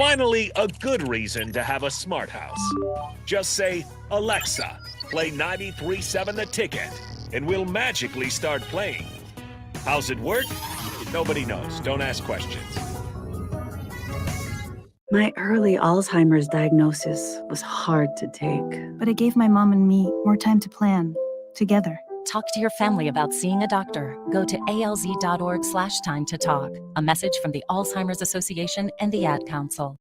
Finally, a good reason to have a smart house. Just say, Alexa, play 93.7 The Ticket, and we'll magically start playing. How's it work? Nobody knows. Don't ask questions. My early Alzheimer's diagnosis was hard to take. But it gave my mom and me more time to plan, together. Talk to your family about seeing a doctor. Go to alz.org/time to talk. A message from the Alzheimer's Association and the Ad Council.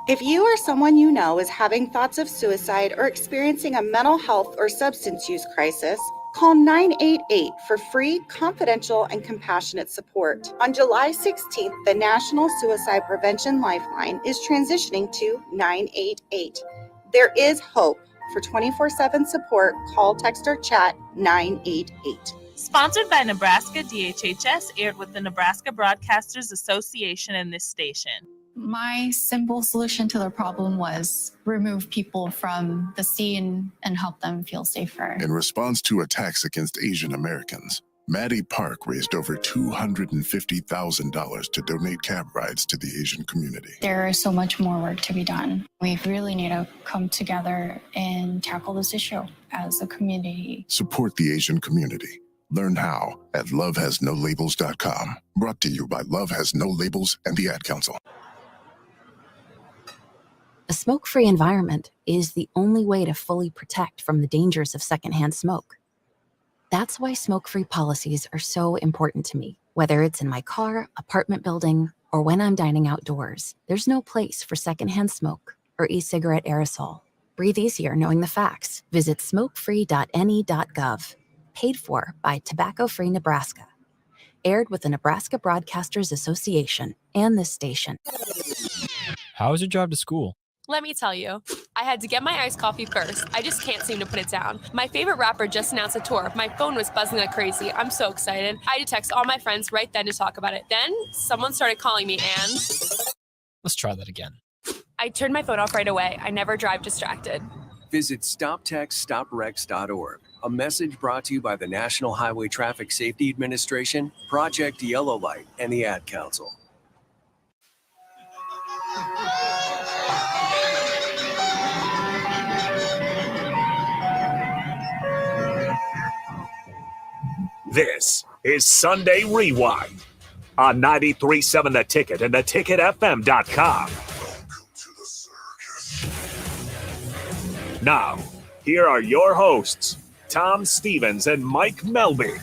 If you or someone you know is having thoughts of suicide or experiencing a mental health or substance use crisis, call 988 for free, confidential, and compassionate support. On July 16th, the National Suicide Prevention Lifeline is transitioning to 988. There is hope. For 24/7 support, call, text, or chat 988. Sponsored by Nebraska DHHS, aired with the Nebraska Broadcasters Association and this station. My simple solution to the problem was remove people from the scene and help them feel safer. In response to attacks against Asian Americans, Maddie Park raised over $250,000 to donate cab rides to the Asian community. There is so much more work to be done. We really need to come together and tackle this issue as a community. Support the Asian community. Learn how at lovehasnolabels.com. Brought to you by Love Has No Labels and the Ad Council. A smoke-free environment is the only way to fully protect from the dangers of secondhand smoke. That's why smoke-free policies are so important to me. Whether it's in my car, apartment building, or when I'm dining outdoors, there's no place for secondhand smoke or e-cigarette aerosol. Breathe easier knowing the facts. Visit smokefree.ne.gov. Paid for by Tobacco Free Nebraska. Aired with the Nebraska Broadcasters Association and this station. How was your drive to school? Let me tell you, I had to get my iced coffee first. I just can't seem to put it down. My favorite rapper just announced a tour. My phone was buzzing like crazy. I'm so excited. I had to text all my friends right then to talk about it. Then someone started calling me and... Let's try that again. I turned my phone off right away. I never drive distracted. Visit StopTextStopWrecks.org. A message brought to you by the National Highway Traffic Safety Administration, Project Yellow Light, and the Ad Council. This is Sunday Rewind on 93.7 The Ticket and theticketfm.com. Now, here are your hosts, Tom Stevens and Mike Melby.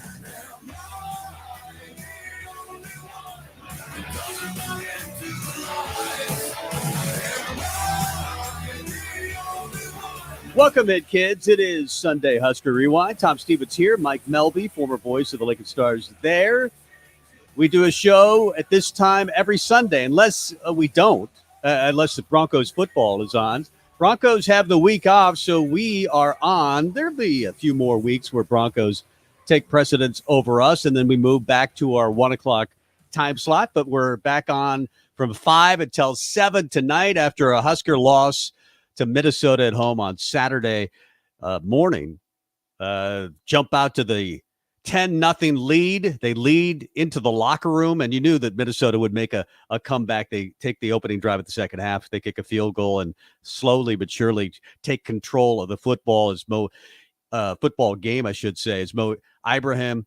Welcome in, kids. It is Sunday Husker Rewind. Tom Stevens here. Mike Melby, former voice of the Lincoln Stars there. We do a show at this time every Sunday, unless we don't, unless the Broncos football is on. Broncos have the week off, so we are on. There'll be a few more weeks where Broncos take precedence over us, and then we move back to our 1 o'clock time slot. But we're back on from 5 until 7 tonight after a Husker loss to Minnesota at home on Saturday morning. Jump out to the 10-0 lead. They lead into the locker room, and you knew that Minnesota would make a comeback. They take the opening drive at the second half. They kick a field goal and slowly but surely take control of the football game, I should say. As Mo Ibrahim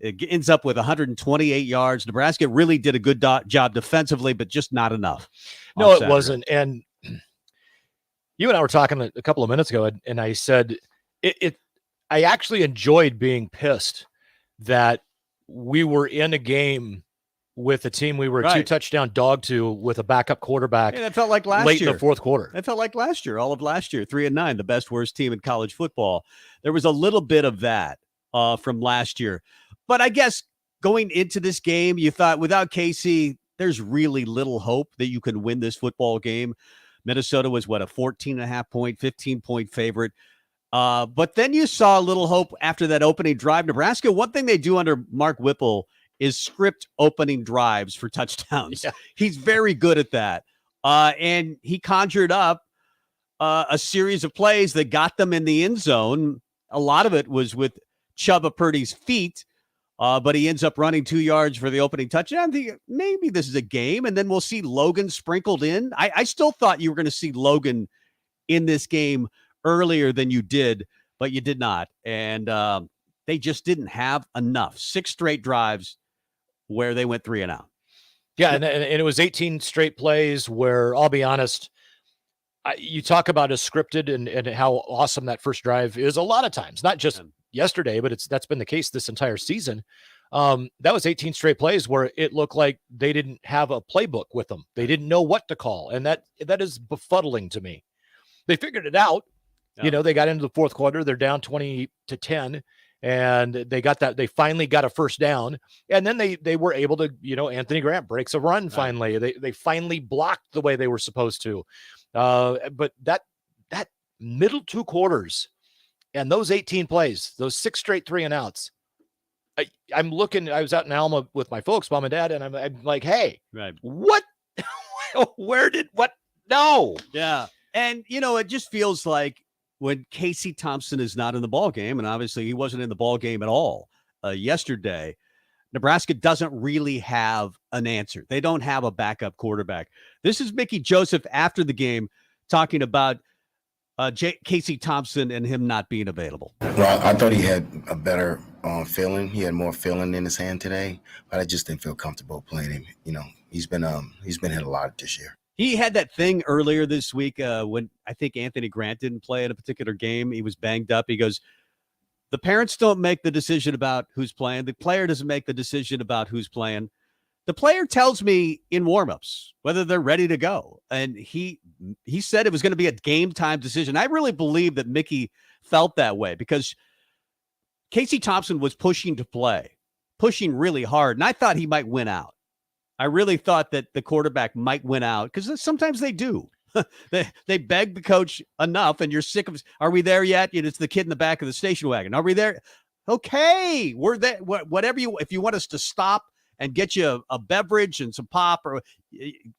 ends up with 128 yards. Nebraska really did a good job defensively, but just not enough. No, it wasn't. And you and I were talking a couple of minutes ago, and I said I actually enjoyed being pissed that we were in a game with a team we were a 2-touchdown dog to with a backup quarterback. Yeah, that felt like last late year. In the fourth quarter. That felt like last year, all of last year, 3-9, the best worst team in college football. There was a little bit of that from last year. But I guess going into this game, you thought without Casey, there's really little hope that you can win this football game. Minnesota was, a 14.5-point, 15-point favorite. But then you saw a little hope after that opening drive. Nebraska, one thing they do under Mark Whipple is script opening drives for touchdowns. Yeah. He's very good at that. And he conjured up a series of plays that got them in the end zone. A lot of it was with Chubba Purdy's feet. But he ends up running 2 yards for the opening touchdown. I think maybe this is a game, and then we'll see Logan sprinkled in. I still thought you were going to see Logan in this game earlier than you did, but you did not. And they just didn't have enough. 6 straight drives where they went 3 and out. Yeah, and it was 18 straight plays where, I'll be honest, you talk about a scripted and how awesome that first drive is a lot of times, not just yesterday, but that's been the case this entire season. That was 18 straight plays where it looked like they didn't have a playbook with them. They didn't know what to call, and that is befuddling to me. They figured it out. Yeah. You know, they got into the fourth quarter. They're down 20-10. And they finally got a first down. And then they were able to, Anthony Grant breaks a run finally. They finally blocked the way they were supposed to. But that middle 2 quarters and those 18 plays, those 6 straight 3 and outs, I'm looking, I was out in Alma with my folks, mom and dad, and I'm like, hey, what? What? No. Yeah. And, it just feels like when Casey Thompson is not in the ball game, and obviously he wasn't in the ball game at all yesterday, Nebraska doesn't really have an answer. They don't have a backup quarterback. This is Mickey Joseph after the game talking about Casey Thompson and him not being available. Well, I thought he had a better feeling. He had more feeling in his hand today, but I just didn't feel comfortable playing him. He's been hit a lot this year. He had that thing earlier this week when I think Anthony Grant didn't play in a particular game. He was banged up. He goes, the parents don't make the decision about who's playing. The player doesn't make the decision about who's playing. The player tells me in warmups whether they're ready to go. And he said it was going to be a game time decision. I really believe that Mickey felt that way because Casey Thompson was pushing to play, pushing really hard. And I thought he might win out. I really thought that the quarterback might win out because sometimes they do. they beg the coach enough and you're sick of, are we there yet? It's the kid in the back of the station wagon. Are we there? Okay, we're there. Whatever if you want us to stop and get you a beverage and some pop or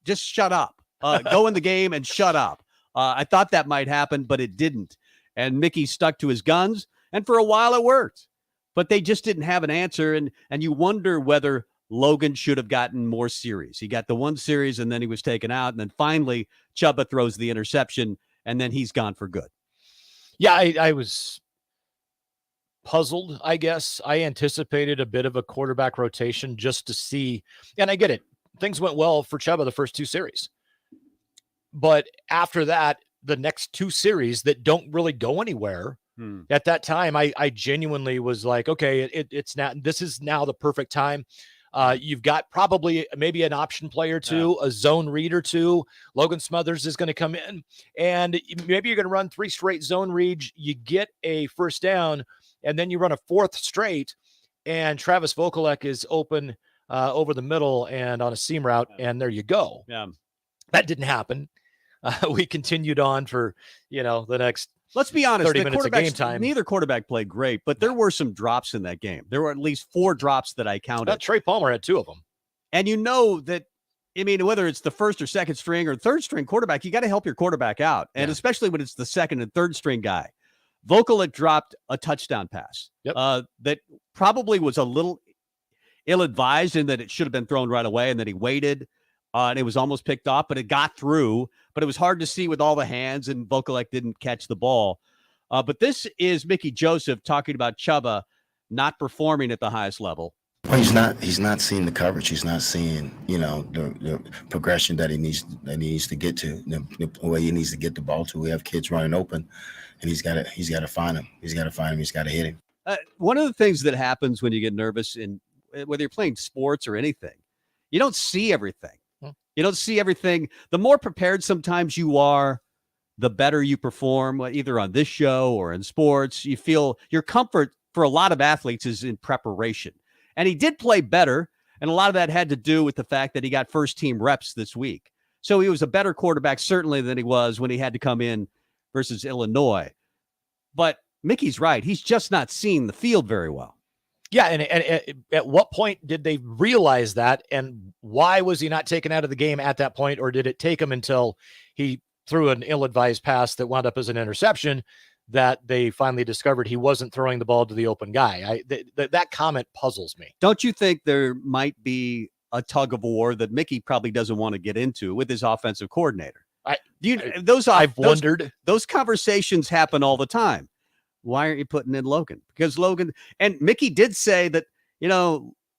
just shut up, go in the game and shut up. I thought that might happen, but it didn't. And Mickey stuck to his guns. And for a while it worked, but they just didn't have an answer. And you wonder whether Logan should have gotten more series. He got the 1 series and then he was taken out. And then finally Chuba throws the interception and then he's gone for good. Yeah, I was puzzled, I guess. I anticipated a bit of a quarterback rotation just to see. And I get it. Things went well for Chuba the first 2 series. But after that, the next 2 series that don't really go anywhere, at that time, I genuinely was like, okay, it's now, this is now the perfect time. You've got probably maybe an option play or two, a zone read or two. Logan Smothers is going to come in, and maybe you're going to run 3 straight zone reads. You get a first down, and then you run a 4th straight, and Travis Vokalek is open over the middle and on a seam route, and there you go. Yeah, that didn't happen. We continued on for the next. Let's be honest, 30 minutes of game time. Neither quarterback played great, but there were some drops in that game. There were at least 4 drops that I counted. Trey Palmer had 2 of them. And that, whether it's the first or second string or third string quarterback, you got to help your quarterback out. And especially when it's the second and third string guy. Vokalek dropped a touchdown pass that probably was a little ill-advised in that it should have been thrown right away and that he waited. And it was almost picked off, but it got through. But it was hard to see with all the hands, and Vokalek didn't catch the ball. But this is Mickey Joseph talking about Chuba not performing at the highest level. Well, he's not seeing the coverage. He's not seeing, the progression that he needs to get to, the way he needs to get the ball to. We have kids running open, and he's got to find him. He's got to find him. He's got to hit him. One of the things that happens when you get nervous, and whether you're playing sports or anything, you don't see everything. You don't see everything. The more prepared sometimes you are, the better you perform, either on this show or in sports. You feel your comfort for a lot of athletes is in preparation. And he did play better, and a lot of that had to do with the fact that he got first-team reps this week. So he was a better quarterback, certainly, than he was when he had to come in versus Illinois. But Mickey's right. He's just not seeing the field very well. Yeah, and at what point did they realize that, and why was he not taken out of the game at that point, or did it take him until he threw an ill-advised pass that wound up as an interception that they finally discovered he wasn't throwing the ball to the open guy. That comment puzzles me. Don't you think there might be a tug of war that Mickey probably doesn't want to get into with his offensive coordinator? I've wondered. Those conversations happen all the time. Why aren't you putting in Logan? Because Logan and Mickey did say that,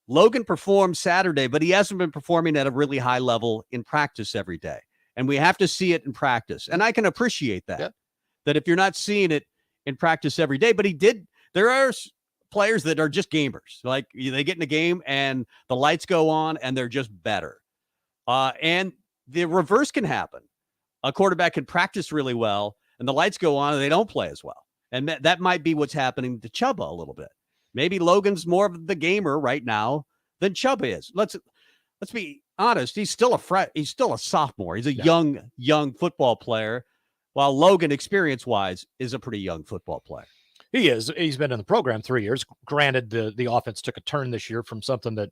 Logan performed Saturday, but he hasn't been performing at a really high level in practice every day. And we have to see it in practice. And I can appreciate that. Yeah. That if you're not seeing it in practice every day, but there are players that are just gamers. Like they get in a game and the lights go on and they're just better. And the reverse can happen. A quarterback can practice really well and the lights go on and they don't play as well. And that might be what's happening to Chubba a little bit. Maybe Logan's more of the gamer right now than Chubba is. Let's be honest. He's still a sophomore. He's a young football player, while Logan, experience-wise, is a pretty young football player. He is. He's been in the program 3 years. Granted, the offense took a turn this year from something that,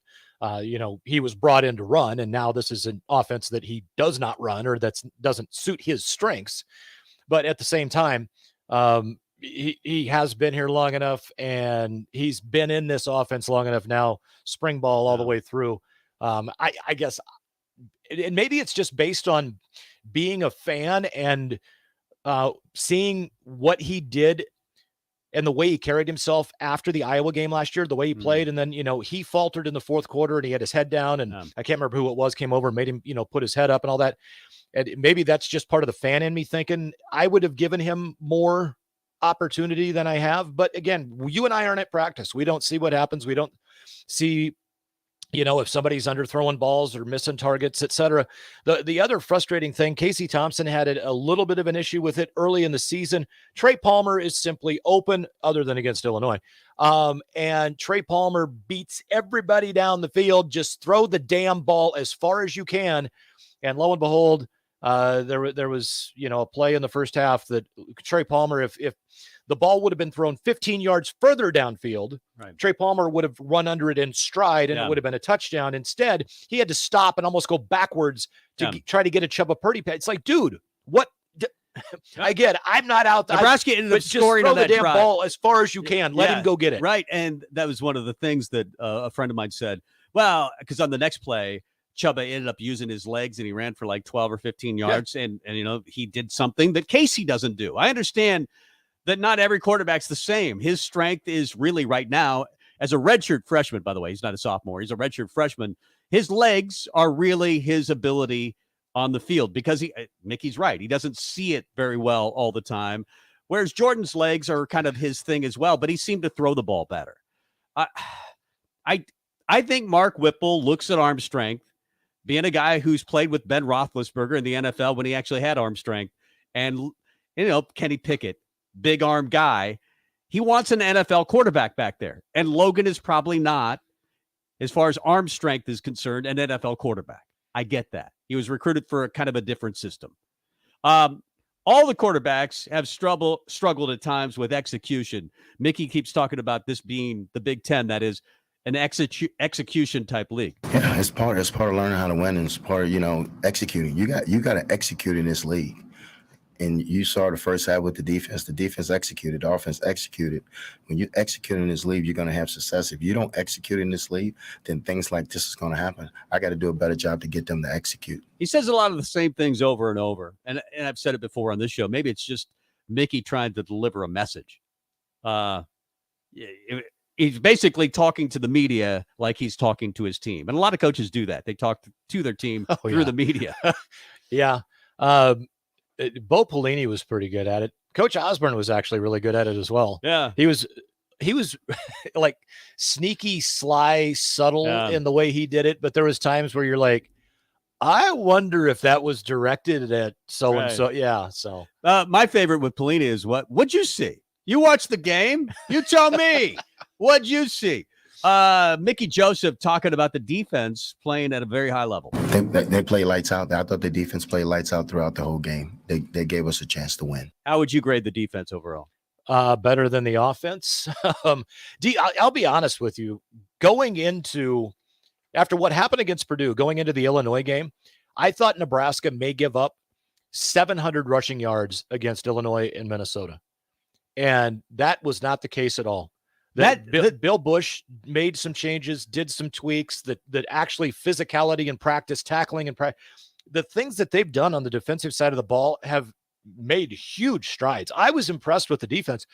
he was brought in to run, and now this is an offense that he does not run or that doesn't suit his strengths. But at the same time, he has been here long enough, and he's been in this offense long enough now, spring ball all the way through. I guess, and maybe it's just based on being a fan and seeing what he did and the way he carried himself after the Iowa game last year, the way he played. And then, he faltered in the fourth quarter and he had his head down, and I can't remember who it was came over and made him, put his head up and all that. And maybe that's just part of the fan in me thinking I would have given him more opportunity than I have. But again, you and I aren't at practice. We don't see what happens. We don't see, if somebody's underthrowing balls or missing targets, etc. The other frustrating thing, Casey Thompson had a little bit of an issue with it early in the season. Trey Palmer is simply open, other than against Illinois. And Trey Palmer beats everybody down the field. Just throw the damn ball as far as you can. And lo and behold, there was, a play in the first half that Trey Palmer, if the ball would have been thrown 15 yards further downfield, right, Trey Palmer would have run under it in stride and it would have been a touchdown. Instead, he had to stop and almost go backwards to try to get a Chubba Purdy pass. It's like, dude, what? Again, I'm not out there. Nebraska ended up scoring throw on that the damn drive. ball as far as you can. Let him go get it. Right. And that was one of the things that a friend of mine said, well, because on the next play, Chubba ended up using his legs and he ran for like 12 or 15 yards. Yeah. And he did something that Casey doesn't do. I understand that not every quarterback's the same. His strength is really right now, as a redshirt freshman, by the way, he's not a sophomore. He's a redshirt freshman. His legs are really his ability on the field because Mickey's right. He doesn't see it very well all the time. Whereas Jordan's legs are kind of his thing as well, but he seemed to throw the ball better. I think Mark Whipple looks at arm strength, being a guy who's played with Ben Roethlisberger in the NFL when he actually had arm strength, and, Kenny Pickett, big arm guy. He wants an NFL quarterback back there. And Logan is probably not, as far as arm strength is concerned, an NFL quarterback. I get that. He was recruited for a kind of a different system. All the quarterbacks have struggled at times with execution. Mickey keeps talking about this being the Big Ten, that is an execution type league. Yeah, it's part of learning how to win, and it's part of, executing. You got to execute in this league. And you saw the first half with the defense. The defense executed. The offense executed. When you execute in this league, you're going to have success. If you don't execute in this league, then things like this is going to happen. I got to do a better job to get them to execute. He says a lot of the same things over and over. And I've said it before on this show. Maybe it's just Mickey trying to deliver a message. He's basically talking to the media like he's talking to his team. And a lot of coaches do that. They talk to their team through the media. Yeah. Bo Pelini was pretty good at it. Coach Osborne was actually really good at it as well. Yeah. He was like sneaky, sly, subtle in the way he did it. But there was times where you're like, I wonder if that was directed at so-and-so. Right. Yeah. So my favorite with Pelini is what'd you see? You watched the game? You tell me. What'd you see? Mickey Joseph talking about the defense playing at a very high level. They play lights out. I thought the defense played lights out throughout the whole game. They gave us a chance to win. How would you grade the defense overall? Better than the offense. I'll be honest with you. After what happened against Purdue, going into the Illinois game, I thought Nebraska may give up 700 rushing yards against Illinois and Minnesota. And that was not the case at all. Bill Bush made some changes, did some tweaks that actually physicality and practice, tackling and the things that they've done on the defensive side of the ball have made huge strides. I was impressed with the defense.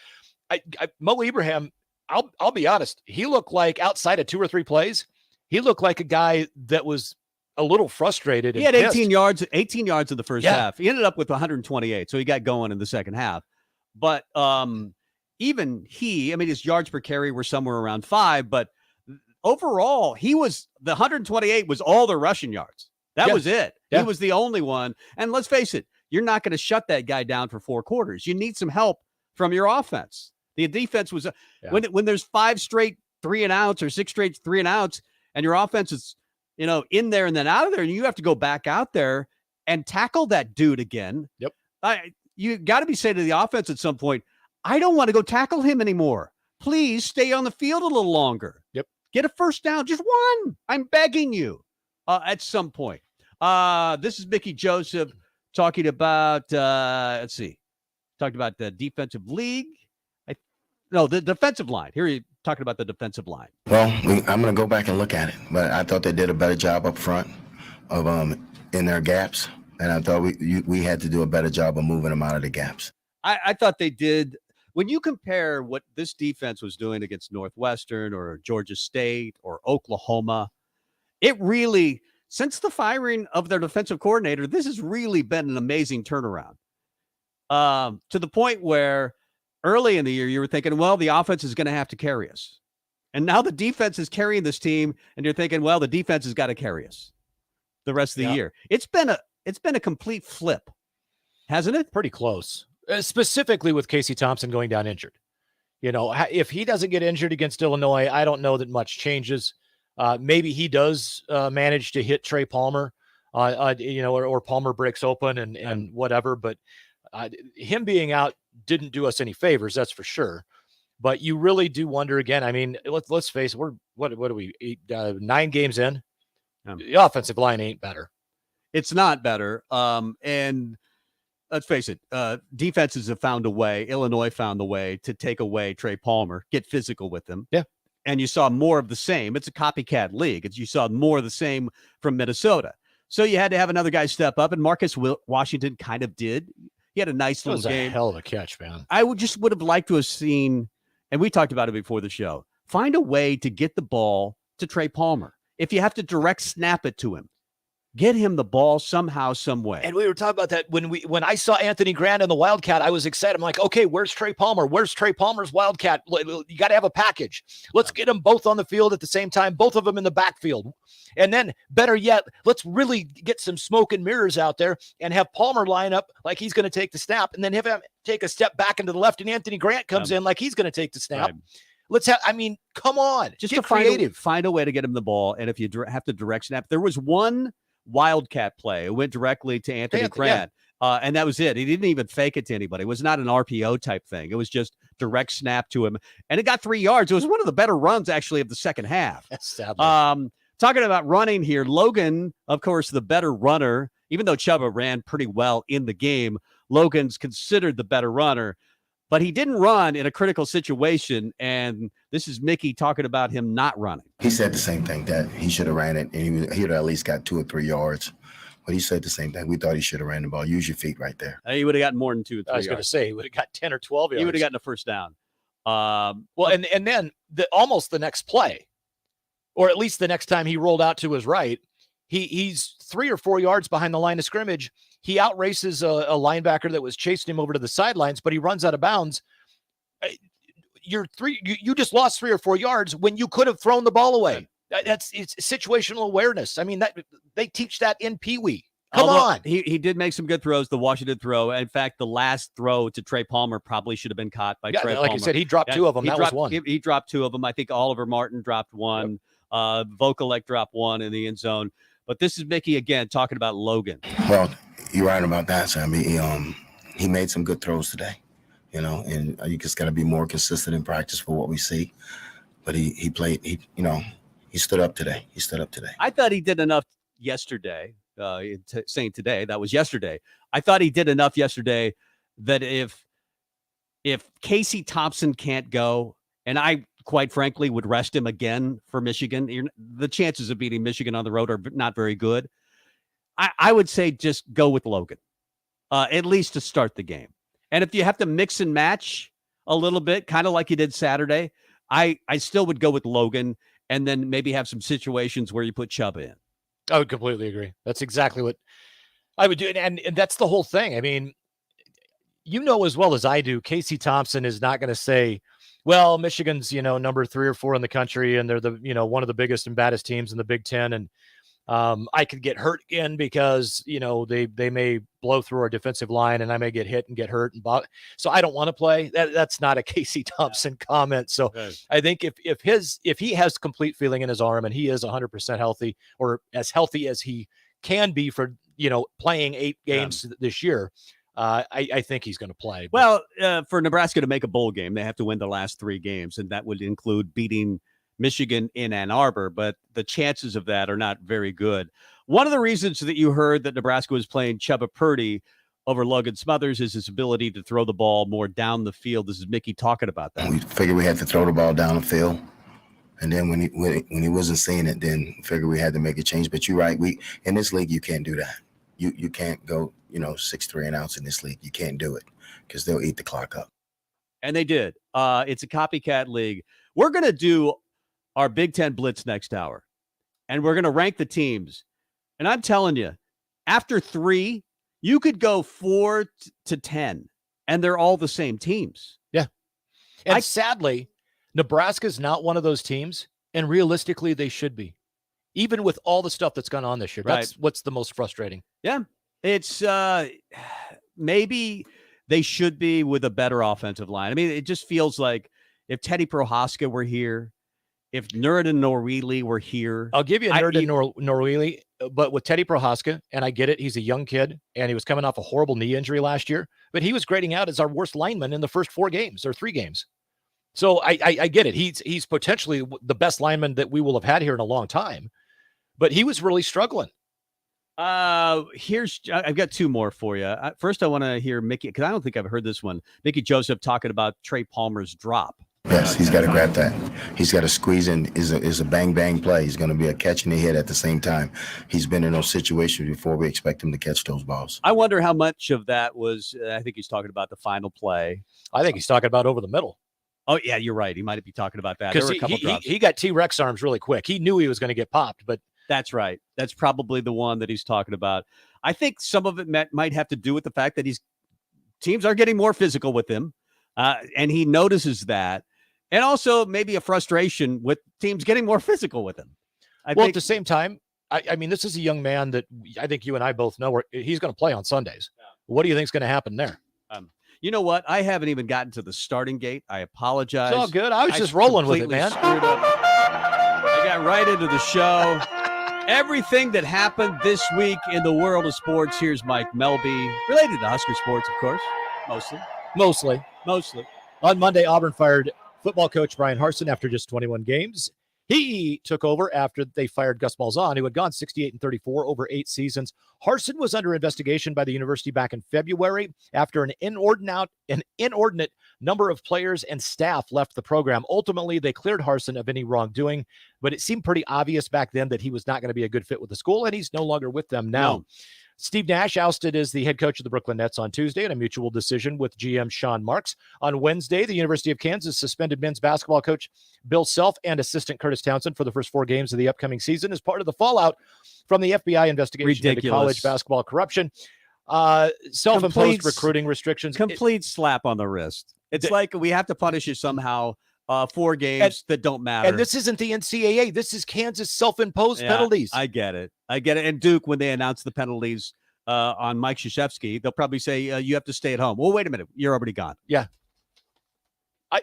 Mo Ibrahim, I'll be honest, he looked like outside of 2 or 3 plays, he looked like a guy that was a little frustrated. He had pissed. 18 yards in the first half. He ended up with 128, so he got going in the second half. But even his yards per carry were somewhere around 5, but overall, the 128 was all the rushing yards. That was it. Yeah. He was the only one. And let's face it, you're not going to shut that guy down for 4 quarters. You need some help from your offense. The defense was when there's 5 straight 3 and outs or 6 straight 3 and outs, and your offense is in there and then out of there, and you have to go back out there and tackle that dude again. Yep. You got to be saying to the offense at some point, I don't want to go tackle him anymore. Please stay on the field a little longer. Yep. Get a first down, just one. I'm begging you. At some point. This is Mickey Joseph talking about. Talked about the defensive league. The defensive line. Here he talking about the defensive line. Well, I'm going to go back and look at it, but I thought they did a better job up front of in their gaps, and I thought we had to do a better job of moving them out of the gaps. I thought they did. When you compare what this defense was doing against Northwestern or Georgia State or Oklahoma, it really, since the firing of their defensive coordinator, this has really been an amazing turnaround. To the point where early in the year, you were thinking, well, the offense is going to have to carry us. And now the defense is carrying this team, and you're thinking, well, the defense has got to carry us the rest of the year. It's been a complete flip, hasn't it? Pretty close. Specifically with Casey Thompson going down injured. If he doesn't get injured against Illinois, I don't know that much changes. Maybe he does manage to hit Trey Palmer, or Palmer breaks open and whatever. But him being out didn't do us any favors, that's for sure. But you really do wonder again. I mean, let's face it. We're what are we 9 games in? The offensive line ain't better. It's not better. And let's face it, defenses have found a way. Illinois found the way to take away Trey Palmer, get physical with him. Yeah. And you saw more of the same. It's a copycat league. You saw more of the same from Minnesota. So you had to have another guy step up, and Marcus Washington kind of did. He had a nice little game. That was a hell of a catch, man. I would have liked to have seen, and we talked about it before the show, find a way to get the ball to Trey Palmer. If you have to direct snap it to him, get him the ball somehow, some way. And we were talking about that when I saw Anthony Grant in the Wildcat, I was excited. I'm like, okay, where's Trey Palmer? Where's Trey Palmer's Wildcat? You got to have a package. Let's get them both on the field at the same time, both of them in the backfield. And then better yet, let's really get some smoke and mirrors out there and have Palmer line up like he's going to take the snap, and then have him take a step back into the left, and Anthony Grant comes in like he's going to take the snap. Right. Come on. Just get to creative. Find a way to get him the ball. And if you have to direct snap, there was one Wildcat play. It went directly to Anthony Grant. Yeah. And that was it. He didn't even fake it to anybody. It was not an RPO type thing. It was just direct snap to him. And it got 3 yards. It was one of the better runs, actually, of the second half. Sadly. Talking about running here, Logan, of course, the better runner, even though Chuba ran pretty well in the game, Logan's considered the better runner. But he didn't run in a critical situation, and this is Mickey talking about him not running. He said the same thing, that he should have ran it, and he would have at least got 2 or 3 yards. But he said the same thing. We thought he should have ran the ball. Use your feet right there. He would have gotten more than 2 or 3 yards. I was going to say, he would have got 10 or 12 yards. He would have gotten a first down. And then almost the next play, or at least the next time he rolled out to his right, he's 3 or 4 yards behind the line of scrimmage. He outraces a linebacker that was chasing him over to the sidelines, but he runs out of bounds. You just lost 3 or 4 yards when you could have thrown the ball away. It's situational awareness. I mean, that they teach that in Pee Wee. Come on. He did make some good throws, the Washington throw. In fact, the last throw to Trey Palmer probably should have been caught by Trey Palmer. Like I said, he dropped 2 of them. That was one. He dropped 2 of them. I think Oliver Martin dropped 1. Yep. Vokalek dropped 1 in the end zone. But this is Mickey again talking about Logan. Well, you're right about that, Sam. He made some good throws today, and you just got to be more consistent in practice for what we see. But he played, he stood up today. I thought he did enough yesterday. Saying today, that was yesterday. I thought he did enough yesterday that if if Casey Thompson can't go, and I quite frankly would rest him again for Michigan, the chances of beating Michigan on the road are not very good. I would say just go with Logan, at least to start the game. And if you have to mix and match a little bit, kind of like you did Saturday, I still would go with Logan and then maybe have some situations where you put Chubb in. I would completely agree. That's exactly what I would do. And that's the whole thing. I mean, you know as well as I do, Casey Thompson is not going to say, well, Michigan's, number 3 or 4 in the country, and they're the, one of the biggest and baddest teams in the Big Ten. And I could get hurt again because, they may blow through our defensive line and I may get hit and get hurt. So I don't want to play. That's not a Casey Thompson comment. So I think if he has complete feeling in his arm and he is 100% healthy, or as healthy as he can be for, playing 8 games this year, I think he's going to play. Well, for Nebraska to make a bowl game, they have to win the last 3 games, and that would include beating Michigan in Ann Arbor, but the chances of that are not very good. One of the reasons that you heard that Nebraska was playing Chubba Purdy over Logan Smothers is his ability to throw the ball more down the field. This is Mickey talking about that. We figured we had to throw the ball down the field. And then when he wasn't seeing it, then figured we had to make a change. But you're right. In this league, you can't do that. You can't go, 6'3" and outs in this league. You can't do it because they'll eat the clock up. And they did. It's a copycat league. We're going to do our Big Ten Blitz next hour, and we're going to rank the teams. And I'm telling you, after 3, you could go 4 to 10, and they're all the same teams. Yeah. And sadly, Nebraska's not one of those teams, and realistically, they should be. Even with all the stuff that's gone on this year. Right. That's what's the most frustrating. Yeah. It's maybe they should be with a better offensive line. I mean, it just feels like if Teddy Prohaska were here, if Nurden Norwili were here. I'll give you Nurden Norwili, but with Teddy Prohaska, and I get it, he's a young kid, and he was coming off a horrible knee injury last year, but he was grading out as our worst lineman in the first 4 games or 3 games. So I get it. He's potentially the best lineman that we will have had here in a long time, but he was really struggling. I've got 2 more for you. First, I want to hear Mickey, because I don't think I've heard this one. Mickey Joseph talking about Trey Palmer's drop. Yes, he's got to grab that. He's got to squeeze in. Is a bang bang play. He's going to be a catch and a hit at the same time. He's been in those situations before. We expect him to catch those balls. I wonder how much of that was. I think he's talking about the final play. I think he's talking about over the middle. Oh yeah, you're right. He might be talking about that. Because he got T-Rex arms really quick. He knew he was going to get popped, but that's right. That's probably the one that he's talking about. I think some of it might have to do with the fact that teams are getting more physical with him, and he notices that. And also maybe a frustration with teams getting more physical with him. At the same time, I mean, this is a young man that I think you and I both know he's going to play on Sundays. Yeah. What do you think is going to happen there? You know what? I haven't even gotten to the starting gate. I apologize. It's all good. I was just rolling with it, man. I got right into the show. Everything that happened this week in the world of sports. Here's Mike Melby, related to Husker sports, of course. Mostly. On Monday, Auburn fired football coach Brian Harsin after just 21 games. He took over after they fired Gus Malzahn, who had gone 68-34 over 8 seasons. Harsin was under investigation by the university back in February after an inordinate number of players and staff left the program. Ultimately, they cleared Harsin of any wrongdoing, but it seemed pretty obvious back then that he was not going to be a good fit with the school, and he's no longer with them now. No. Steve Nash ousted as the head coach of the Brooklyn Nets on Tuesday in a mutual decision with GM Sean Marks. On Wednesday, the University of Kansas suspended men's basketball coach Bill Self and assistant Curtis Townsend for the first 4 games of the upcoming season as part of the fallout from the FBI investigation into college basketball corruption. Self-imposed recruiting restrictions. Complete slap on the wrist. It's like we have to punish you somehow. 4 games that don't matter. And this isn't the NCAA. This is Kansas self-imposed penalties. I get it. And Duke, when they announce the penalties on Mike Krzyzewski, they'll probably say, you have to stay at home. Well, wait a minute. You're already gone. Yeah.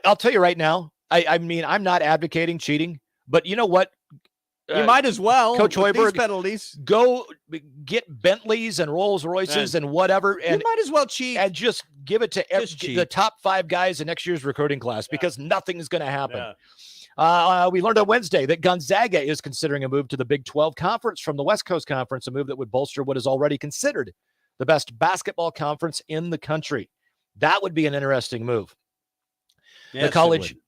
I'll tell you right now, I mean, I'm not advocating cheating, but you know what? You might as well, Coach Hoiberg, penalties. Go get Bentleys and Rolls Royces and whatever. And you might as well cheat. And just give it to the top 5 guys in next year's recruiting class because nothing is going to happen. Yeah. We learned on Wednesday that Gonzaga is considering a move to the Big 12 Conference from the West Coast Conference, a move that would bolster what is already considered the best basketball conference in the country. That would be an interesting move. The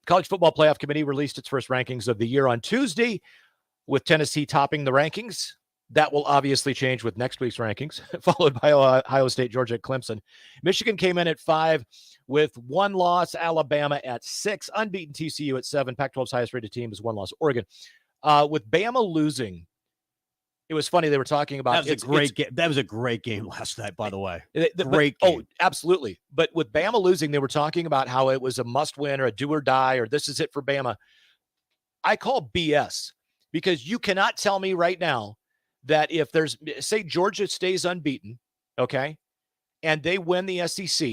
college football playoff committee released its first rankings of the year on Tuesday, with Tennessee topping the rankings. That will obviously change with next week's rankings, followed by Ohio State, Georgia, and Clemson. Michigan came in at 5 with 1 loss, Alabama at 6, unbeaten TCU at 7. Pac-12's highest rated team is 1 loss, Oregon. With Bama losing, it was funny. They were talking about that was a great game. That was a great game last night, by the way. Great game. Oh, absolutely. But with Bama losing, they were talking about how it was a must-win or a do or die, or this is it for Bama. I call BS, because you cannot tell me right now that if there's, say, Georgia stays unbeaten, okay, and they win the SEC,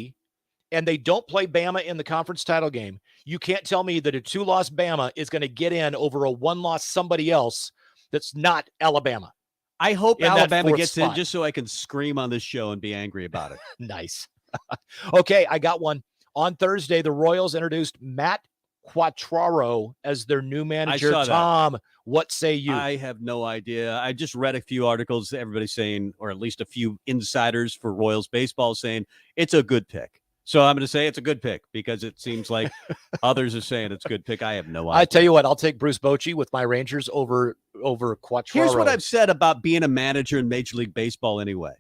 and they don't play Bama in the conference title game, you can't tell me that a 2-loss Bama is going to get in over a 1-loss somebody else that's not Alabama. I hope Alabama gets in just so I can scream on this show and be angry about it. Nice. Okay, I got one. On Thursday, the Royals introduced Matt Quattraro as their new manager. Tom, what say you? I have no idea. I just read a few articles, everybody saying, or at least a few insiders for Royals baseball saying it's a good pick. So I'm going to say it's a good pick because it seems like others are saying it's a good pick. I have no idea. I tell you what, I'll take Bruce Bochy with my Rangers over Quattraro. Here's what I've said about being a manager in Major League Baseball anyway,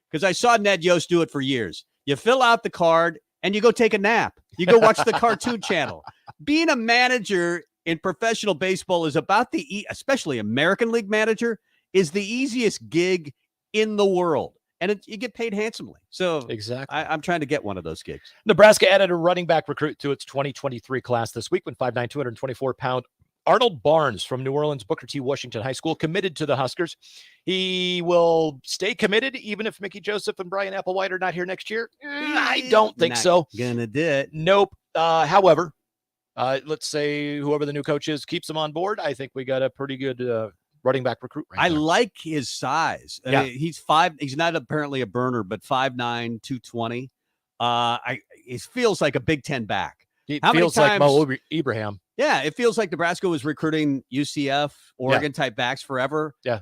because I saw Ned Yost do it for years. You fill out the card and you go take a nap. You go watch the Cartoon Channel. Being a manager in professional baseball is about especially American League manager, is the easiest gig in the world. And you get paid handsomely. So exactly, I'm trying to get one of those gigs. Nebraska added a running back recruit to its 2023 class this week when 5'9", 224-pound Arnold Barnes from New Orleans Booker T. Washington High School committed to the Huskers. He will stay committed even if Mickey Joseph and Brian Applewhite are not here next year. I don't think so. Gonna do it. Nope. However, let's say whoever the new coach is keeps him on board. I think we got a pretty good running back recruit right I there. like his size. Yeah. He's 5. He's not apparently a burner, but 5'9", 220. It feels like a Big Ten back. It feels like Mo Ibrahim. Yeah, it feels like Nebraska was recruiting UCF, Oregon type backs forever. Yeah.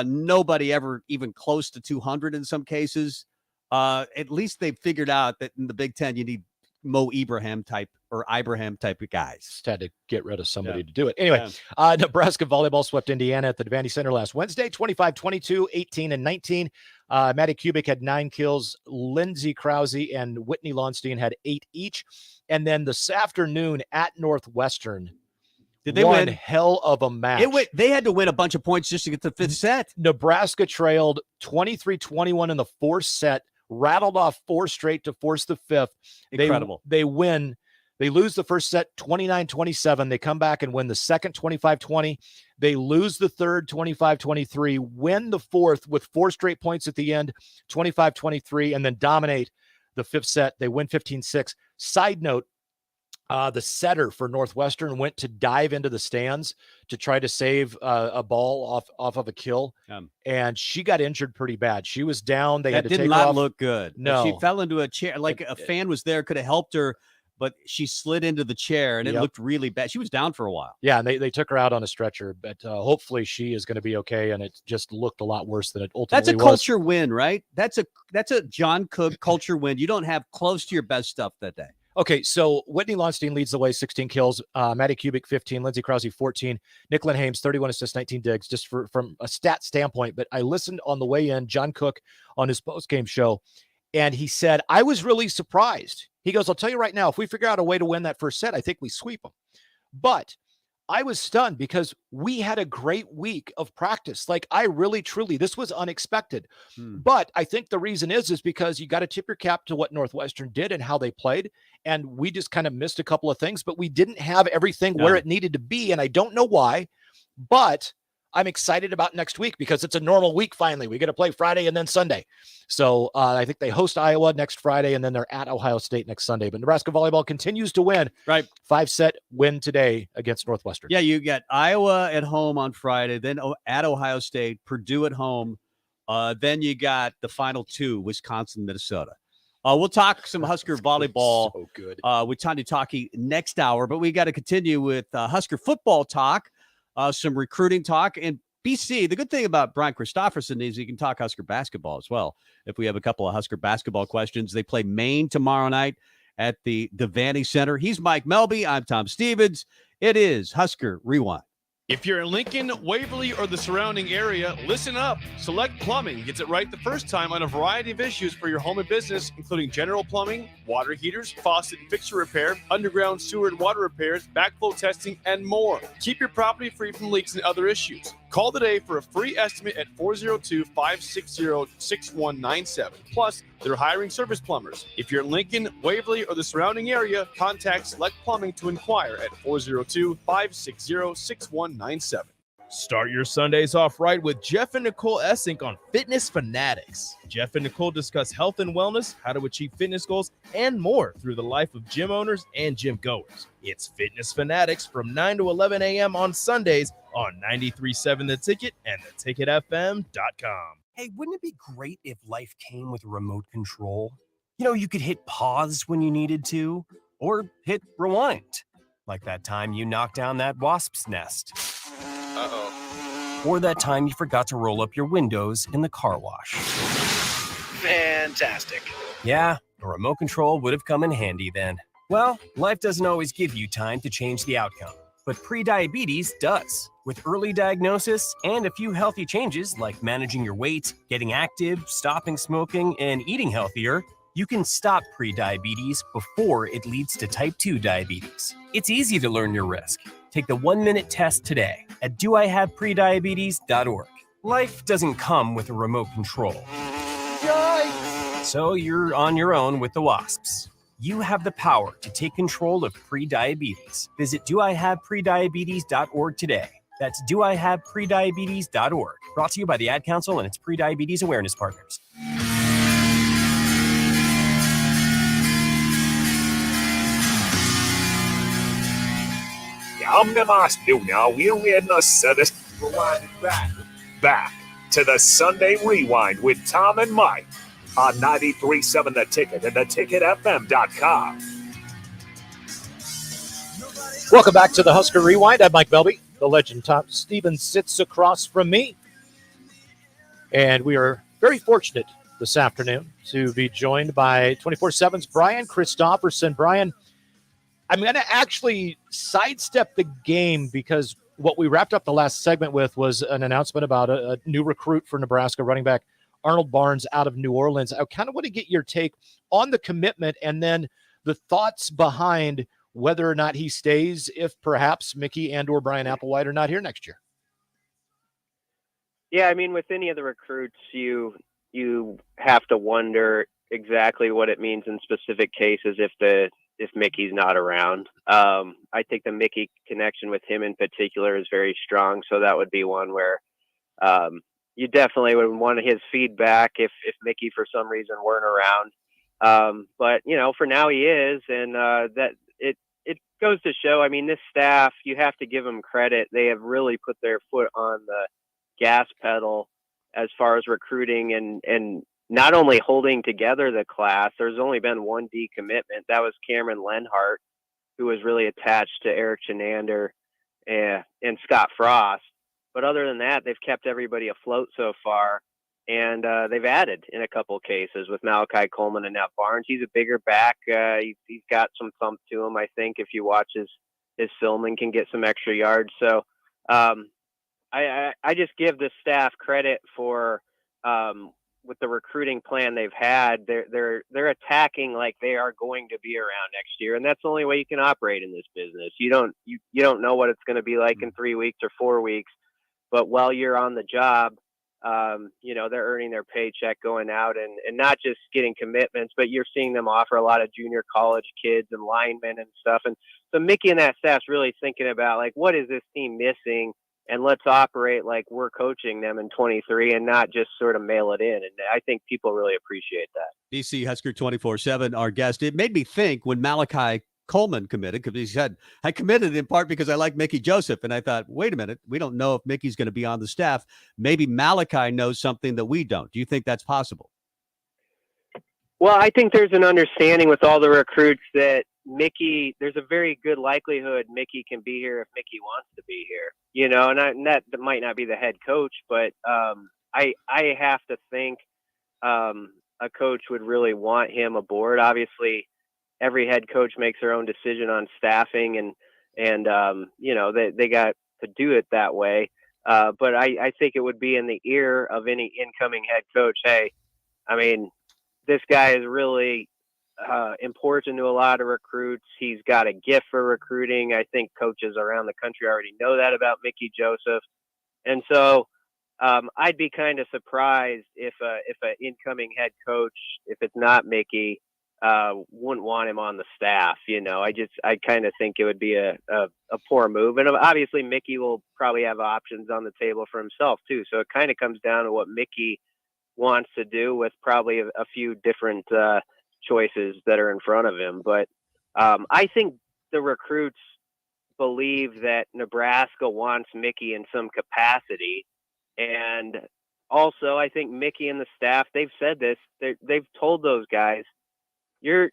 Nobody ever even close to 200 in some cases. At least they figured out that in the Big Ten you need Mo Ibrahim type or Ibrahim type of guys. Just had to get rid of somebody to do it. Anyway, Nebraska volleyball swept Indiana at the Devaney Center last Wednesday, 25-22, 18 and 19. Maddie Kubik had 9 kills. Lindsey Krause and Whitney Lonstein had 8 each. And then this afternoon at Northwestern, did they win? win? Hell of a match. They had to win a bunch of points just to get to the 5th set. Nebraska trailed 23-21 in the 4th set, rattled off 4 straight to force the 5th. Incredible. They win. They lose the first set 29-27. They come back and win the second 25-20. They lose the third 25-23, win the 4th with 4 straight points at the end, 25-23, and then dominate the 5th set. They win 15-6. Side note, the setter for Northwestern went to dive into the stands to try to save a ball off of a kill, and she got injured pretty bad. She was down. They had to take off. That did not look good. No. She fell into a chair. Like a fan was there, could have helped her, but she slid into the chair, and it looked really bad. She was down for a while. Yeah, and they took her out on a stretcher, but hopefully she is going to be okay, and it just looked a lot worse than it ultimately was. That's a culture win, right? That's a John Cook culture win. You don't have close to your best stuff that day. Okay, so Whitney Lonstein leads the way, 16 kills. Maddie Kubik, 15. Lindsey Krause, 14. Nicklin Hames, 31 assists, 19 digs, just from a stat standpoint. But I listened on the way in, John Cook on his postgame show, and he said, I was really surprised. He goes, I'll tell you right now, if we figure out a way to win that first set, I think we sweep them. But I was stunned because we had a great week of practice. Like, I really, truly, this was unexpected. But I think the reason is because you got to tip your cap to what Northwestern did and how they played. And we just kind of missed a couple of things, but we didn't have everything where it needed to be. And I don't know why, but I'm excited about next week because it's a normal week. Finally, we get to play Friday and then Sunday. So I think they host Iowa next Friday and then they're at Ohio State next Sunday, but Nebraska volleyball continues to win. Right. 5-set win today against Northwestern. Yeah. You got Iowa at home on Friday, then at Ohio State, Purdue at home. Then you got the final 2, Wisconsin, Minnesota. We'll talk some Husker volleyball so good. With Tanya Talkie next hour, but we got to continue with Husker football talk, some recruiting talk, and BC. The good thing about Brian Christopherson is he can talk Husker basketball as well. If we have a couple of Husker basketball questions, they play Maine tomorrow night, at the Devaney Center. He's Mike Melby. I'm Tom Stevens. It is Husker Rewind. If you're in Lincoln, Waverly, or the surrounding area, listen up. Select Plumbing gets it right the first time on a variety of issues for your home and business, including general plumbing, water heaters, faucet and fixture repair, underground sewer and water repairs, backflow testing, and more. Keep your property free from leaks and other issues. Call today for a free estimate at 402-560-6197. Plus, they're hiring service plumbers. If you're in Lincoln, Waverly, or the surrounding area, contact Select Plumbing to inquire at 402-560-6197. Start your Sundays off right with Jeff and Nicole Essink on Fitness Fanatics. Jeff and Nicole discuss health and wellness, how to achieve fitness goals, and more through the life of gym owners and gym goers. It's Fitness Fanatics from 9 to 11 a.m. on Sundays on 93.7 The Ticket and theticketfm.com. Hey, wouldn't it be great if life came with a remote control? You know, you could hit pause when you needed to, or hit rewind, like that time you knocked down that wasp's nest. Uh-oh. Or that time you forgot to roll up your windows in the car wash. Fantastic. Yeah, a remote control would have come in handy then. Well, life doesn't always give you time to change the outcome, but prediabetes does. With early diagnosis and a few healthy changes like managing your weight, getting active, stopping smoking, and eating healthier, you can stop prediabetes before it leads to type 2 diabetes. It's easy to learn your risk. Take the 1-minute test today at doihaveprediabetes.org. Life doesn't come with a remote control. Yikes! So you're on your own with the wasps. You have the power to take control of prediabetes. Visit doihaveprediabetes.org today. That's doihaveprediabetes.org. Brought to you by the Ad Council and its prediabetes awareness partners. I'm the master now. We're in the service. Rewind back to the Sunday Rewind with Tom and Mike on 93.7 The Ticket and theticketfm.com. Welcome back to the Husker Rewind. I'm Mike Melby. The legend Tom Stevens sits across from me. And we are very fortunate this afternoon to be joined by 24/7's Brian Christopherson. Brian, I'm going to actually sidestep the game because what we wrapped up the last segment with was an announcement about a new recruit for Nebraska, running back Arnold Barnes out of New Orleans. I kind of want to get your take on the commitment and then the thoughts behind whether or not he stays if perhaps Mickey and or Brian Applewhite are not here next year. Yeah, I mean, with any of the recruits, you have to wonder exactly what it means in specific cases if Mickey's not around. I think the Mickey connection with him in particular is very strong. So that would be one where you definitely would want his feedback if Mickey for some reason weren't around. But, you know, for now he is. And that it goes to show, I mean, this staff, you have to give them credit. They have really put their foot on the gas pedal as far as recruiting and not only holding together the class. There's only been one decommitment. That was Cameron Lenhart, who was really attached to Eric Chenander and Scott Frost. But other than that, they've kept everybody afloat so far. And they've added in a couple of cases with Malachi Coleman and Nat Barnes. He's a bigger back. He's got some thump to him, I think, if you watch his film and can get some extra yards. So I just give the staff credit for with the recruiting plan they've had. They're attacking like they are going to be around next year, and that's the only way you can operate in this business. You don't know what it's going to be like in 3 weeks or 4 weeks, but while you're on the job, you know, they're earning their paycheck going out and not just getting commitments, but you're seeing them offer a lot of junior college kids and linemen and stuff. And so Mickey and that staff's really thinking about, like, what is this team missing? And let's operate like we're coaching them in 23 and not just sort of mail it in. And I think people really appreciate that. DC Husker 24/7, our guest. It made me think when Malachi Coleman committed, because he said, I committed in part because I like Mickey Joseph. And I thought, wait a minute, we don't know if Mickey's going to be on the staff. Maybe Malachi knows something that we don't. Do you think that's possible? Well, I think there's an understanding with all the recruits that Mickey, there's a very good likelihood Mickey can be here if Mickey wants to be here, you know, and that might not be the head coach, but I have to think a coach would really want him aboard. Obviously, every head coach makes their own decision on staffing, and they got to do it that way. But I think it would be in the ear of any incoming head coach. Hey, I mean, this guy is really important to a lot of recruits. He's got a gift for recruiting. I think coaches around the country already know that about Mickey Joseph. And so I'd be kind of surprised if an incoming head coach, if it's not Mickey, wouldn't want him on the staff. I kind of think it would be a poor move. And obviously Mickey will probably have options on the table for himself too. So it kind of comes down to what Mickey wants to do, with probably a few different choices that are in front of him. But I think the recruits believe that Nebraska wants Mickey in some capacity. And also, I think Mickey and the staff, they've said this, they've told those guys, you're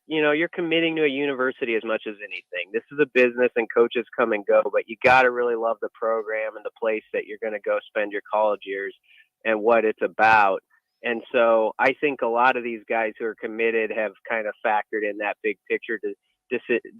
committing to a university as much as anything. This is a business and coaches come and go, but you got to really love the program and the place that you're going to go spend your college years and what it's about. And so I think a lot of these guys who are committed have kind of factored in that big picture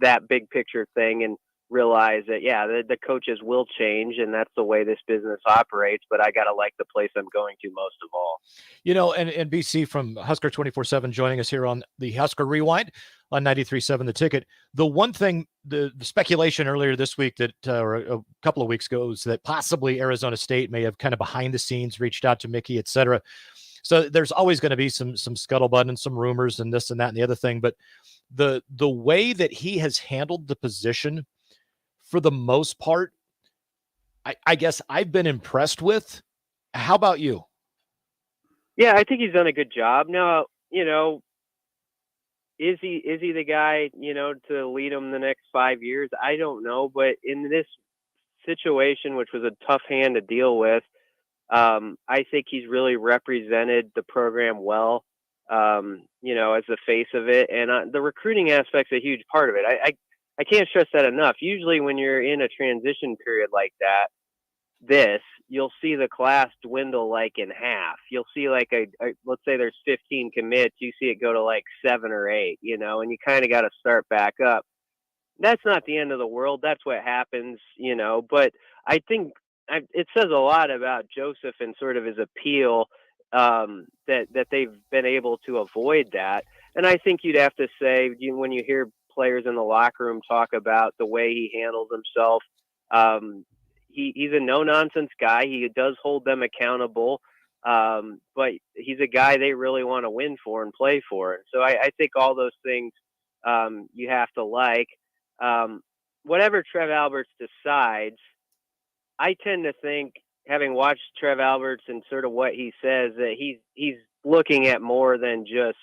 that big picture thing, and realize that, the coaches will change, and that's the way this business operates, but I got to like the place I'm going to most of all. And BC from Husker 24/7 joining us here on the Husker Rewind on 93.7 The Ticket. The one thing, the speculation earlier this week or a couple of weeks ago, is that possibly Arizona State may have kind of behind the scenes reached out to Mickey, et cetera. So there's always going to be some scuttlebutt and some rumors and this and that and the other thing. But the way that he has handled the position, for the most part, I guess I've been impressed with. How about you? Yeah, I think he's done a good job. Now, is he the guy, to lead them the next 5 years? I don't know. But in this situation, which was a tough hand to deal with, I think he's really represented the program well, as the face of it. And the recruiting aspect's a huge part of it. I can't stress that enough. Usually when you're in a transition period like that, you'll see the class dwindle like in half. You'll see like let's say there's 15 commits, you see it go to like 7 or 8, and you kind of got to start back up. That's not the end of the world. That's what happens, but I think it says a lot about Joseph and sort of his appeal, that they've been able to avoid that. And I think you'd have to say, when you hear players in the locker room talk about the way he handles himself, he's a no-nonsense guy. He does hold them accountable, but he's a guy they really want to win for and play for. So I think all those things you have to like. Whatever Trev Alberts decides, I tend to think, having watched Trev Alberts and sort of what he says, that he's looking at more than just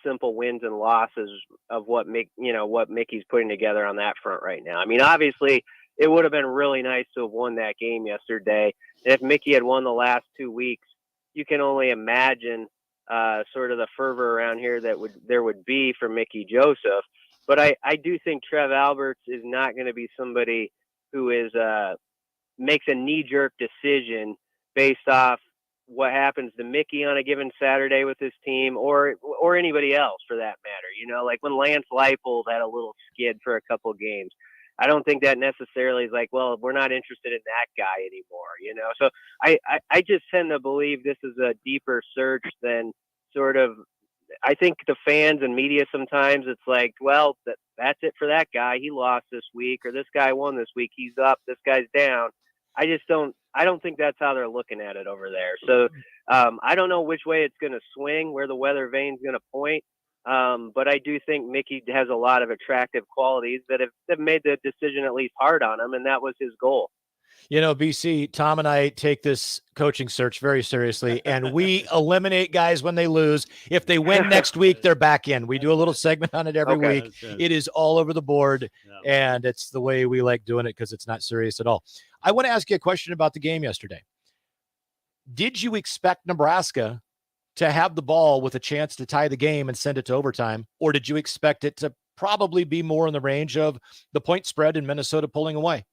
simple wins and losses of what Mickey's putting together on that front right now. I mean, obviously, it would have been really nice to have won that game yesterday. If Mickey had won the last 2 weeks, you can only imagine sort of the fervor around here there would be for Mickey Joseph. But I do think Trev Alberts is not going to be somebody who makes a knee-jerk decision based off what happens to Mickey on a given Saturday with his team, or anybody else for that matter. Like when Lance Leipold had a little skid for a couple games, I don't think that necessarily is like, well, we're not interested in that guy anymore. So I just tend to believe this is a deeper search than sort of, I think the fans and media sometimes it's like, well, that's it for that guy. He lost this week, or this guy won this week. He's up, this guy's down. I don't think that's how they're looking at it over there. So I don't know which way it's going to swing, where the weather vane's going to point. But I do think Mickey has a lot of attractive qualities that have made the decision at least hard on him, and that was his goal. BC, Tom and I take this coaching search very seriously, and we eliminate guys when they lose. If they win next week, they're back in. We do a little segment on it every week. It is all over the board, and it's the way we like doing it because it's not serious at all. I want to ask you a question about the game yesterday. Did you expect Nebraska to have the ball with a chance to tie the game and send it to overtime, or did you expect it to probably be more in the range of the point spread and Minnesota pulling away?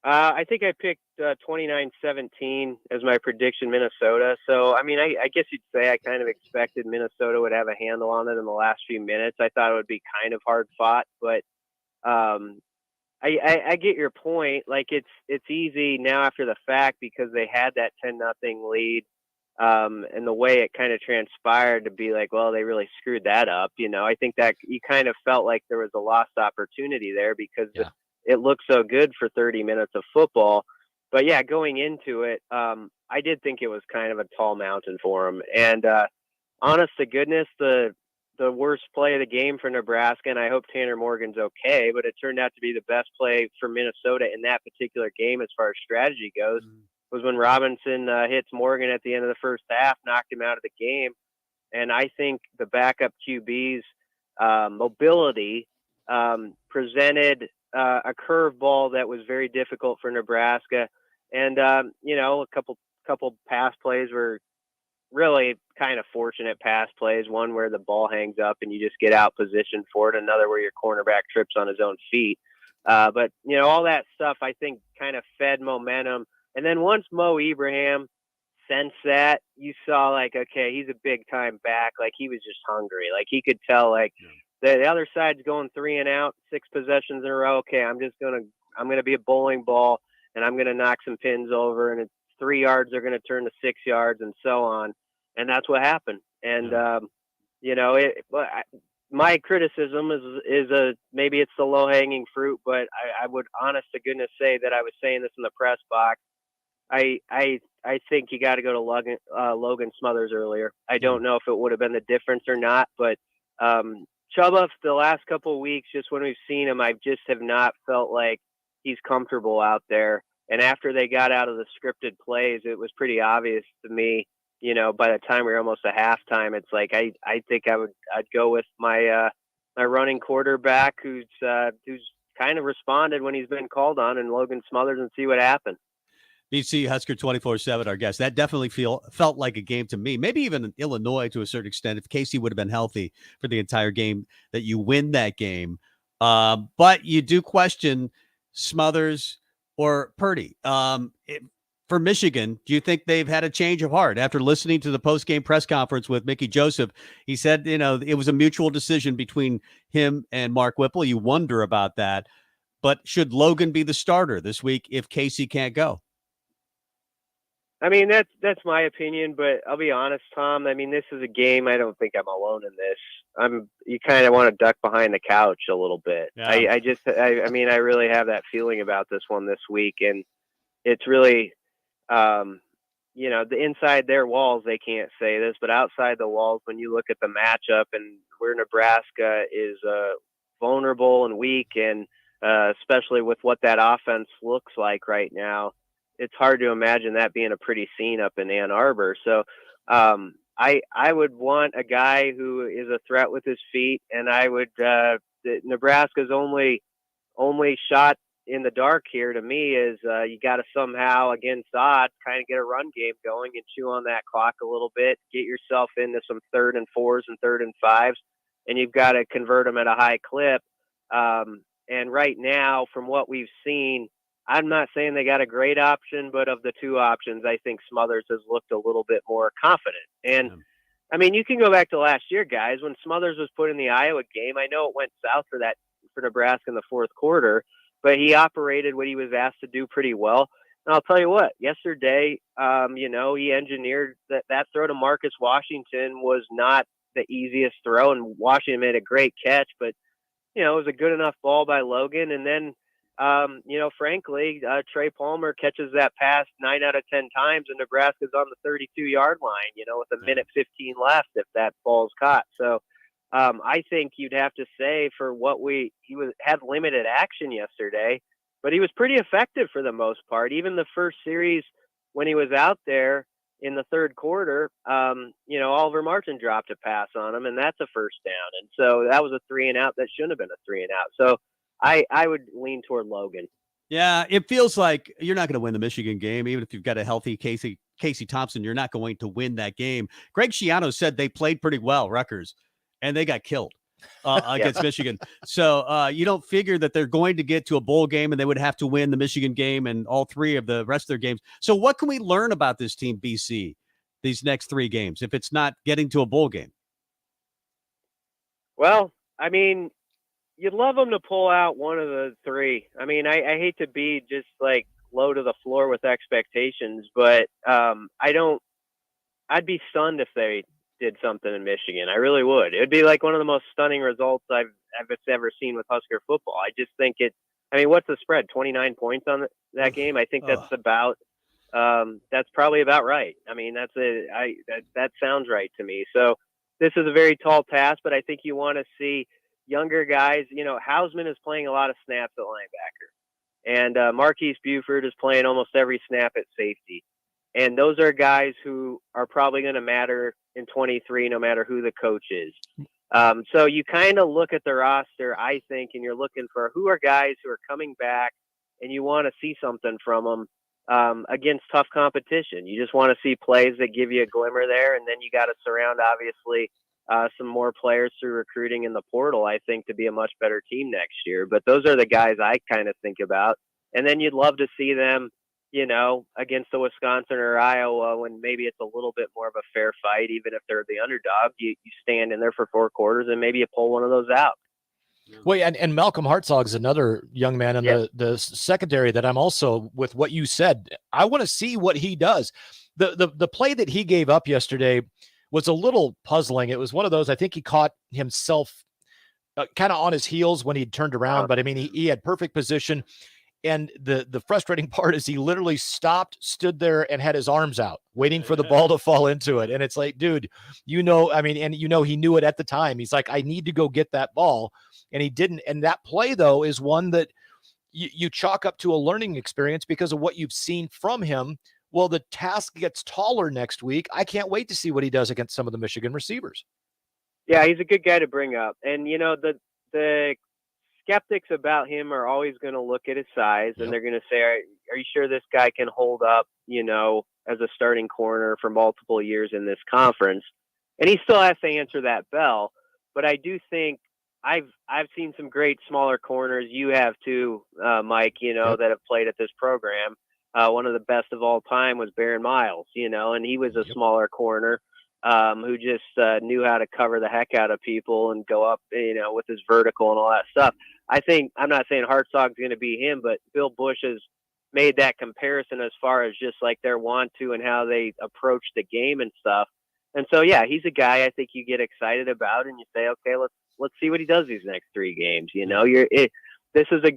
I think I picked 29-17 as my prediction, Minnesota. So, I mean, I guess you'd say I kind of expected Minnesota would have a handle on it in the last few minutes. I thought it would be kind of hard fought, but I get your point. Like it's easy now after the fact because they had that 10-0 lead, and the way it kind of transpired to be like, well, they really screwed that up. I think that you kind of felt like there was a lost opportunity there because it looked so good for 30 minutes of football. But yeah, going into it, I did think it was kind of a tall mountain for them. And honest to goodness, the worst play of the game for Nebraska, and I hope Tanner Morgan's okay, but it turned out to be the best play for Minnesota in that particular game as far as strategy goes, was when Robinson hits Morgan at the end of the first half, knocked him out of the game. And I think the backup QB's mobility presented a curveball that was very difficult for Nebraska. And, a couple pass plays were really kind of fortunate pass plays. One where the ball hangs up and you just get out positioned for it. Another where your cornerback trips on his own feet. But all that stuff I think kind of fed momentum. And then once Mo Ibrahim sensed that, you saw like, okay, he's a big time back. Like he was just hungry. Like he could tell like the other side's going 3 and out, 6 possessions in a row. Okay, I'm going to be a bowling ball and I'm going to knock some pins over, and it's 3 yards are going to turn to 6 yards and so on. And that's what happened. And, my criticism is maybe it's the low hanging fruit, but I would honest to goodness say that I was saying this in the press box. I think you got to go to Logan Smothers earlier. I don't know if it would have been the difference or not, but Chuba, the last couple of weeks, just when we've seen him, I just have not felt like he's comfortable out there. And after they got out of the scripted plays, it was pretty obvious to me, by the time we were almost at halftime, it's like I think I'd go with my my running quarterback who's kind of responded when he's been called on, and Logan Smothers, and see what happened. BC Husker 24/7, our guest. That definitely felt like a game to me. Maybe even in Illinois to a certain extent. If Casey would have been healthy for the entire game, that you win that game. But you do question Smothers or Purdy. For Michigan, do you think they've had a change of heart after listening to the post-game press conference with Mickey Joseph? He said, it was a mutual decision between him and Mark Whipple. You wonder about that. But should Logan be the starter this week if Casey can't go? I mean, that's my opinion, but I'll be honest, Tom. I mean, this is a game. I don't think I'm alone in this. You kind of want to duck behind the couch a little bit. Yeah. I mean, I really have that feeling about this one this week, and it's really, the inside their walls, they can't say this, but outside the walls, when you look at the matchup and where Nebraska is vulnerable and weak, and especially with what that offense looks like right now, it's hard to imagine that being a pretty scene up in Ann Arbor. So I would want a guy who is a threat with his feet, and I would Nebraska's only shot in the dark here to me is you got to somehow, against odds, kind of get a run game going and chew on that clock a little bit, get yourself into some 3rd and 4s and 3rd and 5s, and you've got to convert them at a high clip. And right now, from what we've seen, I'm not saying they got a great option, but of the 2 options, I think Smothers has looked a little bit more confident. And I mean, you can go back to last year, guys, when Smothers was put in the Iowa game. I know it went south for Nebraska in the 4th quarter, but he operated what he was asked to do pretty well. And I'll tell you what, yesterday, he engineered that throw to Marcus Washington was not the easiest throw, and Washington made a great catch, but it was a good enough ball by Logan. And then, frankly, Trey Palmer catches that pass 9 out of 10 times, and Nebraska's on the 32-yard line, with a minute 15 left if that ball's caught. So I think you'd have to say for what had limited action yesterday, but he was pretty effective for the most part. Even the first series when he was out there in the 3rd quarter, Oliver Martin dropped a pass on him, and that's a first down. And so that was a 3 and out that shouldn't have been a 3 and out. So I would lean toward Logan. Yeah, it feels like you're not going to win the Michigan game. Even if you've got a healthy Casey Thompson, you're not going to win that game. Greg Schiano said they played pretty well, Rutgers, and they got killed. against Michigan. So you don't figure that they're going to get to a bowl game and they would have to win the Michigan game and all three of the rest of their games. So what can we learn about this team, BC, these next 3 games, if it's not getting to a bowl game? Well, I mean, you'd love them to pull out one of the 3. I mean, I hate to be just like low to the floor with expectations, but I'd be stunned if they did something in Michigan. I really would. It'd be like one of the most stunning results I've ever seen with Husker football. I just think what's the spread? 29 points on that game? I think that's probably about right. I mean, that sounds right to me. So this is a very tall task, but I think you want to see younger guys. Hausman is playing a lot of snaps at linebacker, and Marquise Buford is playing almost every snap at safety. And those are guys who are probably going to matter in 23, no matter who the coach is. So you kind of look at the roster, I think, and you're looking for who are guys who are coming back, and you want to see something from them against tough competition. You just want to see plays that give you a glimmer there, and then you got to surround, obviously, some more players through recruiting in the portal, I think, to be a much better team next year. But those are the guys I kind of think about. And then you'd love to see them, against the Wisconsin or Iowa, when maybe it's a little bit more of a fair fight, even if they're the underdog, you stand in there for 4 quarters and maybe you pull one of those out. Well, and Malcolm Hartzog is another young man in the secondary that I'm also with what you said. I want to see what he does. The play that he gave up yesterday was a little puzzling. It was one of those, I think he caught himself kind of on his heels when he turned around, but I mean, he had perfect position. And the frustrating part is he literally stopped, stood there, and had his arms out, waiting for the ball to fall into it. And it's like, dude, he knew it at the time. He's like, I need to go get that ball. And he didn't. And that play, though, is one that you chalk up to a learning experience because of what you've seen from him. Well, the task gets taller next week. I can't wait to see what he does against some of the Michigan receivers. Yeah, he's a good guy to bring up. And, the skeptics about him are always going to look at his size, and they're going to say, are you sure this guy can hold up, as a starting corner for multiple years in this conference? And he still has to answer that bell. But I do think I've seen some great smaller corners. You have too, Mike, that have played at this program. One of the best of all time was Baron Miles, and he was a smaller corner who just knew how to cover the heck out of people and go up, with his vertical and all that stuff. I think, I'm not saying Hartzog's going to be him, but Bill Bush has made that comparison as far as just like their want to and how they approach the game and stuff. And so, yeah, he's a guy I think you get excited about and you say, okay, let's see what he does these next 3 games. This is a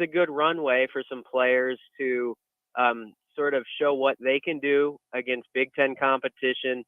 good runway for some players to sort of show what they can do against Big Ten competition,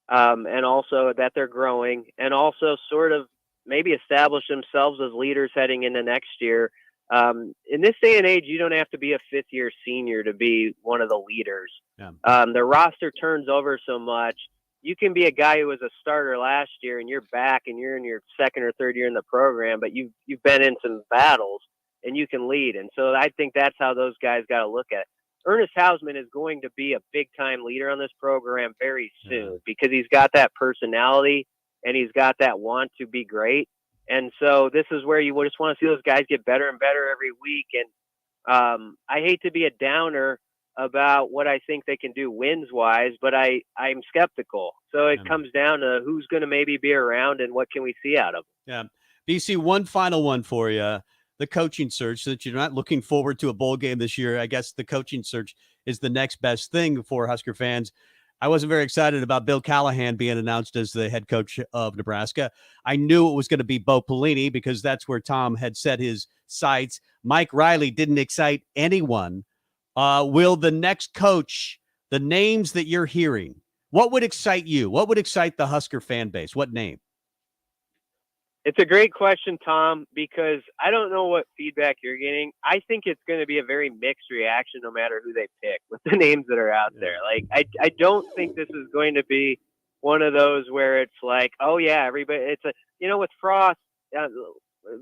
and also that they're growing, and also sort of maybe establish themselves as leaders heading into next year. In this day and age, you don't have to be a 5th-year senior to be one of the leaders. Yeah. The roster turns over so much. You can be a guy who was a starter last year and you're back and you're in your 2nd or 3rd year in the program, but you've been in some battles and you can lead. And so I think that's how those guys got to look at it. Ernest Hausman is going to be a big-time leader on this program very soon because he's got that personality and he's got that want to be great. And so this is where you just want to see those guys get better and better every week. And I hate to be a downer about what I think they can do wins-wise, but I'm skeptical. So it comes down to who's going to maybe be around and what can we see out of them. Yeah. BC, one final one for you. The coaching search, since you're not looking forward to a bowl game this year, I guess the coaching search is the next best thing for Husker fans. I wasn't very excited about Bill Callahan being announced as the head coach of Nebraska. I knew it was going to be Bo Pelini because that's where Tom had set his sights. Mike Riley didn't excite anyone. Will the next coach, the names that you're hearing, what would excite you? What would excite the Husker fan base? What name? It's a great question, Tom, because I don't know what feedback you're getting. I think it's going to be a very mixed reaction no matter who they pick with the names that are out there. Like, I don't think this is going to be one of those where it's like, oh, yeah, everybody. With Frost,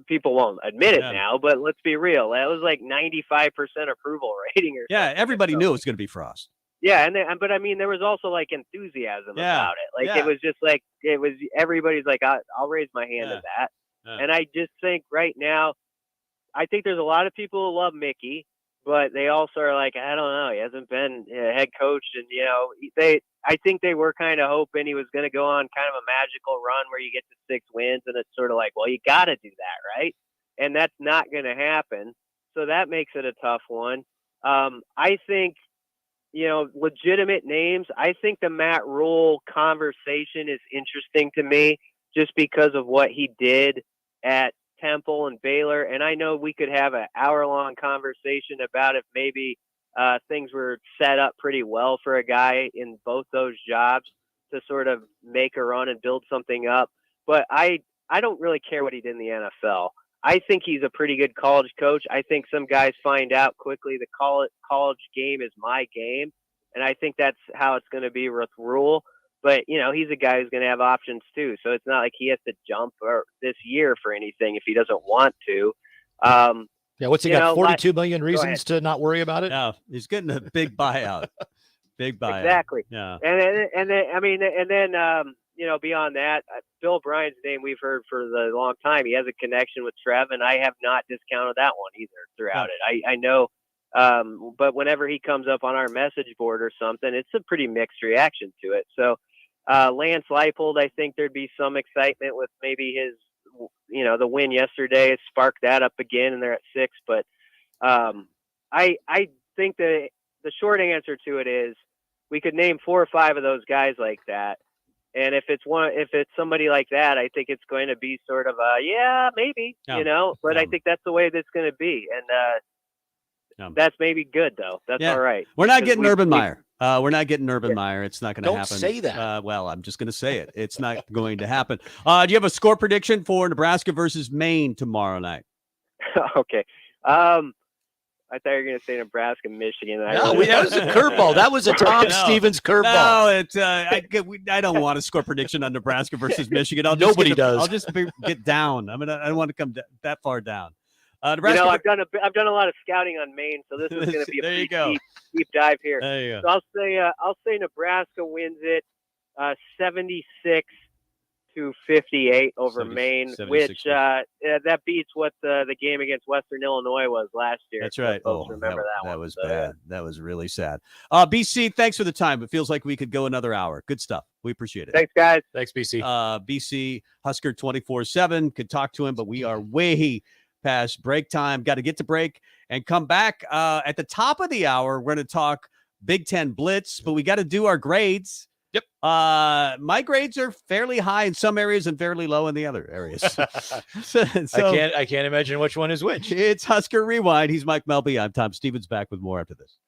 people won't admit it now, but let's be real. That was like 95% approval rating. Everybody knew it was going to be Frost. Yeah, but I mean, there was also like enthusiasm about it. Like it was just like everybody's like, I'll raise my hand to that. And I just think right now, I think there's a lot of people who love Mickey, but they also are like, I don't know, he hasn't been head coach, and I think they were kind of hoping he was going to go on kind of a magical run where you get to 6 wins, and it's sort of like, well, you got to do that, right? And that's not going to happen. So that makes it a tough one. I think, legitimate names. I think the Matt Rule conversation is interesting to me just because of what he did at Temple and Baylor. And I know we could have an hour-long conversation about if maybe things were set up pretty well for a guy in both those jobs to sort of make a run and build something up. But I don't really care what he did in the NFL. I think he's a pretty good college coach. I think some guys find out quickly the college game is my game, and I think that's how it's going to be with Rule. But, he's a guy who's going to have options too, so it's not like he has to jump this year for anything if he doesn't want to. What's he got, 42 million reasons to not worry about it? No, he's getting a big buyout. Big buyout. Exactly. Yeah. And then beyond that, Bill Bryant's name we've heard for the long time. He has a connection with Trev, and I have not discounted that one either throughout it. I know, but whenever he comes up on our message board or something, it's a pretty mixed reaction to it. So Lance Leipold, I think there'd be some excitement with maybe his, the win yesterday sparked that up again, and they're at 6. But I think the short answer to it is we could name 4 or 5 of those guys like that. And if it's somebody like that, I think it's going to be sort of maybe, but I think that's the way that's going to be. And that's maybe good though. That's all right. We're not getting Urban Meyer. We're not getting Urban Meyer. It's not going to happen. Don't say that. Well, I'm just going to say it. It's not going to happen. Do you have a score prediction for Nebraska versus Maine tomorrow night? Okay. I thought you were going to say Nebraska, Michigan. No, that was a curveball. That was a Tom Stevens curveball. No, I don't want a score prediction on Nebraska versus Michigan. Nobody does. I'll just get down. I don't want to come that far down. Nebraska. I've done a lot of scouting on Maine, so this is going to be a pretty deep dive here. There you go. So I'll say Nebraska wins it 76-58 over Maine, which that beats what the game against Western Illinois was last year. That's right. So remember that one. That was bad. That was really sad. BC, thanks for the time. It feels like we could go another hour. Good stuff. We appreciate it. Thanks, guys. Thanks, BC. BC Husker 24/7. Could talk to him, but we are way past break time. Got to get to break and come back. At the top of the hour, we're going to talk Big Ten Blitz, but we got to do our grades. Yep. My grades are fairly high in some areas and fairly low in the other areas. so I can't imagine which one is which. It's Husker Rewind. He's Mike Melby. I'm Tom Stevens, back with more after this.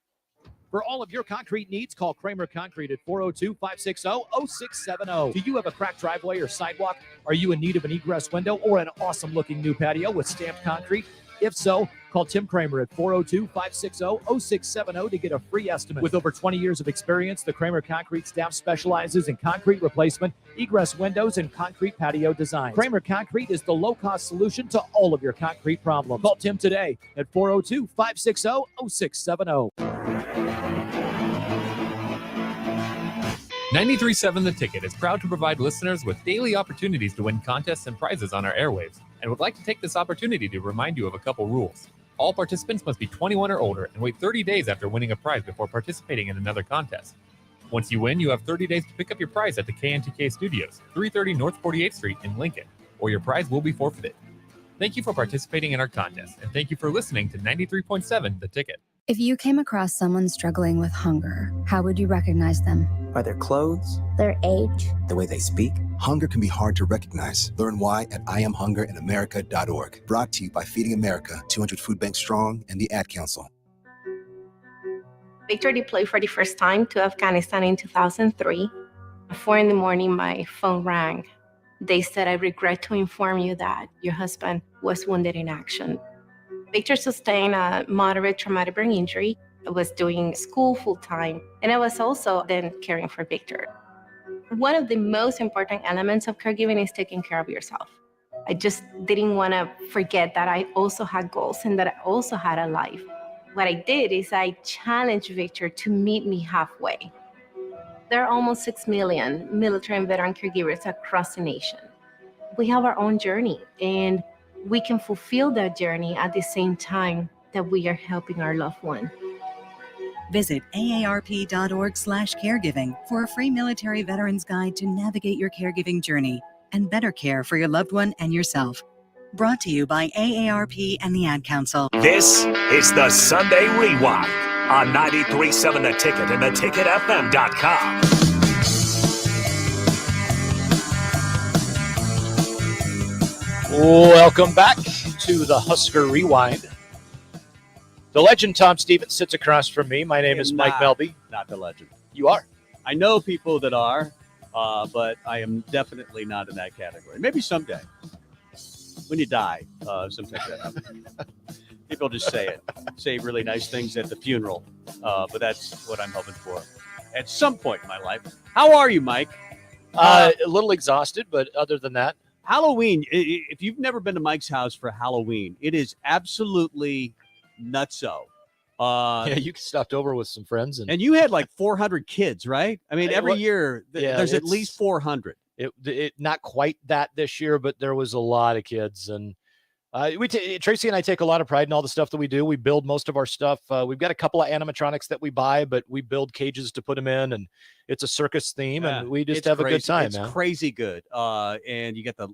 For all of your concrete needs, call Kramer Concrete at 402-560-0670. Do you have a cracked driveway or sidewalk? Are you in need of an egress window or an awesome-looking new patio with stamped concrete? If so, call Tim Kramer at 402-560-0670 to get a free estimate. With over 20 years of experience, the Kramer Concrete staff specializes in concrete replacement, egress windows, and concrete patio design. Kramer Concrete is the low-cost solution to all of your concrete problems. Call Tim today at 402-560-0670. 93.7 The Ticket is proud to provide listeners with daily opportunities to win contests and prizes on our airwaves, and would like to take this opportunity to remind you of a couple rules. All participants must be 21 or older and wait 30 days after winning a prize before participating in another contest. Once you win, you have 30 days to pick up your prize at the KNTK Studios, 330 North 48th Street in Lincoln, or your prize will be forfeited. Thank you for participating in our contest, and thank you for listening to 93.7 The Ticket. If you came across someone struggling with hunger, how would you recognize them? By their clothes, their age, the way they speak. Hunger can be hard to recognize. Learn why at IamHungerInAmerica.org. Brought to you by Feeding America, 200 Food Banks Strong, and the Ad Council. Victor deployed for the first time to Afghanistan in 2003. At 4 a.m, my phone rang. They said, "I regret to inform you that your husband was wounded in action." Victor sustained a moderate traumatic brain injury. I was doing school full-time, and I was also then caring for Victor. One of the most important elements of caregiving is taking care of yourself. I just didn't want to forget that I also had goals and that I also had a life. What I did is I challenged Victor to meet me halfway. There are almost 6 million military and veteran caregivers across the nation. We have our own journey, and we can fulfill that journey at the same time that we are helping our loved one. Visit aarp.org/caregiving for a free military veterans guide to navigate your caregiving journey and better care for your loved one and yourself. Brought to you by AARP and the Ad Council. This is the Sunday Rewind on 93.7 The Ticket and theticketfm.com. Welcome back to the Husker Rewind. The legend Tom Stevens sits across from me. My name is Mike Melby. Not the legend. You are. I know people that are, but I am definitely not in that category. Maybe someday. When you die, sometimes that happens. People just say really nice things at the funeral, but that's what I'm hoping for at some point in my life. How are you, Mike? A little exhausted, but other than that. Halloween, if you've never been to Mike's house for Halloween, it is absolutely nutso. Yeah, you stopped over with some friends. And you had like 400 kids, right? I mean, every year there's at it's- least 400. It not quite that this year, but there was a lot of kids, and Tracy and I take a lot of pride in all the stuff that we do. We build most of our stuff. We've got a couple of animatronics that we buy, but we build cages to put them in, and it's a circus theme, and we just have a good time. It's man. crazy good. And you get the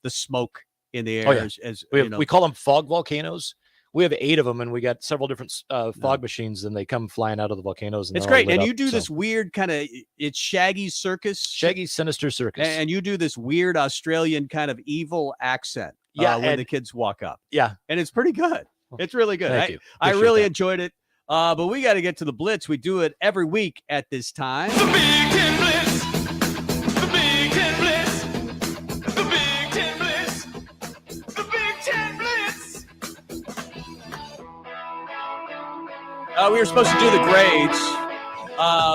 smoke in the air. Oh, yeah. as We call them fog volcanoes. We have 8 of them, and we got several different fog machines, and they come flying out of the volcanoes. And It's they're all great. lit And up, you do so. this weird kind of, it's Shaggy's Circus. Shaggy's Sinister Circus. And you do this weird Australian kind of evil accent when and- the kids walk up. Yeah. And it's pretty good. It's really good. Thank you. I Appreciate really that. enjoyed it. But we got to get to the Blitz. We do it every week at this time. We were supposed to do the grades,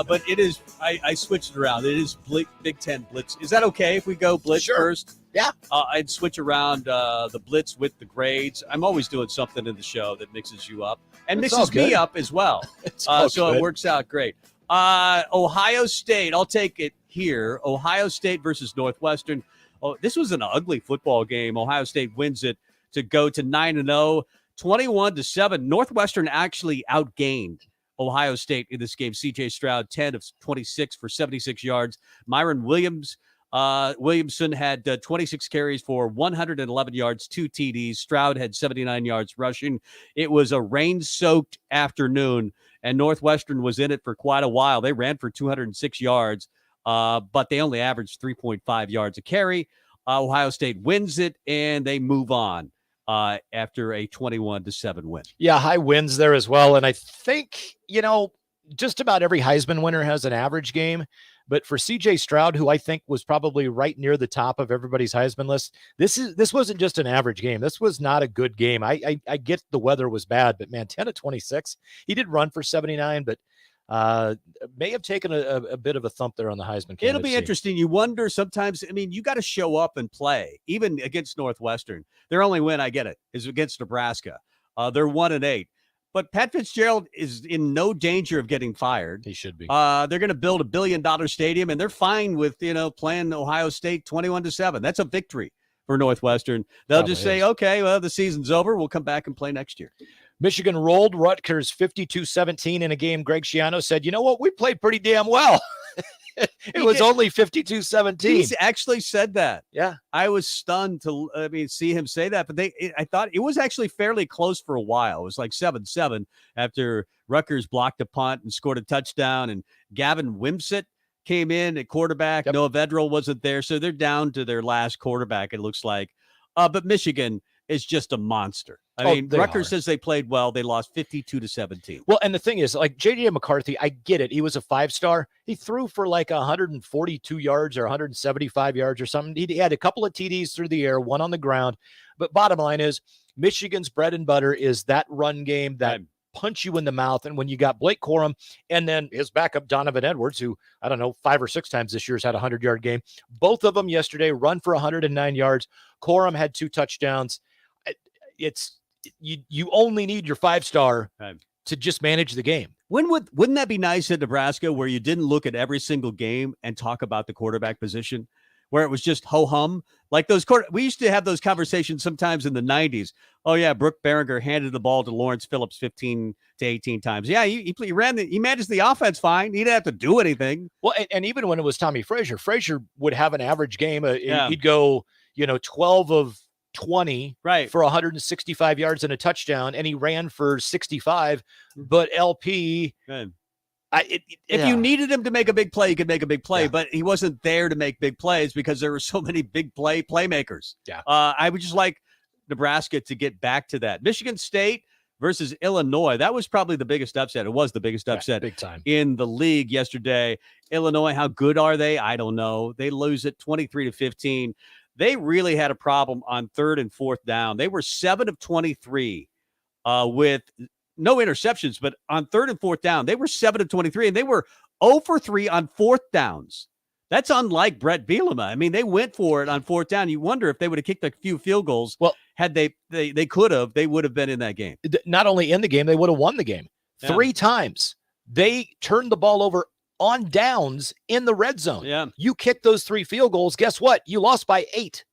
but it is, I switched it around. It is Big Ten Blitz. Is that okay if we go Blitz first? Yeah. I'd switch around the Blitz with the grades. I'm always doing something in the show that mixes you up and It's mixes all me good. up as well. all So good. it works out great. Ohio State, I'll take it here. Ohio State versus Northwestern. Oh, this was an ugly football game. Ohio State wins it to go to 9-0. 21-7. Northwestern actually outgained Ohio State in this game. C.J. Stroud, 10 of 26 for 76 yards. Myron Williamson had 26 carries for 111 yards, 2 TDs. Stroud had 79 yards rushing. It was a rain-soaked afternoon, and Northwestern was in it for quite a while. They ran for 206 yards, but they only averaged 3.5 yards a carry. Ohio State wins it, and they move on after a 21-7 win. Yeah, high wins there as well. And I think, just about every Heisman winner has an average game. But for CJ Stroud, who I think was probably right near the top of everybody's Heisman list, this wasn't just an average game. This was not a good game. I get the weather was bad, but man, 10 of 26. He did run for 79, but may have taken a bit of a thump there on the Heisman candidacy. It'll be interesting. You wonder sometimes, you got to show up and play, even against Northwestern. Their only win, I get it, is against Nebraska. They're 1-8. But Pat Fitzgerald is in no danger of getting fired. He should be. They're going to build $1 billion stadium, and they're fine with, playing Ohio State 21-7. That's a victory for Northwestern. They'll Probably just say, is. okay, well, the season's over. We'll come back and play next year. Michigan rolled Rutgers 52-17 in a game. Greg Schiano said, you know what? We played pretty damn well. It was only 52-17. He's actually said that. Yeah. I was stunned to see him say that, but I thought it was actually fairly close for a while. It was like 7-7 after Rutgers blocked a punt and scored a touchdown, and Gavin Wimsatt came in at quarterback. Noah Vedral wasn't there, so they're down to their last quarterback, it looks like. But Michigan is just a monster. I mean, Rutgers says they played well. They lost 52-17. Well, and the thing is, like J.J. McCarthy, I get it. He was a 5-star. He threw for like 142 yards or 175 yards or something. He had a couple of TDs through the air, one on the ground. But bottom line is, Michigan's bread and butter is that run game that punch you in the mouth. And when you got Blake Corum and then his backup Donovan Edwards, who, I don't know, 5 or 6 times this year has had a 100-yard game. Both of them yesterday run for 109 yards. Corum had 2 touchdowns. you only need your 5-star to just manage the game. Wouldn't that be nice at Nebraska, where you didn't look at every single game and talk about the quarterback position, where it was just ho-hum? Like we used to have those conversations sometimes in the 90s. Oh, yeah, Brooke Behringer handed the ball to Lawrence Phillips 15 to 18 times. Yeah, he managed the offense fine. He didn't have to do anything. Well, and even when it was Tommy Frazier would have an average game. He'd go, 12 of 20 for 165 yards and a touchdown, and he ran for 65. But LP, if you needed him to make a big play, he could make a big play, but he wasn't there to make big plays because there were so many big playmakers. Yeah. I would just like Nebraska to get back to that. Michigan State versus Illinois. That was probably the biggest upset. It was the biggest upset big time in the league yesterday. Illinois, how good are they? I don't know. They lose it 23-15. They really had a problem on 3rd and 4th down. They were 7 of 23 with no interceptions, but on 3rd and 4th down, they were 7 of 23, and they were 0 for 3 on 4th downs. That's unlike Brett Bielema. I mean, they went for it on 4th down. You wonder if they would have kicked a few field goals. Well, had they could have, they would have been in that game. Not only in the game, they would have won the game. 3 times. They turned the ball over on downs in the red zone. Yeah. You kick those 3 field goals. Guess what? You lost by 8.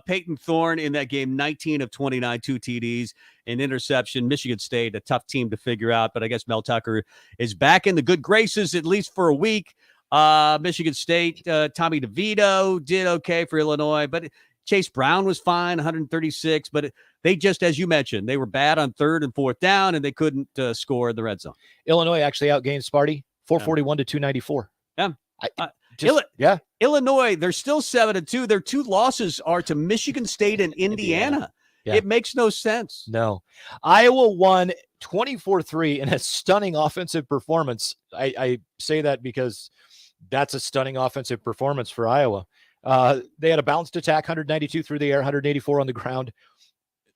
Peyton Thorne in that game, 19 of 29, 2 TDs, an interception. Michigan State, a tough team to figure out, but I guess Mel Tucker is back in the good graces, at least for a week. Michigan State, Tommy DeVito did okay for Illinois, but Chase Brown was fine, 136, but they just, as you mentioned, they were bad on 3rd and 4th down, and they couldn't score in the red zone. Illinois actually outgained Sparty 441 to 294. Yeah. Illinois, they're still 7-2. Their 2 losses are to Michigan State and Indiana. Yeah. It makes no sense. No. Iowa won 24-3 in a stunning offensive performance. I say that because that's a stunning offensive performance for Iowa. They had a balanced attack, 192 through the air, 184 on the ground.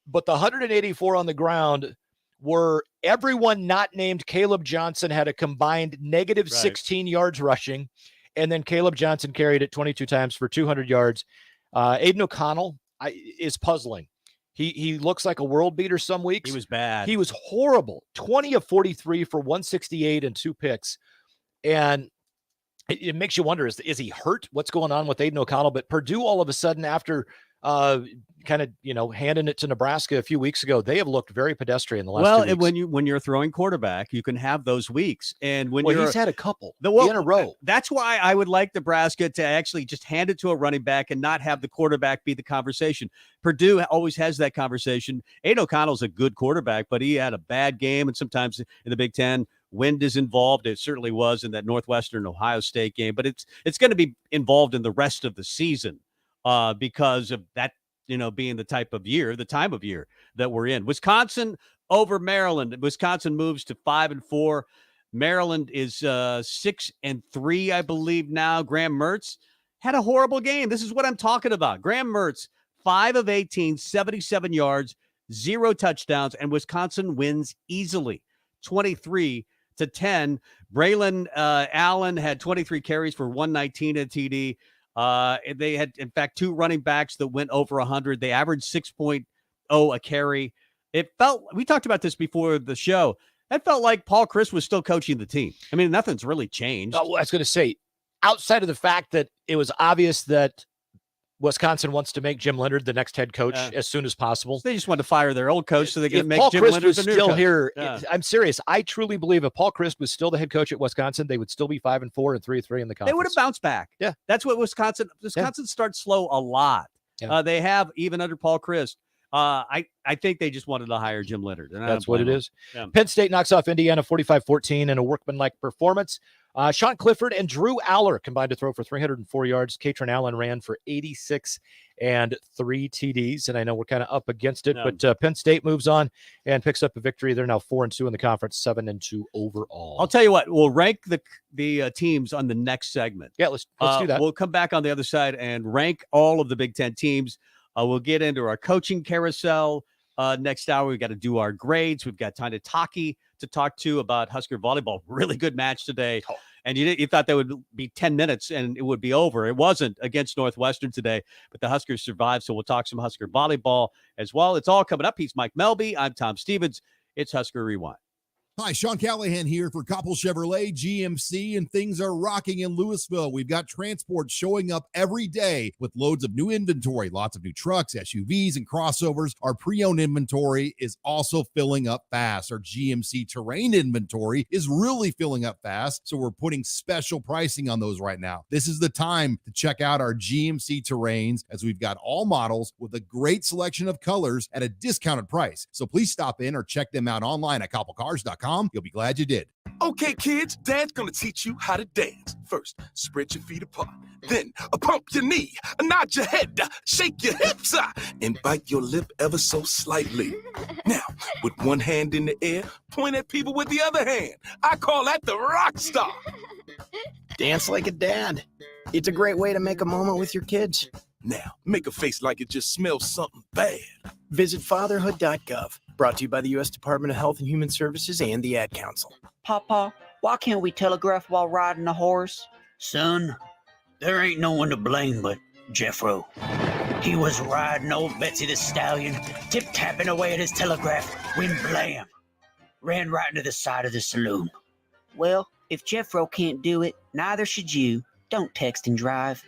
But the 184 on the ground were everyone not named Caleb Johnson had a combined negative 16 yards rushing. And then Caleb Johnson carried it 22 times for 200 yards. Aiden O'Connell is puzzling. He looks like a world beater some weeks. He was bad. He was horrible. 20 of 43 for 168 and 2 picks. And it makes you wonder, is he hurt? What's going on with Aiden O'Connell? But Purdue, all of a sudden, after handing it to Nebraska a few weeks ago, they have looked very pedestrian the last 2 weeks. When you're throwing quarterback, you can have those weeks. And when he's had a couple in a row. That's why I would like Nebraska to actually just hand it to a running back and not have the quarterback be the conversation. Purdue always has that conversation. Aiden O'Connell's a good quarterback, but he had a bad game. And sometimes in the Big Ten, wind is involved. It certainly was in that Northwestern Ohio State game, but it's going to be involved in the rest of the season because of that, being the time of year that we're in. Wisconsin over Maryland. Wisconsin moves to 5-4. Maryland is 6-3, I believe now. Graham Mertz had a horrible game. This is what I'm talking about. Graham Mertz, 5 of 18, 77 yards, 0 touchdowns, and Wisconsin wins easily, 23-10. Braylon Allen had 23 carries for 119 at TD. They had, in fact, 2 running backs that went over 100. They averaged 6.0 a carry. We talked about this before the show. That felt like Paul Chryst was still coaching the team. I mean, nothing's really changed. Oh, I was going to say, outside of the fact that it was obvious that Wisconsin wants to make Jim Leonard the next head coach as soon as possible. They just want to fire their old coach so they can make Paul Jim Chryst Leonard was the new still coach. here. Yeah. I'm serious. I truly believe if Paul Chryst was still the head coach at Wisconsin, they would still be 5-4 and 3-3 in the conference. They would have bounced back. Yeah, that's what Wisconsin starts slow a lot. Yeah. They have, even under Paul Chryst. I think they just wanted to hire Jim Leonard. And that's what it is. Yeah. Penn State knocks off Indiana 45-14 in a workmanlike performance. Sean Clifford and Drew Aller combined to throw for 304 yards. Katrin Allen ran for 86 and 3 TDs. And I know we're kind of up against it, but Penn State moves on and picks up a victory. They're now 4-2 in the conference, 7-2 overall. I'll tell you what, we'll rank the teams on the next segment. Yeah, let's do that. We'll come back on the other side and rank all of the Big Ten teams. We'll get into our coaching carousel next hour. We've got to do our grades. We've got Tanya Taki to talk to about Husker volleyball. Really good match today. And you thought that would be 10 minutes and it would be over. It wasn't against Northwestern today, but the Huskers survived. So we'll talk some Husker volleyball as well. It's all coming up. He's Mike Melby. I'm Tom Stevens. It's Husker Rewind. Hi, Sean Callahan here for Koppel Chevrolet GMC, and things are rocking in Louisville. We've got transport showing up every day with loads of new inventory, lots of new trucks, SUVs, and crossovers. Our pre-owned inventory is also filling up fast. Our GMC Terrain inventory is really filling up fast, so we're putting special pricing on those right now. This is the time to check out our GMC Terrains, as we've got all models with a great selection of colors at a discounted price. So please stop in or check them out online at koppelcars.com. You'll be glad you did. Okay, kids, Dad's gonna teach you how to dance. First, spread your feet apart. Then, pump your knee, nod your head, shake your hips, and bite your lip ever so slightly. Now, with one hand in the air, point at people with the other hand. I call that the rock star. Dance like a dad. It's a great way to make a moment with your kids. Now, make a face like it just smells something bad. Visit fatherhood.gov. Brought to you by the U.S. Department of Health and Human Services and the Ad Council. Papa, why can't we telegraph while riding a horse? Son, there ain't no one to blame but Jeffro. He was riding old Betsy the Stallion, tip-tapping away at his telegraph, when blam, ran right into the side of the saloon. Well, if Jeffro can't do it, neither should you. Don't text and drive.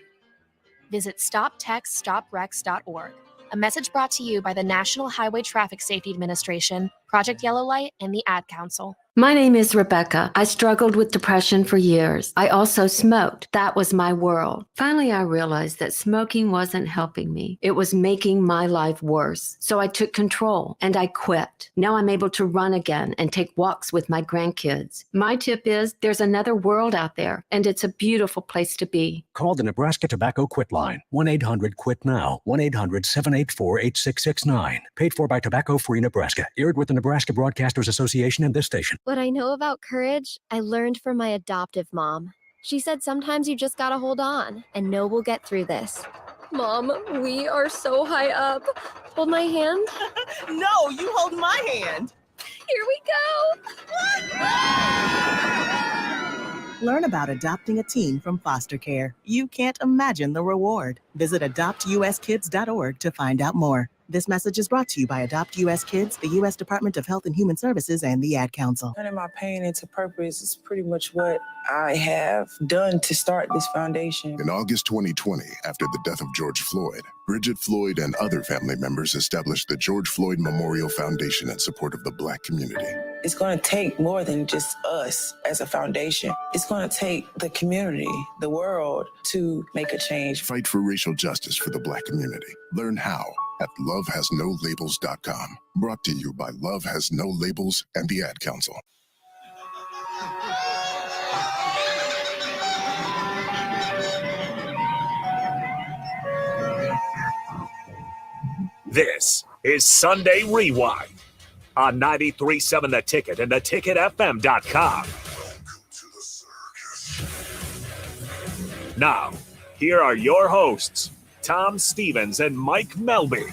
Visit StopTextStopWrecks.org. A message brought to you by the National Highway Traffic Safety Administration, Project Yellow Light, and the Ad Council. My name is Rebecca. I struggled with depression for years. I also smoked. That was my world. Finally, I realized that smoking wasn't helping me. It was making my life worse. So I took control and I quit. Now I'm able to run again and take walks with my grandkids. My tip is there's another world out there, and it's a beautiful place to be. Call the Nebraska Tobacco Quit Line, 1-800-QUIT-NOW, 1-800-784-8669. Paid for by Tobacco Free Nebraska. Aired with the Nebraska Broadcasters Association and this station. What I know about courage, I learned from my adoptive mom. She said sometimes you just gotta hold on and know we'll get through this. Mom, we are so high up. Hold my hand. No, you hold my hand. Here we go. Learn about adopting a teen from foster care. You can't imagine the reward. Visit adoptuskids.org to find out more. This message is brought to you by Adopt U.S. Kids, the U.S. Department of Health and Human Services, and the Ad Councel. Turning my pain into purpose is pretty much what I have done to start this foundation. In August 2020, after the death of George Floyd, Bridget Floyd and other family members established the George Floyd Memorial Foundation in support of the Black community. It's going to take more than just us as a foundation. It's going to take the community, the world, to make a change. Fight for racial justice for the Black community. Learn how at lovehasnolabels.com. Brought to you by Love Has No Labels and the Ad Council. This is Sunday Rewind on 93.7 The Ticket and theticketfm.com. Now, here are your hosts, Tom Stevens and Mike Melby.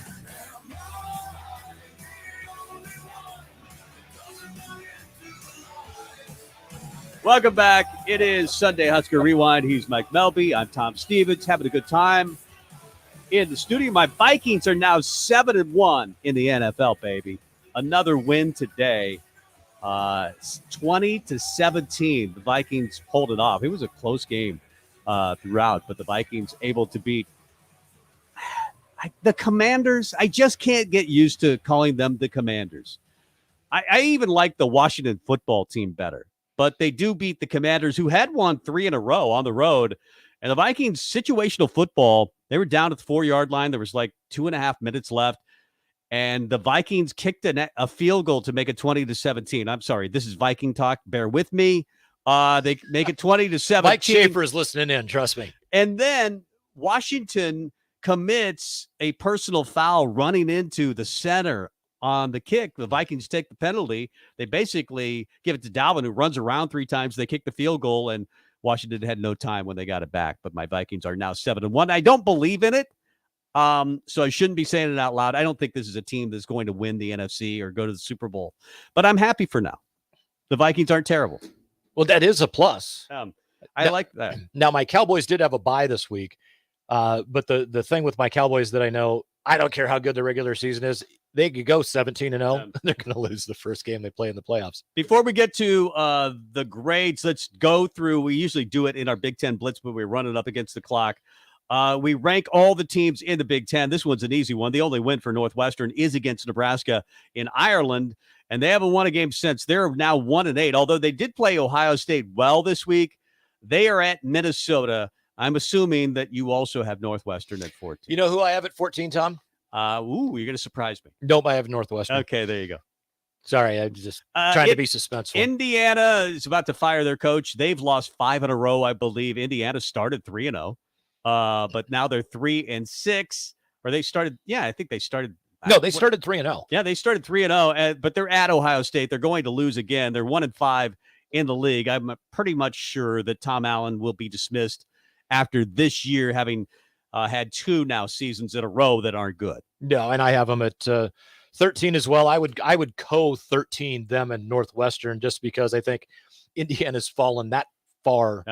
Welcome back. It is Sunday Husker Rewind. He's Mike Melby. I'm Tom Stevens. Having a good time in the studio. My Vikings are now 7-1 in the NFL, baby. Another win today. 20-17. The Vikings pulled it off. It was a close game throughout, but the Vikings able to beat the Commanders. I just can't get used to calling them the Commanders. I even like the Washington football team better, but they do beat the Commanders, who had won 3 in a row on the road. And the Vikings situational football, they were down at the 4-yard line. There was like 2.5 minutes left. And the Vikings kicked a field goal to make it 20-17. I'm sorry, this is Viking talk. Bear with me. They make it 20-17. Mike Schaefer is listening in, trust me. And then Washington commits a personal foul running into the center on the kick. The Vikings take the penalty. They basically give it to Dalvin, who runs around 3 times. They kick the field goal, and Washington had no time when they got it back. But my Vikings are now 7-1. I don't believe in it, so I shouldn't be saying it out loud. I don't think this is a team that's going to win the NFC or go to the Super Bowl. But I'm happy for now. The Vikings aren't terrible. Well, that is a plus. I like that. Now, my Cowboys did have a bye this week, but the thing with my Cowboys that I know, I don't care how good the regular season is, they could go 17-0. They're going to lose the first game they play in the playoffs. Before we get to the grades, let's go through. We usually do it in our Big Ten Blitz, but we're running up against the clock. We rank all the teams in the Big Ten. This one's an easy one. The only win for Northwestern is against Nebraska in Ireland, and they haven't won a game since. They're now 1-8. Although they did play Ohio State well this week, they are at Minnesota. I'm assuming that you also have Northwestern at 14. You know who I have at 14, Tom? You're going to surprise me. Nope, I have Northwestern. Okay, there you go. Sorry, I'm just trying to be suspenseful. Indiana is about to fire their coach. They've lost 5 in a row, I believe. Indiana started 3-0, but now they're 3-6. Or they started, I think they started. No, they started 3-0. Yeah, they started 3-0, but they're at Ohio State. They're going to lose again. They're 1-5 in the league. I'm pretty much sure that Tom Allen will be dismissed after this year, having had 2 now seasons in a row that aren't good. No, and I have them at 13 as well. I would co-13 them and Northwestern just because I think Indiana's fallen that far.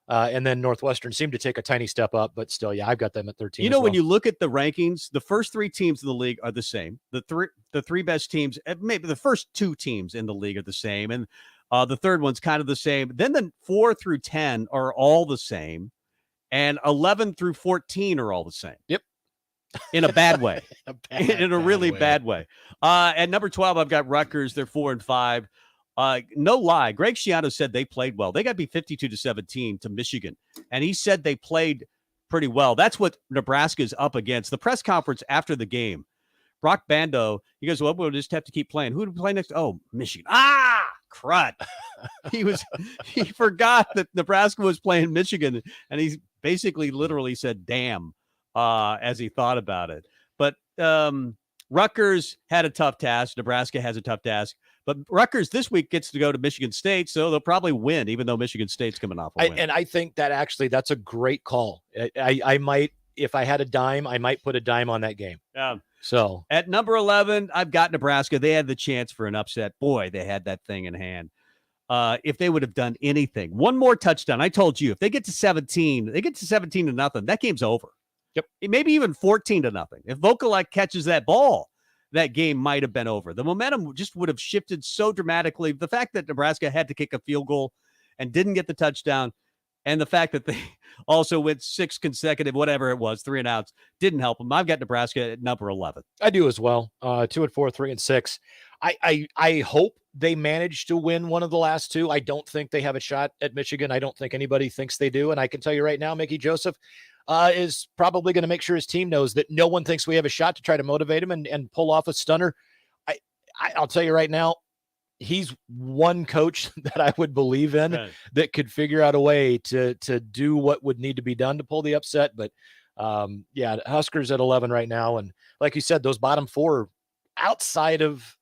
And then Northwestern seemed to take a tiny step up, but still, I've got them at 13. You know, when you look at the rankings, the first 3 teams in the league are the same. The three best teams, maybe the first 2 teams in the league are the same, and the third one's kind of the same. Then the 4 through 10 are all the same. And 11 through 14 are all the same. Yep. In a bad way. In a really bad way. At number 12, I've got Rutgers. They're 4-5. No lie. Greg Schiano said they played well. They got beat 52-17 to Michigan. And he said they played pretty well. That's what Nebraska is up against. The press conference after the game, Brock Bando, he goes, well, we'll just have to keep playing. Who do we play next? Oh, Michigan. Crud. He forgot that Nebraska was playing Michigan, and he basically literally said damn as he thought about it. But Rutgers had a tough task. Nebraska has a tough task. But Rutgers this week gets to go to Michigan State, so they'll probably win, even though Michigan State's coming off a win. And I think that actually that's a great call. I might, if I had a dime, I might put a dime on that game. Yeah. So at number 11, I've got Nebraska. They had the chance for an upset. Boy, they had that thing in hand. If they would have done anything, one more touchdown. I told you, if they get to 17, they get to 17-0, that game's over. Yep. Maybe even 14-0. If Vokalek catches that ball, that game might have been over. The momentum just would have shifted so dramatically. The fact that Nebraska had to kick a field goal and didn't get the touchdown, and the fact that they also went 6 consecutive, whatever it was, 3 and outs, didn't help them. I've got Nebraska at number 11. I do as well. 2-4, 3-6. I hope they manage to win one of the last 2. I don't think they have a shot at Michigan. I don't think anybody thinks they do. And I can tell you right now, Mickey Joseph is probably going to make sure his team knows that no one thinks we have a shot to try to motivate him and pull off a stunner. I'll tell you right now, he's one coach that I would believe in that could figure out a way to do what would need to be done to pull the upset. But Huskers at 11 right now. And like you said, those bottom 4 outside of,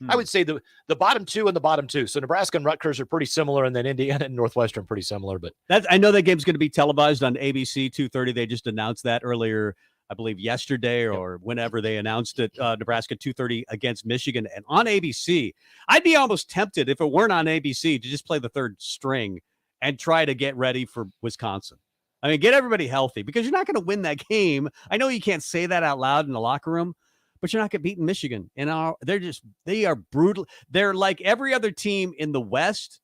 I would say the bottom 2 and the bottom 2. So Nebraska and Rutgers are pretty similar, and then Indiana and Northwestern pretty similar. But I know that game's going to be televised on ABC 2:30. They just announced that earlier, I believe yesterday or whenever they announced it. Nebraska 2:30 against Michigan, and on ABC. I'd be almost tempted if it weren't on ABC to just play the third string and try to get ready for Wisconsin. I mean, get everybody healthy, because you're not going to win that game. I know you can't say that out loud in the locker room, but you're not going to beat Michigan. And they are brutal. They're like every other team in the West,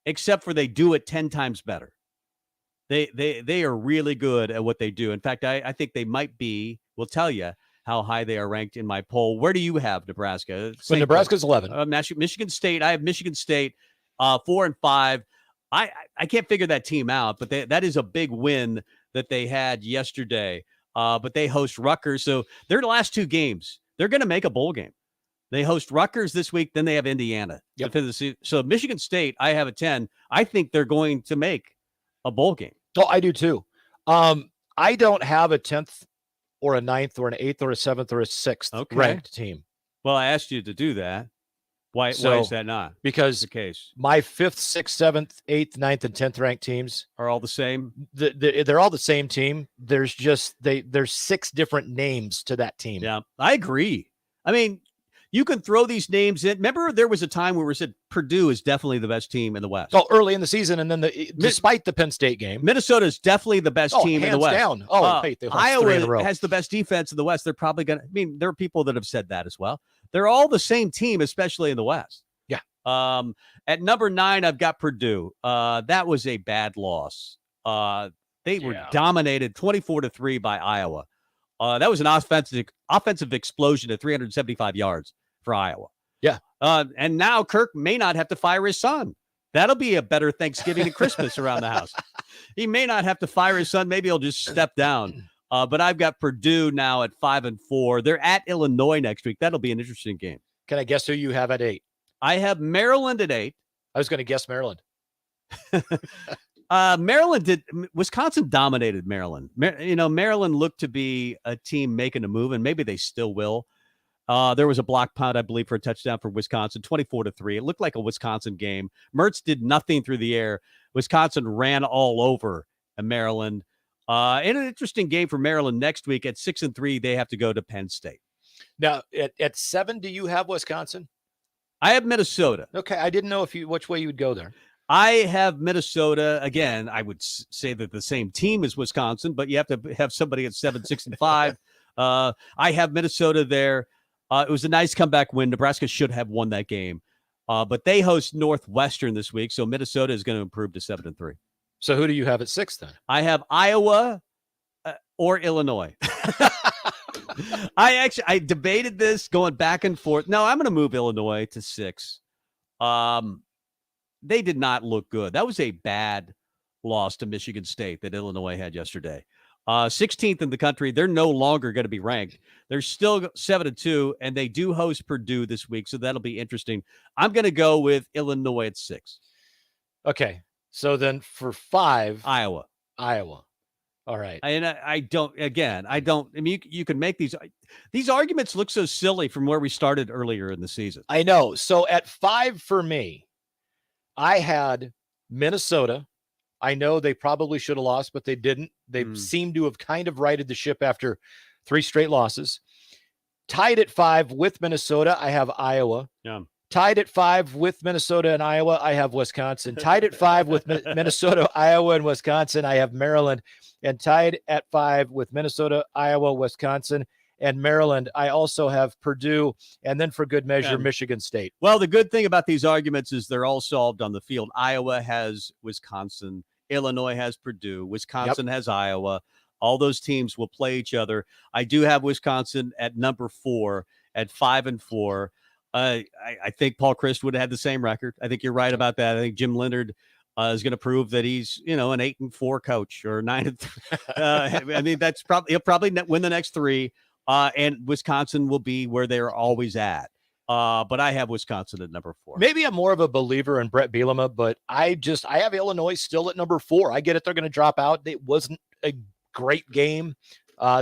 except for they do it 10 times better. They are really good at what they do. In fact, I think they might be. We'll tell you how high they are ranked in my poll. Where do you have Nebraska? So Nebraska's 11. Michigan State. I have Michigan State 4-5. I can't figure that team out, but that is a big win that they had yesterday. But they host Rutgers. So their last 2 games, they're going to make a bowl game. They host Rutgers this week, then they have Indiana. Yep. So Michigan State, I have a 10. I think they're going to make a bowl game. Oh, I do too. I don't have a 10th or a 9th or an 8th or a 7th or a 6th ranked team. Well, I asked you to do that. Why is that not? Because the case. My 5th, 6th, 7th, 8th, 9th, and 10th ranked teams are all the same. They're all the same team. There's just there's 6 different names to that team. Yeah, I agree. I mean, You can throw these names in. Remember, there was a time where we said Purdue is definitely the best team in the West. Oh, early in the season, and then despite the Penn State game, Minnesota is definitely the best team in the West. Down. Oh, wait, they lost 3 in a row. Iowa has the best defense in the West. They're probably going to. I mean, there are people that have said that as well. They're all the same team, especially in the West. Yeah. At number 9, I've got Purdue. That was a bad loss. They were dominated 24-3 by Iowa. That was an offensive explosion at 375 yards for Iowa. Yeah. And now Kirk may not have to fire his son. That'll be a better Thanksgiving and Christmas around the house. He may not have to fire his son. Maybe he'll just step down. But I've got Purdue now at 5-4. They're at Illinois next week. That'll be an interesting game. Can I guess who you have at 8? I have Maryland at 8. I was going to guess Maryland. Wisconsin dominated Maryland. Maryland looked to be a team making a move, and maybe they still will. There was a block punt, I believe, for a touchdown for Wisconsin, 24-3. It looked like a Wisconsin game. Mertz did nothing through the air. Wisconsin ran all over Maryland. In an interesting game for Maryland next week at 6-3, they have to go to Penn State. Now, at 7, do you have Wisconsin? I have Minnesota. Okay, I didn't know which way you would go there. I have Minnesota. Again, I would say that the same team as Wisconsin, but you have to have somebody at 7, 6, and 5. I have Minnesota there. It was a nice comeback win. Nebraska should have won that game. But they host Northwestern this week, so Minnesota is going to improve to 7-3. So who do you have at 6 then? I have Iowa or Illinois. I debated this going back and forth. No, I'm going to move Illinois to 6. They did not look good. That was a bad loss to Michigan State that Illinois had yesterday. 16th in the country. They're no longer going to be ranked. They're still 7-2, and they do host Purdue this week, so that'll be interesting. I'm going to go with Illinois at 6. Okay, so then for 5, Iowa. All right. And you can make these arguments look so silly from where we started earlier in the season. I know. So at 5 for me, I had Minnesota. I know they probably should have lost, but they didn't. They seem to have kind of righted the ship after 3 straight losses. Tied at 5 with Minnesota, I have Iowa. Yeah. Tied at 5 with Minnesota and Iowa, I have Wisconsin. Tied at 5 with Minnesota, Iowa, and Wisconsin, I have Maryland. And tied at 5 with Minnesota, Iowa, Wisconsin, and Maryland, I also have Purdue. And then for good measure, Michigan State. Well, the good thing about these arguments is they're all solved on the field. Iowa has Wisconsin. Illinois has Purdue. Wisconsin has Iowa. All those teams will play each other. I do have Wisconsin at number 4 at 5-4. I think Paul Chryst would have had the same record. I think you're right about that. I think Jim Leonard is going to prove that he's, an 8-4 coach or 9-3. I mean, he'll probably win the next 3. And Wisconsin will be where they're always at. But I have Wisconsin at number 4. Maybe I'm more of a believer in Brett Bielema, but I have Illinois still at number 4. I get it. They're going to drop out. It wasn't a great game.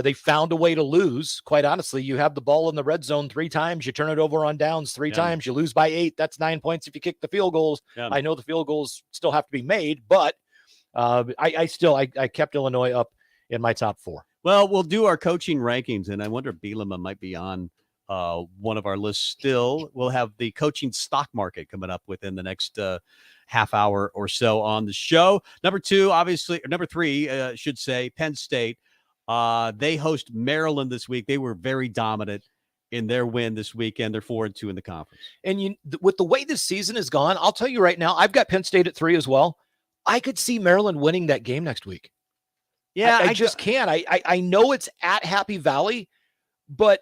They found a way to lose. Quite honestly, you have the ball in the red zone 3 times. You turn it over on downs 3 times. You lose by 8. That's 9 points if you kick the field goals. Yeah. I know the field goals still have to be made, but I kept Illinois up in my top 4. Well, we'll do our coaching rankings, and I wonder if Bielema might be on one of our lists still. We'll have the coaching stock market coming up within the next half hour or so on the show. Number 3, should say, Penn State. They host Maryland this week. They were very dominant in their win this weekend. They're 4-2 in the conference. And with the way this season has gone, I'll tell you right now, I've got Penn State at 3 as well. I could see Maryland winning that game next week. Yeah, I just can't. I know it's at Happy Valley, but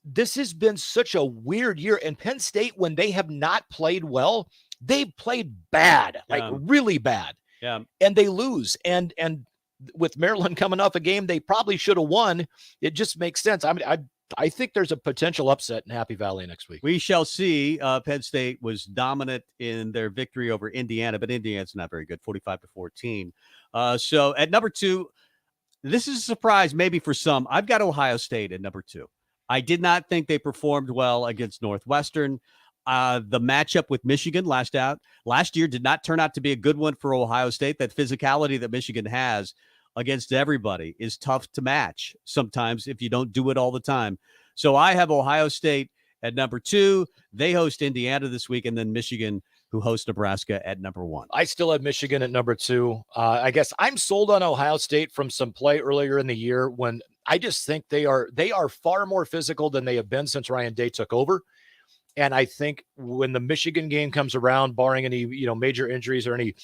this has been such a weird year. And Penn State, when they have not played well, they've played bad, really bad. Yeah. And they lose. And with Maryland coming off a game they probably should have won, it just makes sense. I mean, I think there's a potential upset in Happy Valley next week. We shall see. Penn State was dominant in their victory over Indiana, but Indiana's not very good, 45-14. So at number 2, this is a surprise maybe for some. I've got Ohio State at number 2. I did not think they performed well against Northwestern. The matchup with Michigan last year did not turn out to be a good one for Ohio State. That physicality that Michigan has against everybody is tough to match sometimes if you don't do it all the time. So I have Ohio State at number 2. They host Indiana this week, and then Michigan, who hosts Nebraska, at number 1. I still have Michigan at number 2. I guess I'm sold on Ohio State from some play earlier in the year when I just think they are far more physical than they have been since Ryan Day took over. And I think when the Michigan game comes around, barring any major injuries or any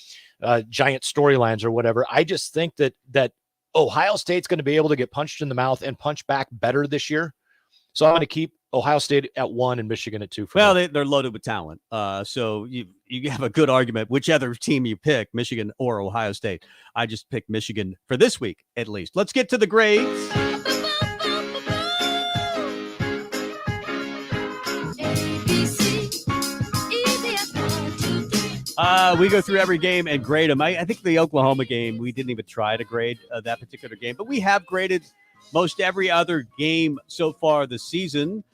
giant storylines or whatever, I just think that Ohio State's going to be able to get punched in the mouth and punch back better this year. So I'm going to keep Ohio State at 1 and Michigan at 2. They're loaded with talent. So you have a good argument, whichever team you pick, Michigan or Ohio State. I just picked Michigan for this week, at least. Let's get to the grades. We go through every game and grade them. I think the Oklahoma game, we didn't even try to grade that particular game, but we have graded most every other game so far this season.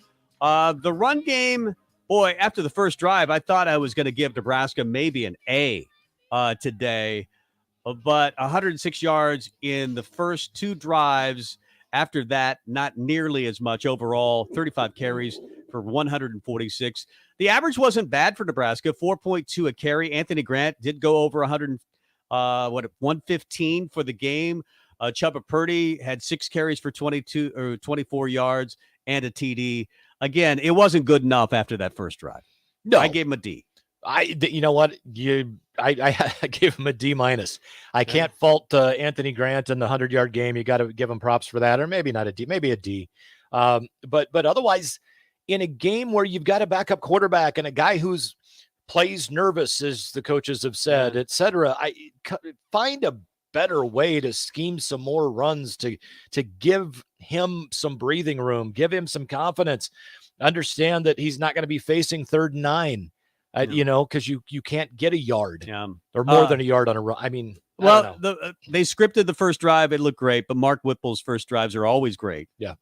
The run game, boy, after the first drive, I thought I was going to give Nebraska maybe an A today, but 106 yards in the first 2 drives. After that, not nearly as much overall, 35 carries for 146. The average wasn't bad for Nebraska, 4.2 a carry. Anthony Grant did go over 115 for the game. Chubba Purdy had 6 carries for 24 yards and a TD. Again, it wasn't good enough after that first drive. No, I gave him a D. You know what? I gave him a D-. I can't fault Anthony Grant in the 100-yard game. You got to give him props for that, or maybe not a D, maybe a D. But otherwise, in a game where you've got a backup quarterback and a guy who's plays nervous, as the coaches have said, et cetera, I find a better way to scheme some more runs to give him some breathing room, give him some confidence, understand that he's not going to be facing 3rd and 9. Because you can't get a yard or more than a yard on a run. I mean, they scripted the first drive. It looked great, but Mark Whipple's first drives are always great. Yeah.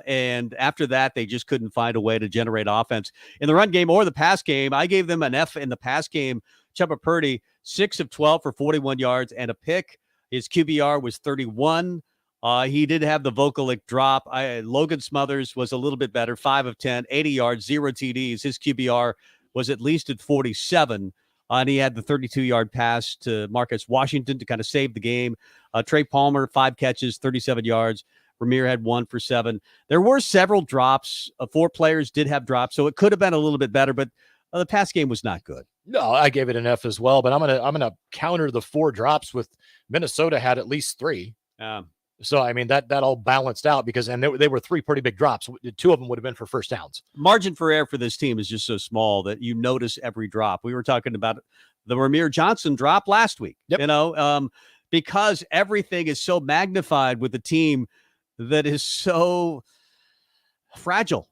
And after that, they just couldn't find a way to generate offense in the run game or the pass game. I gave them an F in the pass game. Chubba Purdy, 6 of 12 for 41 yards and a pick. His QBR was 31. He did have the Vocalic drop. Logan Smothers was a little bit better, 5 of 10, 80 yards, 0 TDs. His QBR was at least at 47, and he had the 32-yard pass to Marcus Washington to kind of save the game. Trey Palmer, 5 catches, 37 yards. Ramir had 1 for 7. There were several drops. 4 players did have drops, so it could have been a little bit better, but the pass game was not good. No, I gave it an F as well, but I'm gonna counter the 4 drops with Minnesota had at least 3. So, I mean, that all balanced out because they were 3 pretty big drops. 2 of them would have been for first downs. Margin for error for this team is just so small that you notice every drop. We were talking about the Ramir Johnson drop last week, because everything is so magnified with a team that is so fragile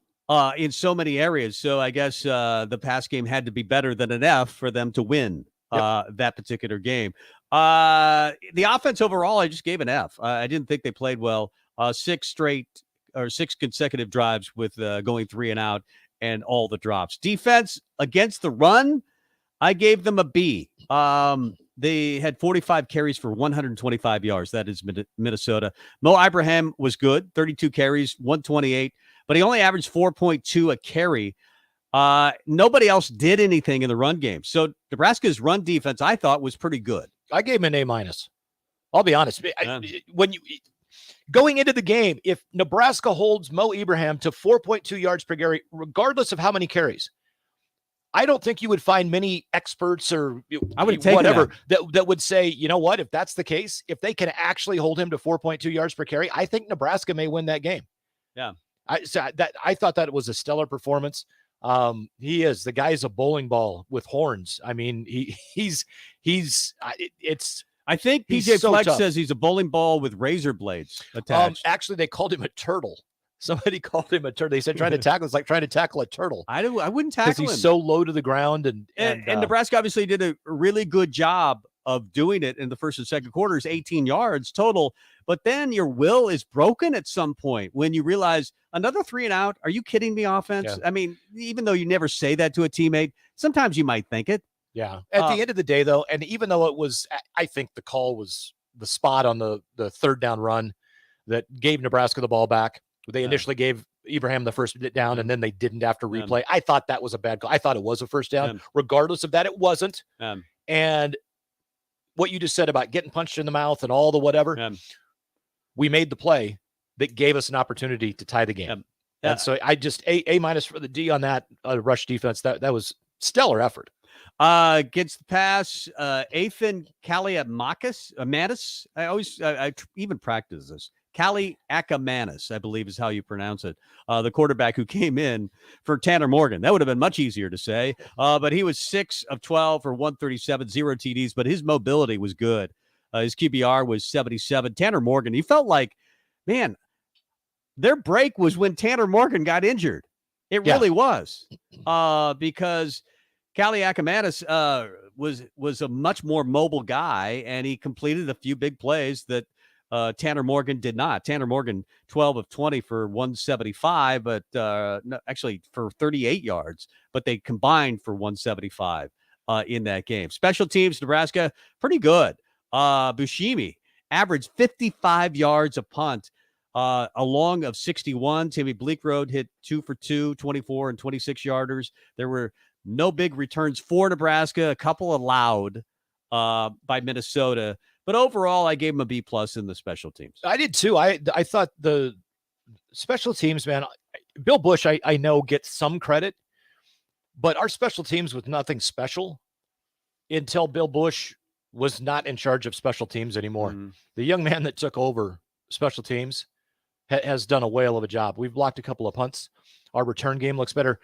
in so many areas. So I guess the pass game had to be better than an F for them to win that particular game. The offense overall, I just gave an F. I didn't think they played well. 6 consecutive drives with going 3 and out and all the drops. Defense against the run, I gave them a B. They had 45 carries for 125 yards. That is Minnesota. Mo Ibrahim was good, 32 carries, 128, but he only averaged 4.2 a carry. Nobody else did anything in the run game. So Nebraska's run defense, I thought, was pretty good. I gave him an A-. I'll be honest. When you going into the game, if Nebraska holds Mo Ibrahim to 4.2 yards per carry, regardless of how many carries, I don't think you would find many experts or I would take whatever that would say, you know what, if that's the case, if they can actually hold him to 4.2 yards per carry, I think Nebraska may win that game. Yeah. I thought that it was a stellar performance. He is. The guy's a bowling ball with horns. I mean, I think PJ Flex says he's a bowling ball with razor blades attached. Actually, they called him a turtle. Somebody called him a turtle. They said trying to tackle is like trying to tackle a turtle. I wouldn't tackle him because he's so low to the ground. And Nebraska obviously did a really good job of doing it in the first and second quarters, 18 yards total. But then your will is broken at some point when you realize another 3 and out. Are you kidding me, offense? Yeah. I mean, even though you never say that to a teammate, sometimes you might think it. Yeah. At the end of the day, though, and even though it was, I think the call was the spot on the 3rd down run that gave Nebraska the ball back. They initially gave Ibrahim the first down, and then they didn't after replay. I thought that was a bad call. I thought it was a first down. Regardless of that, it wasn't. And what you just said about getting punched in the mouth and all the whatever, we made the play that gave us an opportunity to tie the game. And so I just A minus for the D on that rush defense. That was stellar effort. Gets the pass. Athan Kaliakamanis. I even practice this. Kaliakamanis, I believe is how you pronounce it. The quarterback who came in for Tanner Morgan. That would have been much easier to say. But he was 6 of 12 for 137, 0 TDs, but his mobility was good. His QBR was 77. Tanner Morgan, he felt like, man, their break was when Tanner Morgan got injured. It really was. Because Kaliakamanis was a much more mobile guy, and he completed a few big plays that Tanner Morgan did not. Tanner Morgan, 12 of 20 for 175, but no, actually for 38 yards, but they combined for 175 in that game. Special teams, Nebraska, pretty good. Bushimi averaged 55 yards a punt, a long of 61. Timmy Bleekrode hit 2 for 2, 24 and 26 yarders. There were no big returns for Nebraska, a couple allowed by Minnesota. But overall, I gave him a B+ in the special teams. I did too. I thought the special teams, man, Bill Bush, I know gets some credit, but our special teams was nothing special until Bill Bush was not in charge of special teams anymore. The young man that took over special teams has done a whale of a job. We've blocked a couple of punts. Our return game looks better.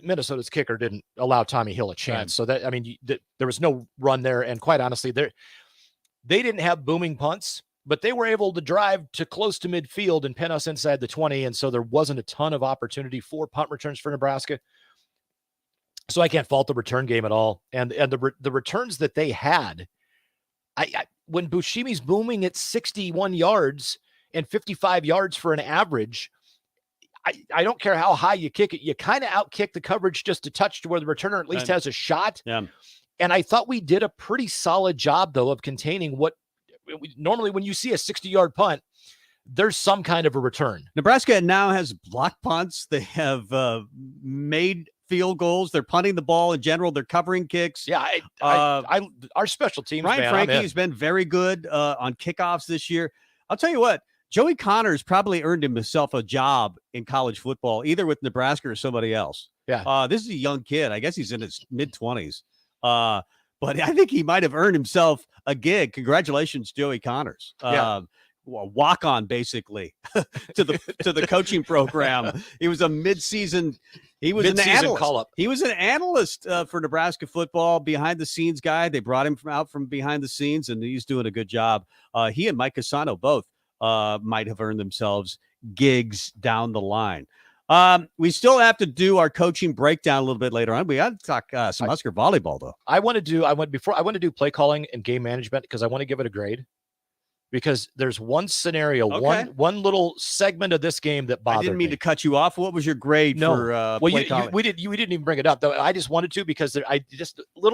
Minnesota's kicker didn't allow Tommy Hill a chance. So that, I mean, there was no run there. And quite honestly, they didn't have booming punts, but they were able to drive to close to midfield and pin us inside the 20. And so there wasn't a ton of opportunity for punt returns for Nebraska. So I can't fault the return game at all. And the returns that they had, when Bushimi's booming at 61 yards and 55 yards for an average, I don't care how high you kick it. You kind of outkick the coverage just a touch to where the returner at least has a shot. Yeah. And I thought we did a pretty solid job, though, of containing what normally when you see a 60-yard punt, there's some kind of a return. Nebraska now has blocked punts. They have made field goals. They're punting the ball in general. They're covering kicks. Yeah, our special teams. Ryan Franke has been very good on kickoffs this year. I'll tell you what, Joey Connors probably earned himself a job in college football, either with Nebraska or somebody else. Yeah. This is a young kid. I guess he's in his mid-20s. But I think he might have earned himself a gig. Congratulations, Joey Connors. Walk on basically to the coaching program. He was a mid-season. He was an analyst. Call-up. He was an analyst for Nebraska football, behind the scenes guy. They brought him out from behind the scenes, and he's doing a good job. He and Mike Casano both might have earned themselves gigs down the line. We still have to do our coaching breakdown a little bit later on. We got to talk some Husker volleyball, though. I want to do play calling and game management because I want to give it a grade. Because there's one scenario, one little segment of this game that bothered me. I didn't mean to cut you off. What was your grade for play calling? We didn't even bring it up, though. I just wanted to because I just got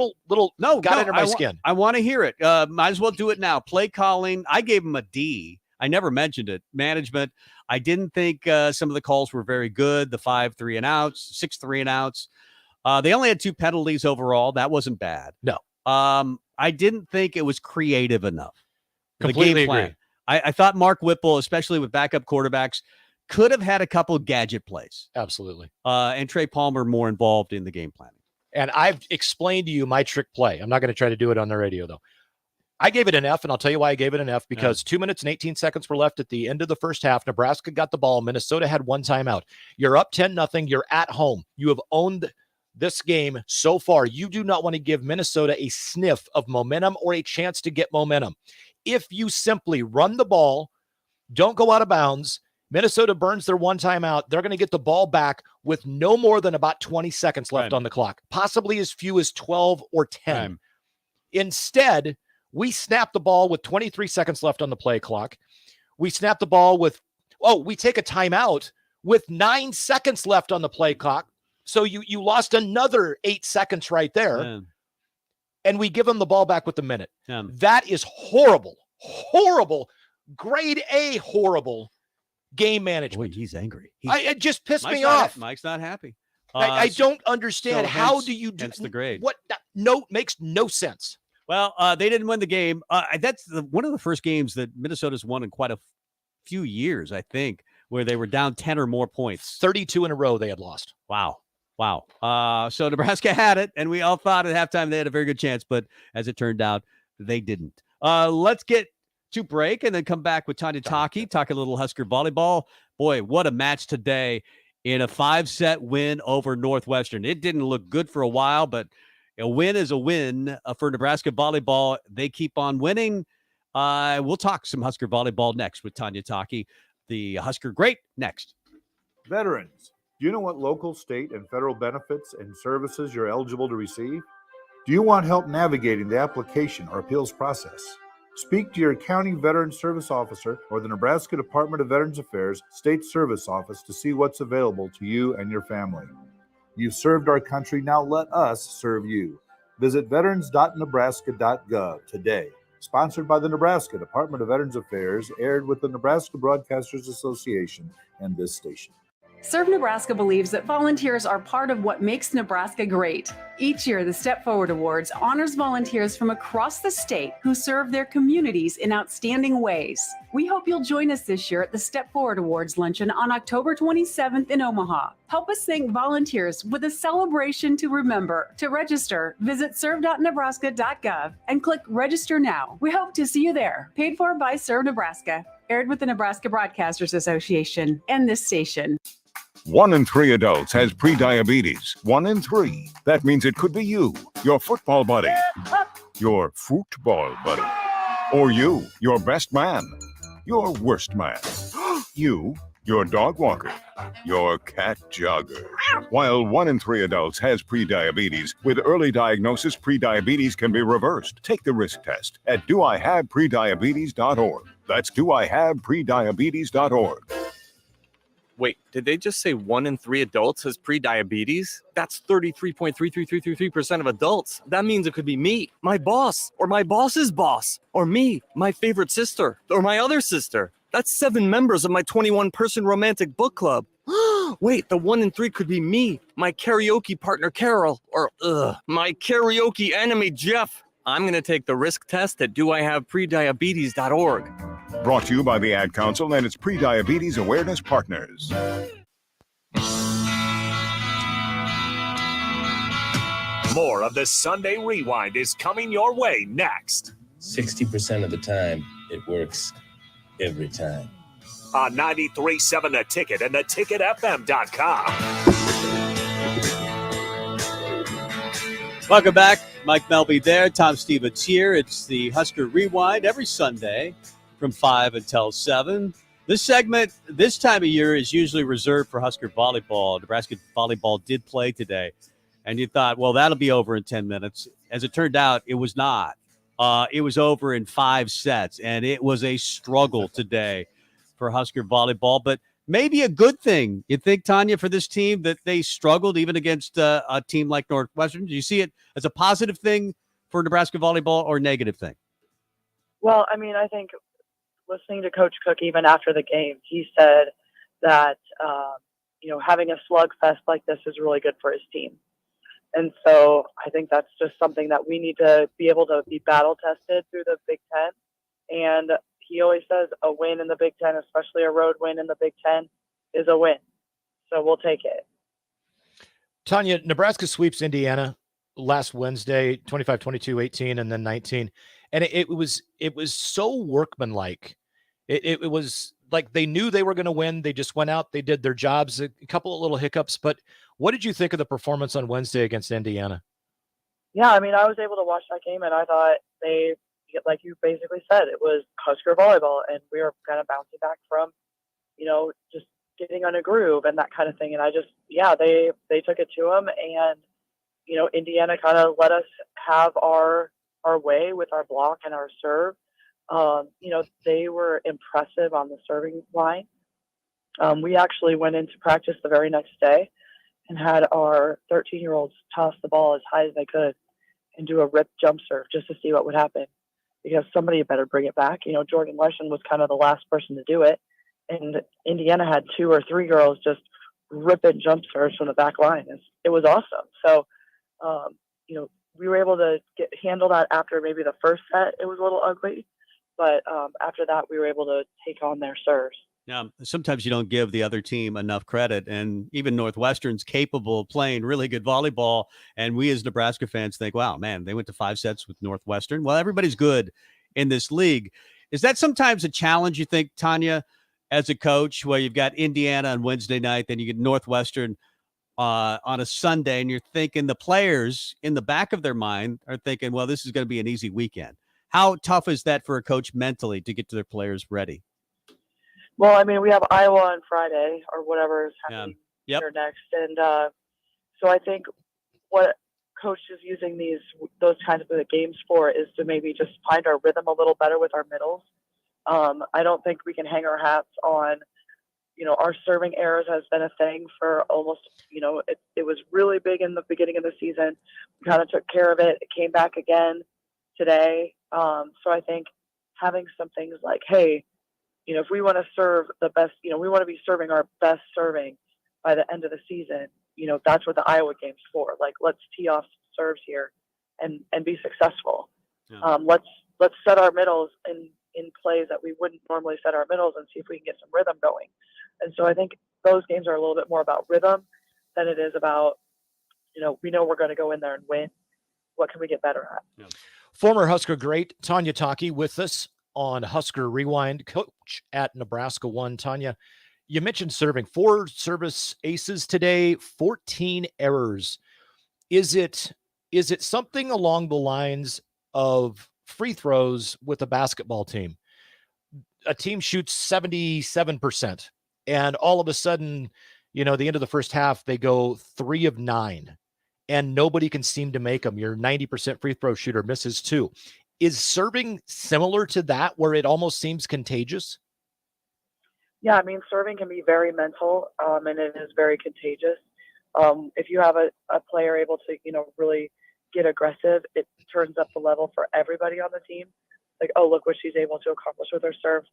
under my skin. I want to hear it. Might as well do it now. Play calling, I gave him a D. I never mentioned it. Management, I didn't think some of the calls were very good. The 5 3-and-outs, 6 3-and-outs. They only had 2 penalties overall. That wasn't bad. No. I didn't think it was creative enough. Completely the game plan. agree. I thought Mark Whipple, especially with backup quarterbacks, could have had a couple gadget plays. Absolutely. And Trey Palmer more involved in the game planning. And I've explained to you my trick play. I'm not going to try to do it on the radio, though. I gave it an F, and I'll tell you why I gave it an F, because 2 minutes and 18 seconds were left at the end of the first half. Nebraska got the ball. Minnesota had 1 timeout. You're up 10-0. You're at home. You have owned this game so far. You do not want to give Minnesota a sniff of momentum or a chance to get momentum. If you simply run the ball, don't go out of bounds, Minnesota burns their 1 timeout, they're going to get the ball back with no more than about 20 seconds left on the clock, possibly as few as 12 or 10. Instead, we snap the ball with 23 seconds left on the play clock. We snap the ball with, we take a timeout with 9 seconds left on the play clock. So you lost another 8 seconds right there. And we give them the ball back with a minute. That is horrible, grade A horrible game management. Boy, he's angry. It just pissed me Mike's off. Mike's not happy. I don't understand. so How hence- do you do hence the grade. What no makes no sense. Well, they didn't win the game. That's one of the first games that Minnesota's won in quite a few years, I think, where they were down 10 or more points. 32 in a row they had lost. Wow. So Nebraska had it, and we all thought at halftime they had a very good chance, but as it turned out, they didn't. Let's get to break and then come back with Tanya Taki, talk a little Husker volleyball. Boy, what a match today in a 5-set win over Northwestern. It didn't look good for a while, but a win is a win for Nebraska volleyball. They keep on winning. We'll talk some Husker volleyball next with Tanya Taki, the Husker great, next. Veterans, do you know what local, state, and federal benefits and services you're eligible to receive? Do you want help navigating the application or appeals process? Speak to your county veteran service officer or the Nebraska Department of Veterans Affairs State Service Office to see what's available to you and your family. You've served our country, now let us serve you. Visit veterans.nebraska.gov today. Sponsored by the Nebraska Department of Veterans Affairs, aired with the Nebraska Broadcasters Association and this station. Serve Nebraska believes that volunteers are part of what makes Nebraska great. Each year, the Step Forward Awards honors volunteers from across the state who serve their communities in outstanding ways. We hope you'll join us this year at the Step Forward Awards luncheon on October 27th in Omaha. Help us thank volunteers with a celebration to remember. To register, visit serve.nebraska.gov and click Register Now. We hope to see you there. Paid for by Serve Nebraska. Aired with the Nebraska Broadcasters Association and this station. 1 in 3 adults has prediabetes. 1 in 3. That means it could be you, your football buddy, your football buddy, or you, your best man, your worst man, you, your dog walker, your cat jogger. While 1 in 3 adults has prediabetes, with early diagnosis, prediabetes can be reversed. Take the risk test at doihaveprediabetes.org. That's doihaveprediabetes.org. Wait, did they just say 1 in 3 adults has prediabetes? That's 33.33333% of adults. That means it could be me, my boss, or my boss's boss, or me, my favorite sister, or my other sister. That's 7 members of my 21-person romantic book club. Wait, the 1 in 3 could be me, my karaoke partner Carol, or my karaoke enemy Jeff. I'm going to take the risk test at doihaveprediabetes.org. Brought to you by the Ad Council and its Prediabetes Awareness Partners. More of the Sunday Rewind is coming your way next. 60% of the time, it works every time. On 93.7 The Ticket and theticketfm.com. Welcome back. Mike Melby there. Tom Stevens here. It's the Husker Rewind every Sunday from 5 until 7. This segment, this time of year, is usually reserved for Husker volleyball. Nebraska volleyball did play today. And you thought, well, that'll be over in 10 minutes. As it turned out, it was not. It was over in 5 sets, and it was a struggle today for Husker volleyball. But maybe a good thing, you think, Tanya, for this team that they struggled even against a team like Northwestern? Do you see it as a positive thing for Nebraska volleyball or negative thing? Well, I mean, I think listening to Coach Cook even after the game, he said that, having a slugfest like this is really good for his team. And so I think that's just something that we need to be able to be battle tested through the Big Ten. And he always says a win in the Big Ten, especially a road win in the Big Ten, is a win. So we'll take it. Tanya, Nebraska sweeps Indiana last Wednesday, 25-22, 18, and then 19. And it was so workmanlike. It was like they knew they were going to win. They just went out, they did their jobs, a couple of little hiccups. But what did you think of the performance on Wednesday against Indiana? Yeah, I mean, I was able to watch that game, and I thought they, like you basically said, it was Husker volleyball, and we were kind of bouncing back from, just getting on a groove and that kind of thing. And I just, they took it to them, and, Indiana kind of let us have our way with our block and our serve. They were impressive on the serving line. We actually went into practice the very next day and had our 13-year-olds toss the ball as high as they could and do a rip jump serve just to see what would happen, because somebody better bring it back. Jordan Larson was kind of the last person to do it, and Indiana had 2 or 3 girls just ripping jump serves from the back line. It was awesome. So, we were able to handle that after maybe the first set. It was a little ugly, but after that, we were able to take on their serves. Yeah, sometimes you don't give the other team enough credit, and even Northwestern's capable of playing really good volleyball. And we as Nebraska fans think, wow, man, they went to 5 sets with Northwestern. Well, everybody's good in this league. Is that sometimes a challenge, you think, Tanya, as a coach, where you've got Indiana on Wednesday night, then you get Northwestern on a Sunday, and you're thinking the players in the back of their mind are thinking, well, this is going to be an easy weekend. How tough is that for a coach mentally to get to their players ready? Well, I mean, we have Iowa on Friday or whatever is happening here next. And so I think what coach is using those kinds of games for is to maybe just find our rhythm a little better with our middles. I don't think we can hang our hats on, our serving errors has been a thing for almost, it was really big in the beginning of the season. We kind of took care of it. It came back again today. So I think having some things like, hey, if we want to serve the best, we want to be serving our best serving by the end of the season, that's what the Iowa game's for. Like, let's tee off serves here and be successful. Yeah. Let's set our middles in plays that we wouldn't normally set our middles and see if we can get some rhythm going. And so I think those games are a little bit more about rhythm than it is about, we know we're going to go in there and win. What can we get better at? Yeah. Former Husker great Tanya Taki with us on Husker Rewind, coach at Nebraska One. Tanya, you mentioned serving 4 service aces today, 14 errors. Is it something along the lines of free throws with a basketball team? A team shoots 77%, and all of a sudden, the end of the first half, they go 3 of 9, and nobody can seem to make them. Your 90% free throw shooter misses 2. Is serving similar to that, where it almost seems contagious? Yeah, I mean, serving can be very mental, and it is very contagious. If you have a player able to, really get aggressive, it turns up the level for everybody on the team. Like, oh, look what she's able to accomplish with her serve.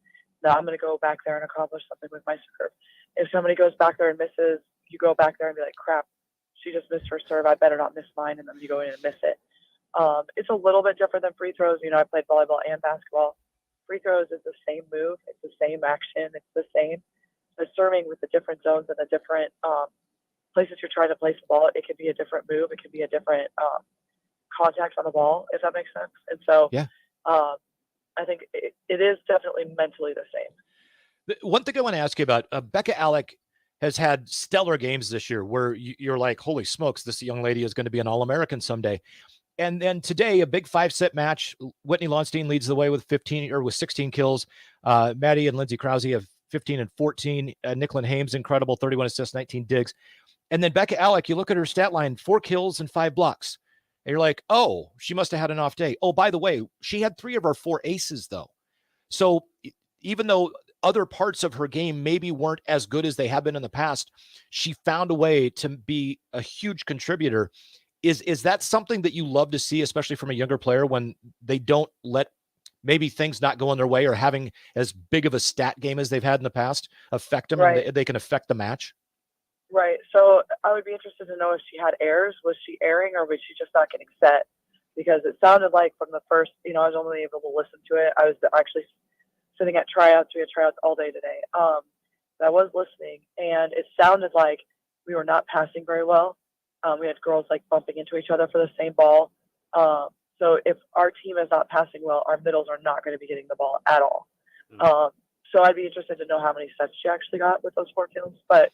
Now I'm going to go back there and accomplish something with my serve. If somebody goes back there and misses, you go back there and be like, crap, she just missed her serve. I better not miss mine. And then you go in and miss it. It's a little bit different than free throws. I played volleyball and basketball. Free throws is the same move. It's the same action. It's the same. The serving with the different zones and the different places you're trying to place the ball, it could be a different move. It could be a different contact on the ball, if that makes sense. And so I think it is definitely mentally the same. One thing I want to ask you about, Becca Alec has had stellar games this year where you're like, holy smokes, this young lady is going to be an All-American someday. And then today, a big 5-set match. Whitney Lonstein leads the way with 16 kills. Maddie and Lindsay Krause have 15 and 14. Nicklin Hames, incredible, 31 assists, 19 digs. And then Becca Alec, you look at her stat line, 4 kills and 5 blocks. And you're like, oh, she must have had an off day. Oh, by the way, she had 3 of our 4 aces, though. So even though other parts of her game maybe weren't as good as they have been in the past, she found a way to be a huge contributor. Is that something that you love to see, especially from a younger player, when they don't let maybe things not go in their way or having as big of a stat game as they've had in the past affect them, right, and they can affect the match? Right. So I would be interested to know if she had errors. Was she erring, or was she just not getting set? Because it sounded like from the first, I was only able to listen to it. I was actually sitting at tryouts. We had tryouts all day today. I was listening, and it sounded like we were not passing very well. We had girls like bumping into each other for the same ball. So if our team is not passing well, our middles are not going to be getting the ball at all. So I'd be interested to know how many sets she actually got with those 4 kills. But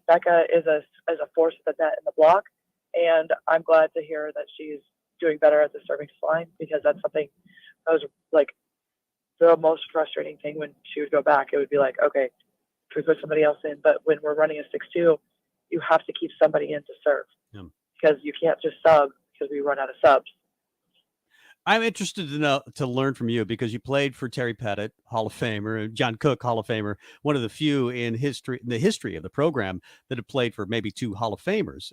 Becca is a force at the net and the block, and I'm glad to hear that she's doing better at the serving line, because that's something that was like the most frustrating thing when she would go back. It would be like, okay, can we put somebody else in? But when we're running a 6-2, you have to keep somebody in to serve, because you can't just sub because we run out of subs. I'm interested to learn from you, because you played for Terry Pettit, Hall of Famer, and John Cook, Hall of Famer, one of the few in the history of the program that have played for maybe 2 Hall of Famers.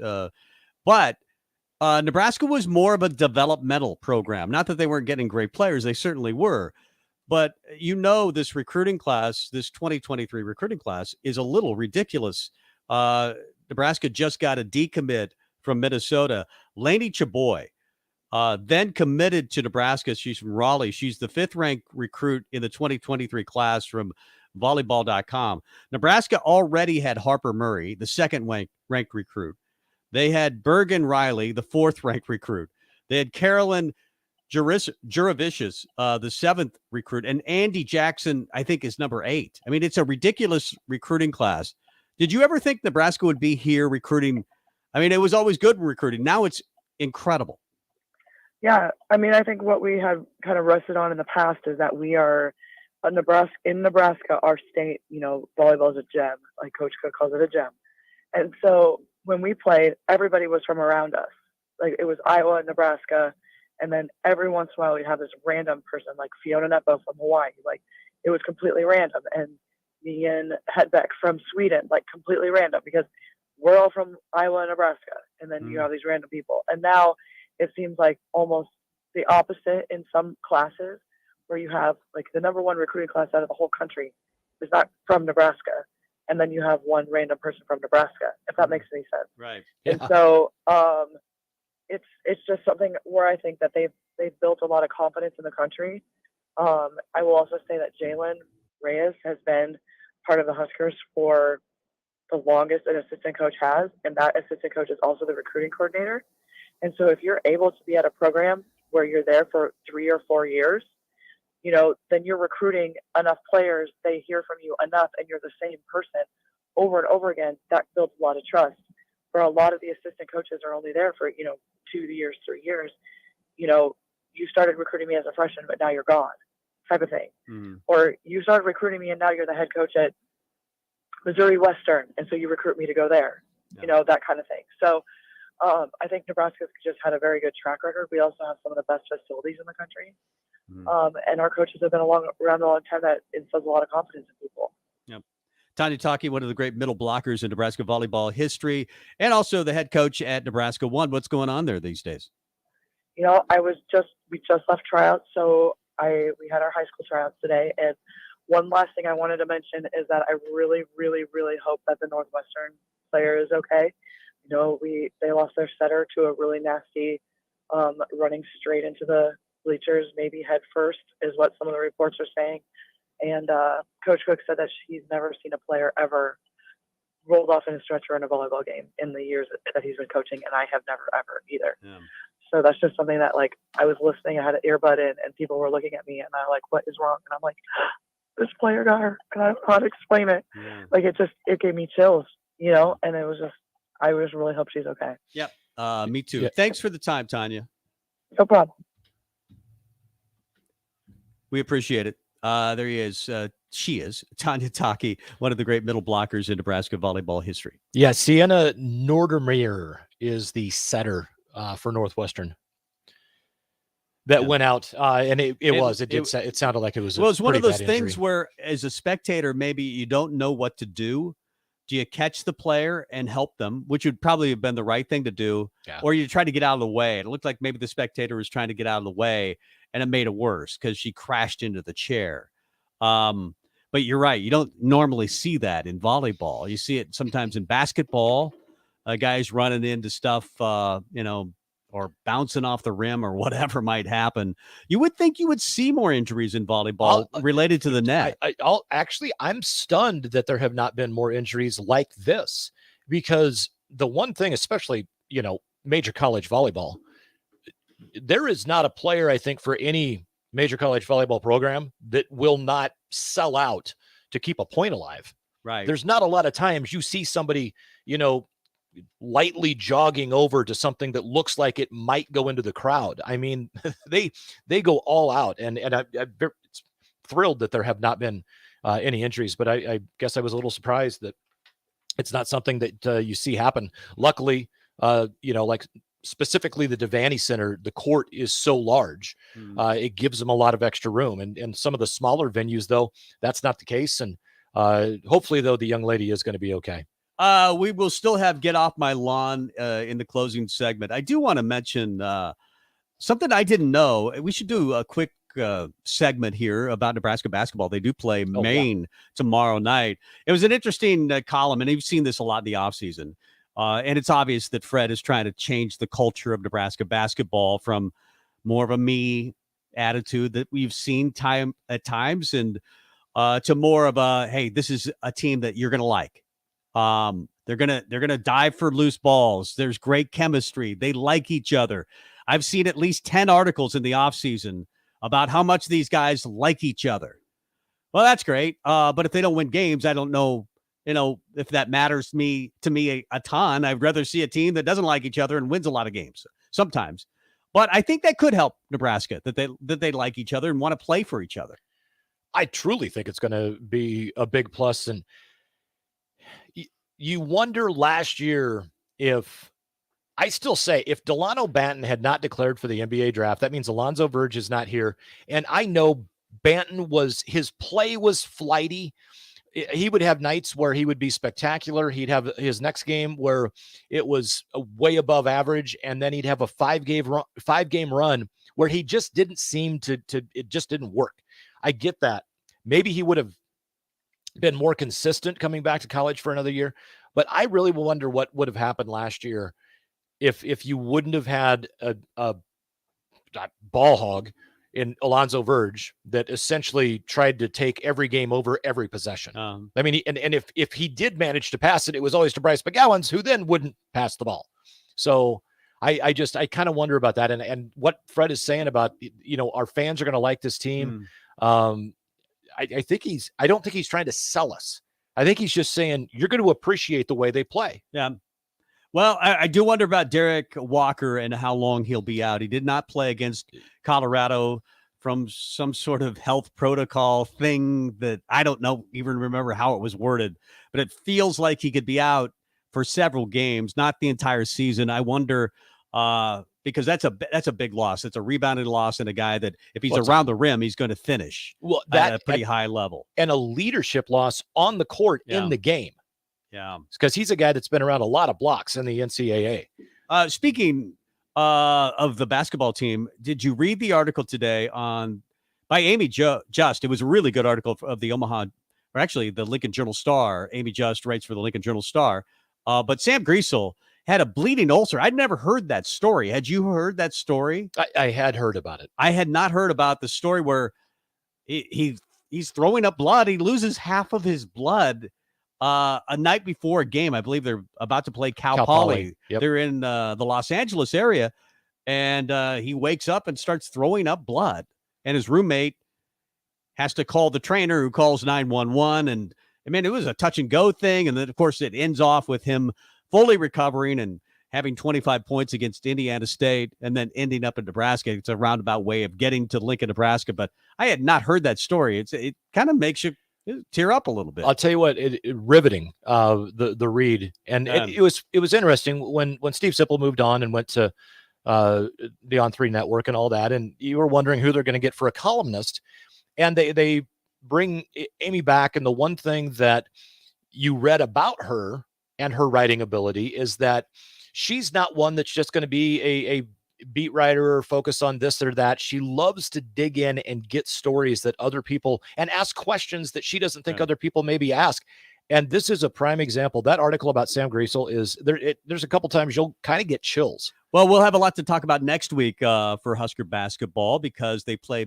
But Nebraska was more of a developmental program. Not that they weren't getting great players, they certainly were. But this recruiting class, this 2023 recruiting class, is a little ridiculous. Nebraska just got a decommit from Minnesota. Lainey Chaboy, then committed to Nebraska. She's from Raleigh. She's the 5th-ranked recruit in the 2023 class from volleyball.com. Nebraska already had Harper Murray, the 2nd-ranked recruit. They had Bergen Riley, the 4th-ranked recruit. They had Carolyn Juravicius, the 7th recruit, and Andy Jackson, I think, is number 8. I mean, it's a ridiculous recruiting class. Did you ever think Nebraska would be here recruiting? I mean, it was always good recruiting. Now it's incredible. Yeah, I mean, I think what we have kind of rested on in the past is that we are in Nebraska, our state, volleyball is a gem, like Coach Cook calls it a gem. And so when we played, everybody was from around us. Like it was Iowa and Nebraska. And then every once in a while, we'd have this random person like Fiona Neppo from Hawaii. Like it was completely random. And Ian Hedbeck from Sweden, like completely random because we're all from Iowa and Nebraska. And then you have these random people. And now it seems like almost the opposite in some classes where you have like the number 1 recruiting class out of the whole country is not from Nebraska. And then you have one random person from Nebraska, if that makes any sense. Right. Yeah. And so it's just something where I think that they've built a lot of confidence in the country. I will also say that Jalen Reyes has been part of the Huskers for the longest an assistant coach has, and that assistant coach is also the recruiting coordinator. And so if you're able to be at a program where you're there for 3 or 4 years, then you're recruiting enough players, they hear from you enough, and you're the same person over and over again. That builds a lot of trust. For a lot of the assistant coaches are only there for, 2 years, 3 years. You started recruiting me as a freshman, but now you're gone, type of thing. Mm-hmm. Or you started recruiting me and now you're the head coach at Missouri Western, and so you recruit me to go there, that kind of thing. So I think Nebraska's just had a very good track record. We also have some of the best facilities in the country. Mm-hmm. And our coaches have been around a long time that instills a lot of confidence in people. Yep. Tanya Taki, one of the great middle blockers in Nebraska volleyball history, and also the head coach at Nebraska One. What's going on there these days? We just left tryouts, so we had our high school tryouts today. And one last thing I wanted to mention is that I really, really, really hope that the Northwestern player is okay. They lost their setter to a really nasty running straight into the bleachers, maybe head first, is what some of the reports are saying. And Coach Cook said that he's never seen a player ever rolled off in a stretcher in a volleyball game in the years that he's been coaching, and I have never ever either. Yeah. So that's just something that, like, I was listening, I had an earbud in, and people were looking at me, and I'm like, what is wrong? And I'm like, this player got her, and I can't explain it. Yeah. Like, it gave me chills, and it was just, I just really hope she's okay. Yep. Me too. Yeah. Thanks for the time, Tanya. No problem. We appreciate it. There he is. She is Tanya Taki, one of the great middle blockers in Nebraska volleyball history. Yeah, Sienna Nordermeyer is the setter for Northwestern that went out, and it sounded like it was. Well, it's one of those things where, as a spectator, maybe you don't know what to do. Do you catch the player and help them, which would probably have been the right thing to do, or you try to get out of the way? It looked like maybe the spectator was trying to get out of the way, and it made it worse because she crashed into the chair. But you're right. You don't normally see that in volleyball. You see it sometimes in basketball, guys running into stuff, or bouncing off the rim or whatever might happen. You would think you would see more injuries in volleyball related to the net. I'm stunned that there have not been more injuries like this, because the one thing, especially, major college volleyball, there is not a player, I think, for any major college volleyball program that will not sell out to keep a point alive. Right. There's not a lot of times you see somebody, lightly jogging over to something that looks like it might go into the crowd. I mean, they go all out, and I'm thrilled that there have not been any injuries, but I guess I was a little surprised that it's not something that you see happen. Luckily, like specifically the Devaney Center, the court is so large, it gives them a lot of extra room. And some of the smaller venues, though, that's not the case. And hopefully, though, the young lady is going to be okay. We will still have Get Off My Lawn in the closing segment. I do want to mention something I didn't know. We should do a quick segment here about Nebraska basketball. They do play Maine tomorrow night. It was an interesting column, and you've seen this a lot in the offseason. And it's obvious that Fred is trying to change the culture of Nebraska basketball from more of a me attitude that we've seen at times and to more of a, hey, this is a team that you're going to like. They're gonna dive for loose balls. There's great chemistry. They like each other. I've seen at least 10 articles in the offseason about how much these guys like each other. Well, that's great. But if they don't win games, I don't know, if that matters to me a ton. I'd rather see a team that doesn't like each other and wins a lot of games sometimes. But I think that could help Nebraska, that they like each other and want to play for each other. I truly think it's going to be a big plus. And you wonder last year if Delano Banton had not declared for the NBA draft, that means Alonzo Verge is not here. And I know Banton his play was flighty. He would have nights where he would be spectacular. He'd have his next game where it was way above average. And then he'd have a five game run where he just didn't seem it just didn't work. I get that. Maybe he would have been more consistent coming back to college for another year. But I really wonder what would have happened last year if you wouldn't have had a ball hog in Alonzo Verge that essentially tried to take every game over every possession. I mean, and if he did manage to pass it, it was always to Bryce McGowan's, who then wouldn't pass the ball. So I kind of wonder about that. And what Fred is saying about, our fans are going to like this team. I don't think he's trying to sell us. I think he's just saying you're going to appreciate the way they play. Yeah. Well, I do wonder about Derek Walker and how long he'll be out. He did not play against Colorado from some sort of health protocol thing that I don't even remember how it was worded, but it feels like he could be out for several games, not the entire season. I wonder because that's a big loss. It's a rebounded loss and a guy that if he's around the rim, he's going to finish at a pretty high level. And a leadership loss on the court in the game. Yeah. Because he's a guy that's been around a lot of blocks in the NCAA. Speaking of the basketball team, did you read the article today by Amy Just? It was a really good article of the the Lincoln Journal-Star. Amy Just writes for the Lincoln Journal-Star. But Sam Griesel had a bleeding ulcer. I'd never heard that story. Had you heard that story? I had heard about it. I had not heard about the story where he's throwing up blood. He loses half of his blood a night before a game. I believe they're about to play Cal Poly. Yep. They're in the Los Angeles area, and he wakes up and starts throwing up blood. And his roommate has to call the trainer, who calls 911. And I mean, it was a touch and go thing. And then, of course, it ends off with him fully recovering and having 25 points against Indiana State and then ending up in Nebraska. It's a roundabout way of getting to Lincoln, Nebraska. But I had not heard that story. It kind of makes you tear up a little bit. I'll tell you what, riveting, the read. And it was interesting when Steve Sipple moved on and went to the On 3 network and all that. And you were wondering who they're going to get for a columnist. And they bring Amy back. And the one thing that you read about her and her writing ability is that she's not one that's just going to be a beat writer or focus on this or that. She loves to dig in and get stories that other people and ask questions that she doesn't think other people maybe ask. And this is a prime example. That article about Sam Griesel is there. There's a couple times you'll kind of get chills. Well, we'll have a lot to talk about next week for Husker basketball because they play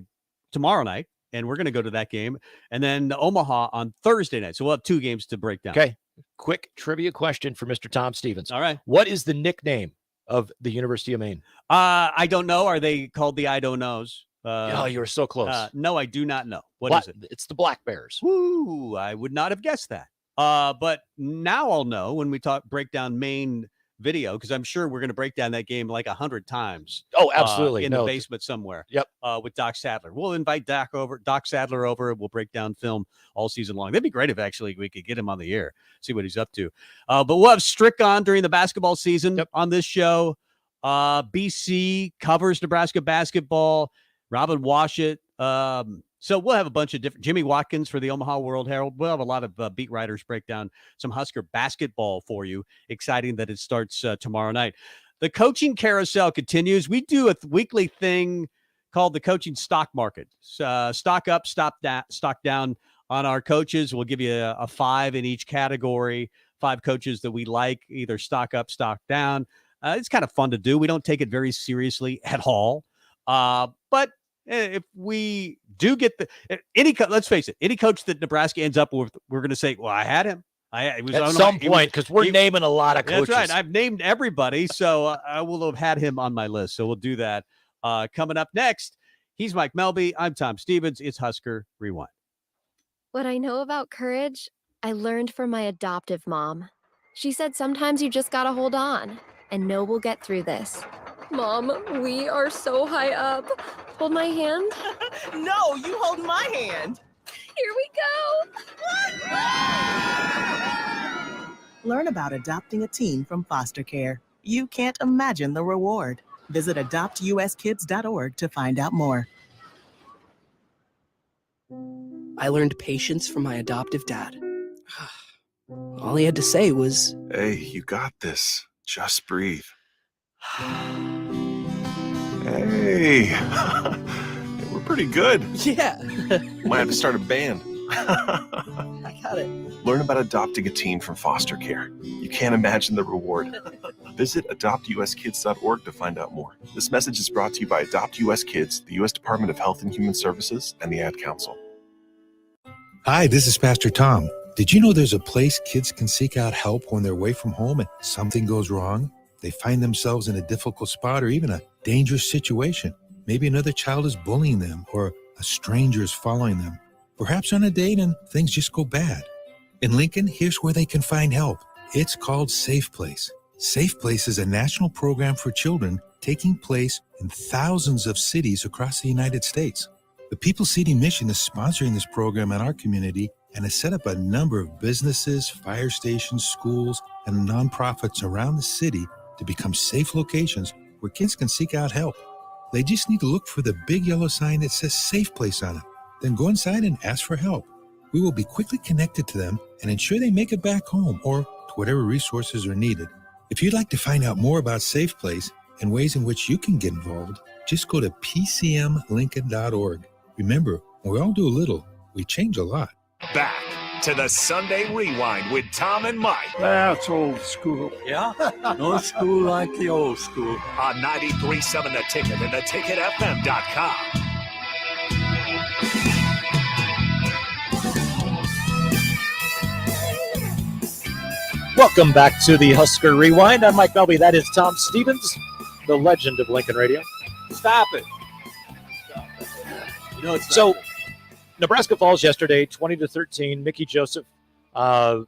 tomorrow night and we're going to go to that game. And then Omaha on Thursday night. So we'll have 2 games to break down. Okay. Quick trivia question for Mr. Tom Stevens. All right. What is the nickname of the University of Maine? I don't know. Are they called the I don't knows? You were so close. No, I do not know. What is it? It's the Black Bears. Woo! I would not have guessed that. But now I'll know when we break down Maine video, because I'm sure we're going to break down that game like 100 times. Oh, absolutely. In the basement somewhere. Yep. With Doc Sadler. We'll invite Doc Sadler over. We'll break down film all season long. That'd be great if actually we could get him on the air, see what he's up to. But we'll have Strick on during the basketball season on this show. BC covers Nebraska basketball. Robin Washut. So we'll have a bunch of different Jimmy Watkins for the Omaha World Herald. We'll have a lot of beat writers break down some Husker basketball for you. Exciting that it starts tomorrow night. The coaching carousel continues. We do a weekly thing called the coaching stock market. Stock up, stock down on our coaches. We'll give you a 5 in each category. 5 coaches that we like, either stock up, stock down. It's kind of fun to do. We don't take it very seriously at all. But if we do get let's face it, any coach that Nebraska ends up with, we're going to say, well, I had him. At some point, because we're naming a lot of coaches. That's right. I've named everybody, so I will have had him on my list. So we'll do that. Coming up next, he's Mike Melby. I'm Tom Stevens. It's Husker Rewind. What I know about courage, I learned from my adoptive mom. She said sometimes you just gotta hold on and know we'll get through this. Mom, we are so high up. Hold my hand. No, you hold my hand. Here we go. Learn about adopting a teen from foster care. You can't imagine the reward. Visit adoptuskids.org to find out more. I learned patience from my adoptive dad. All he had to say was, Hey, you got this. Just breathe. Hey, we're pretty good. Yeah. Might have to start a band. I got it. Learn about adopting a teen from foster care. You can't imagine the reward. Visit adoptuskids.org to find out more. This message is brought to you by Adopt US Kids, the U.S. Department of Health and Human Services, and the Ad Council. Hi, this is Pastor Tom. Did you know there's a place kids can seek out help when they're away from home and something goes wrong? They find themselves in a difficult spot or even a dangerous situation. Maybe another child is bullying them or a stranger is following them. Perhaps on a date and things just go bad. In Lincoln, here's where they can find help. It's called Safe Place. Safe Place is a national program for children taking place in thousands of cities across the United States. The People Seeding Mission is sponsoring this program in our community and has set up a number of businesses, fire stations, schools, and nonprofits around the city to become safe locations where kids can seek out help. They just need to look for the big yellow sign that says Safe Place on it. Then go inside and ask for help. We will be quickly connected to them and ensure they make it back home or to whatever resources are needed. If you'd like to find out more about Safe Place and ways in which you can get involved, just go to pcmlincoln.org. Remember, when we all do a little, we change a lot. Back to the Sunday Rewind with Tom and Mike. That's old school. Yeah? No school like the old school. On 93.7 The Ticket and theticketfm.com. Welcome back to the Husker Rewind. I'm Mike Melby. That is Tom Stevens, the legend of Lincoln Radio. Stop it. You know, so Nebraska falls yesterday, 20-13. Mickey Joseph. The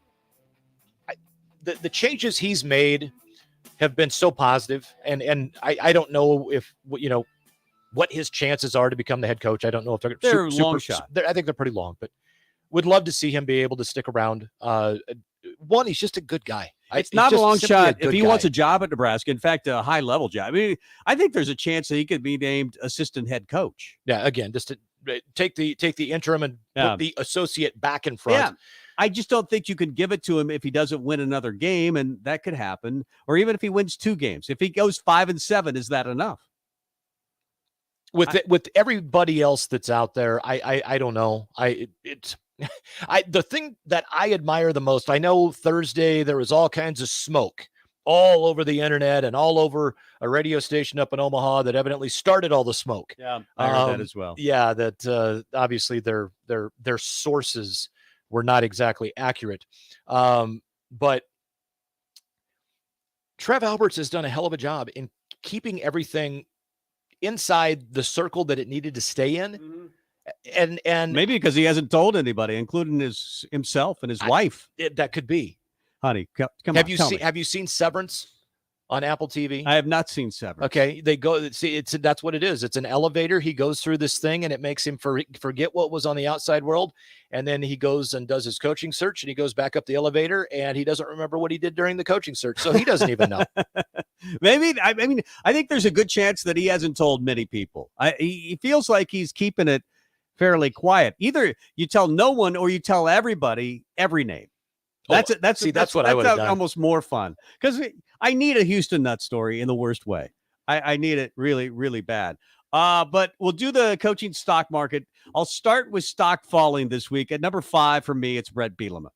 changes he's made have been so positive, and I don't know if what his chances are to become the head coach. I don't know if they're long shot. I think they're pretty long, but would love to see him be able to stick around. One, he's just a good guy. It's not a long shot if he wants a job at Nebraska. In fact, a high-level job. I mean, I think there's a chance that he could be named assistant head coach. Yeah, again, just to take the interim and put the associate back in front. Yeah. I just don't think you can give it to him if he doesn't win another game, and that could happen. Or even if he wins 2 games. If he goes 5-7, is that enough? With everybody else that's out there, I don't know. The thing that I admire the most, I know Thursday there was all kinds of smoke all over the internet and all over a radio station up in Omaha that evidently started all the smoke. Yeah, I heard that as well. Yeah, that obviously their sources were not exactly accurate. But Trev Alberts has done a hell of a job in keeping everything inside the circle that it needed to stay in. Mm-hmm. And maybe because he hasn't told anybody, including himself and his wife. That could be. Honey, come on. Have you seen Severance on Apple TV? I have not seen Severance. Okay, they go see that's what it is. It's an elevator. He goes through this thing and it makes him forget what was on the outside world, and then he goes and does his coaching search and he goes back up the elevator and he doesn't remember what he did during the coaching search, so he doesn't even know. Maybe I think there's a good chance that he hasn't told many people. He feels like he's keeping it fairly quiet. Either you tell no one or you tell everybody every name. That's what I would have done. Almost more fun, because I need a Houston Nutt story in the worst way. I need it really, really bad. But we'll do the coaching stock market. I'll start with stock falling this week. At number 5 for me, it's Brett Bielema.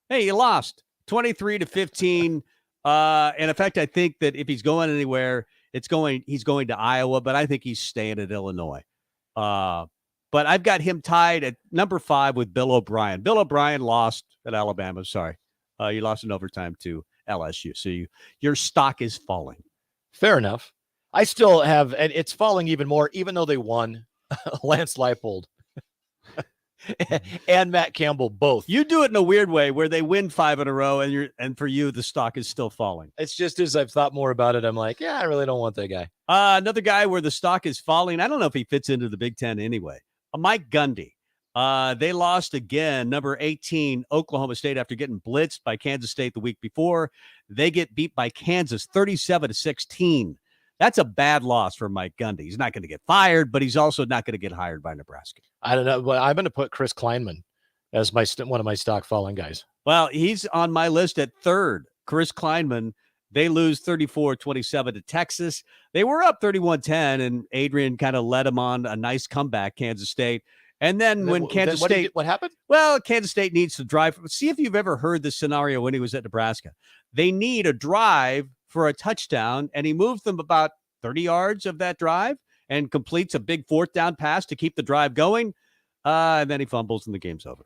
Hey, he lost 23-15. In fact, I think that if he's going anywhere, he's going to Iowa, but I think he's staying at Illinois. But I've got him tied at number 5 with Bill O'Brien. Bill O'Brien lost at Alabama. Sorry. You lost in overtime to LSU. So your stock is falling. Fair enough. I still have, and it's falling even more, even though they won. Lance Leipold and Matt Campbell both. You do it in a weird way where they win 5 in a row, and for you, the stock is still falling. It's just as I've thought more about it, I'm like, yeah, I really don't want that guy. Another guy where the stock is falling. I don't know if he fits into the Big Ten anyway. Mike Gundy. They lost again, number 18, Oklahoma State, after getting blitzed by Kansas State the week before. They get beat by Kansas 37-16. That's a bad loss for Mike Gundy. He's not going to get fired, but he's also not going to get hired by Nebraska. I don't know, but I'm going to put Chris Kleinman as one of my stock falling guys. Well, he's on my list at 3rd. Chris Kleinman. They lose 34-27 to Texas. They were up 31-10, and Adrian kind of led them on a nice comeback, Kansas State. And then when Kansas State... What happened? Well, Kansas State needs to drive. See if you've ever heard this scenario when he was at Nebraska. They need a drive for a touchdown, and he moves them about 30 yards of that drive and completes a big 4th down pass to keep the drive going. And then he fumbles and the game's over.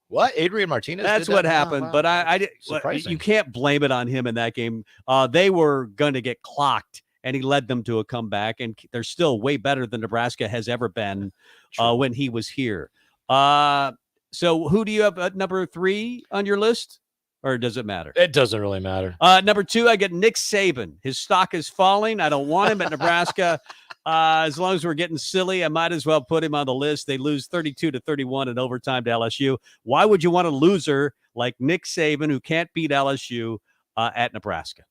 What? Adrian Martinez? That's what happened. Oh, wow. But you can't blame it on him in that game. They were going to get clocked, and he led them to a comeback, and they're still way better than Nebraska has ever been when he was here. So who do you have at number 3 on your list? Or does it matter? It doesn't really matter. Number 2, I get Nick Saban. His stock is falling. I don't want him at Nebraska. As long as we're getting silly, I might as well put him on the list. They lose 32-31 in overtime to LSU. Why would you want a loser like Nick Saban who can't beat LSU at Nebraska?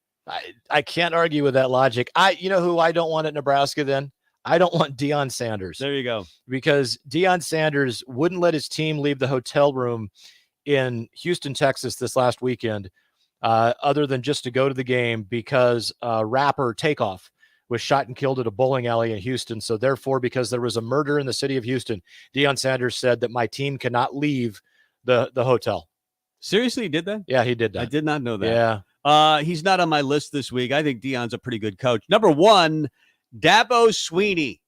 I can't argue with that logic. You know who I don't want at Nebraska then? I don't want Deion Sanders. There you go. Because Deion Sanders wouldn't let his team leave the hotel room in Houston, Texas this last weekend, other than just to go to the game because rapper Takeoff was shot and killed at a bowling alley in Houston. So therefore, because there was a murder in the city of Houston, Deion Sanders said that my team cannot leave the hotel. Seriously, he did that? Yeah, he did that. I did not know that. Yeah. He's not on my list this week. I think Deion's a pretty good coach. Number 1, Dabo Swinney.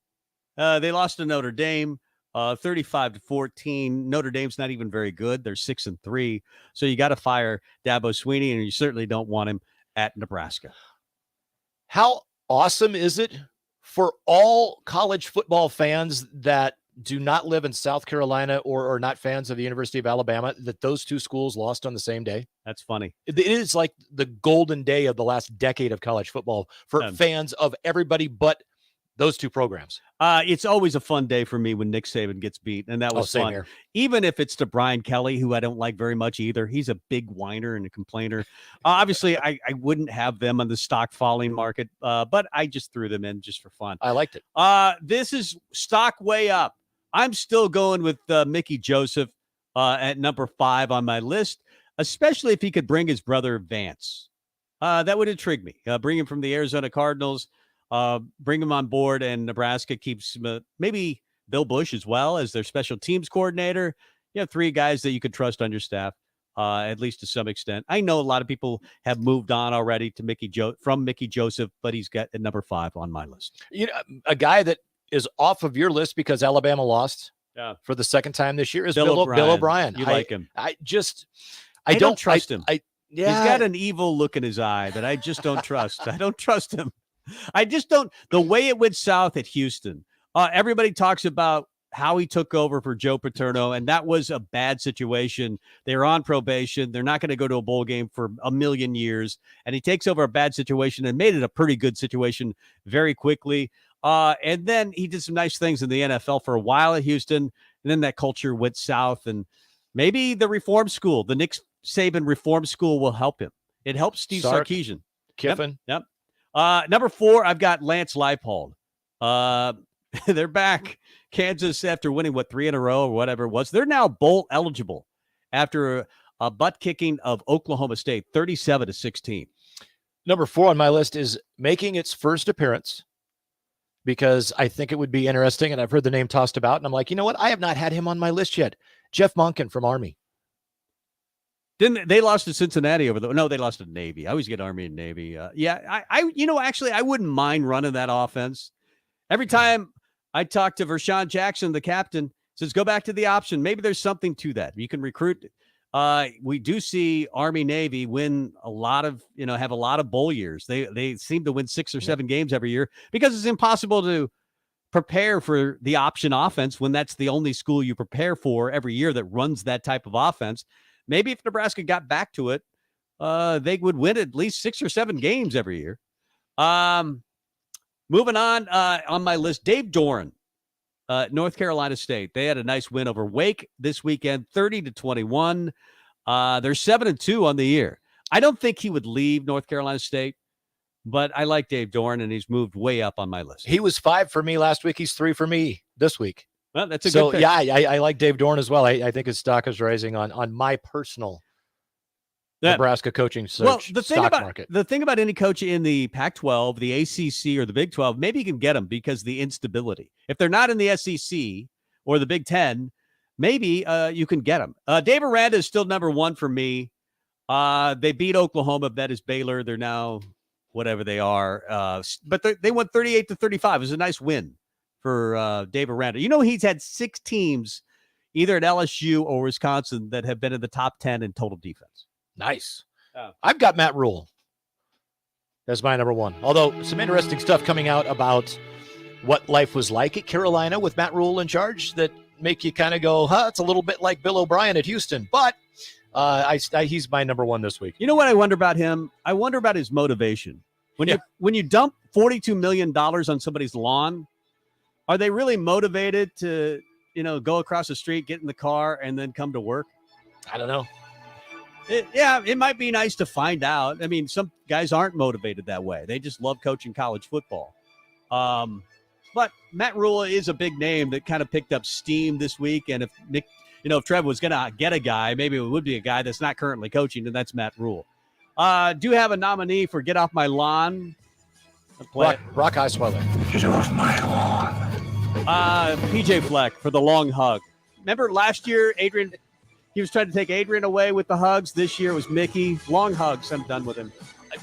They lost to Notre Dame. 35-14. Notre Dame's not even very good. They're 6-3. So you got to fire Dabo Swinney, and you certainly don't want him at Nebraska. How awesome is it for all college football fans that do not live in South Carolina or are not fans of the University of Alabama that those two schools lost on the same day? That's funny. It is like the golden day of the last decade of college football for fans of everybody but those two programs. It's always a fun day for me when Nick Saban gets beat, and that was same fun. here. Even if it's to Brian Kelly, who I don't like very much either. He's a big whiner and a complainer. Obviously, I wouldn't have them on the stock falling market, but I just threw them in just for fun. I liked it. This is stock way up. I'm still going with Mickey Joseph at number 5 on my list, especially if he could bring his brother Vance. That would intrigue me. Bring him from the Arizona Cardinals. Bring him on board, and Nebraska keeps maybe Bill Bush as well as their special teams coordinator. You have 3 guys that you could trust on your staff, at least to some extent. I know a lot of people have moved on already to from Mickey Joseph, but he's got at number 5 on my list. You know, a guy that is off of your list because Alabama lost for the second time this year is Bill O'Brien. You like him? I don't trust him. Yeah. He's got an evil look in his eye that I just don't trust. I don't trust him. I just don't. The way it went south at Houston, everybody talks about how he took over for Joe Paterno, and that was a bad situation. They're on probation. They're not going to go to a bowl game for a million years, and he takes over a bad situation and made it a pretty good situation very quickly. And then he did some nice things in the NFL for a while at Houston, and then that culture went south, and maybe the reform school, the Nick Saban reform school, will help him. It helps Steve Sarkisian. Kiffin. Yep. Number 4, I've got Lance Leipold. They're back. Kansas, after winning 3 in a row or whatever it was, they're now bowl eligible after a butt kicking of Oklahoma State, 37-16. Number 4 on my list is making its first appearance because I think it would be interesting. And I've heard the name tossed about, and I'm like, you know what? I have not had him on my list yet. Jeff Monken from Army. Didn't they lost to Cincinnati no, they lost to Navy. I always get Army and Navy. Actually, I wouldn't mind running that offense. Every time I talk to Vershawn Jackson, the captain, says, go back to the option. Maybe there's something to that. You can recruit. We do see Army Navy win a lot of, have a lot of bowl years. They seem to win 6 or 7 games every year because it's impossible to prepare for the option offense when that's the only school you prepare for every year that runs that type of offense. Maybe if Nebraska got back to it, they would win at least 6 or 7 games every year. Moving on my list, Dave Doran, North Carolina State. They had a nice win over Wake this weekend, 30-21. They're 7-2 on the year. I don't think he would leave North Carolina State, but I like Dave Doran, and he's moved way up on my list. He was 5 for me last week. He's 3 for me this week. Well, that's a good pick. Yeah, I like Dave Doran as well. I think his stock is rising on my personal Nebraska coaching search market. The thing about any coach in the Pac-12, the ACC, or the Big 12, maybe you can get them because of the instability. If they're not in the SEC or the Big 10, maybe you can get them. Dave Aranda is still number 1 for me. They beat Oklahoma. That is Baylor. They're now whatever they are. But they won 38-35. It was a nice win for Dave Aranda. He's had 6 teams, either at LSU or Wisconsin, that have been in the top 10 in total defense. Nice. I've got Matt Rule as my number 1. Although some interesting stuff coming out about what life was like at Carolina with Matt Rule in charge that make you kind of go, it's a little bit like Bill O'Brien at Houston. But he's my number 1 this week. You know what I wonder about him? I wonder about his motivation. When you dump $42 million on somebody's lawn, are they really motivated to, go across the street, get in the car, and then come to work? I don't know. It might be nice to find out. I mean, some guys aren't motivated that way. They just love coaching college football. But Matt Rule is a big name that kind of picked up steam this week. And if Trev was going to get a guy, maybe it would be a guy that's not currently coaching, and that's Matt Rule. Do have a nominee for Get Off My Lawn. Brock Osweiler. Get off my lawn. PJ Fleck for the long hug. Remember last year, Adrian, he was trying to take Adrian away with the hugs. This year was Mickey. Long hugs. I'm done with him.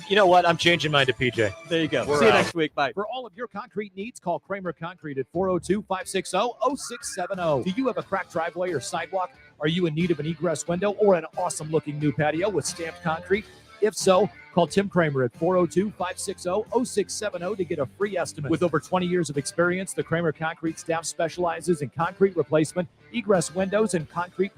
You know what? I'm changing mine to PJ. There you go. See you next week. Bye. For all of your concrete needs, call Kramer Concrete at 402-560-0670. Do you have a cracked driveway or sidewalk? Are you in need of an egress window or an awesome-looking new patio with stamped concrete? If so, call Tim Kramer at 402-560-0670 to get a free estimate. With over 20 years of experience, the Kramer Concrete staff specializes in concrete replacement, egress windows, and concrete patio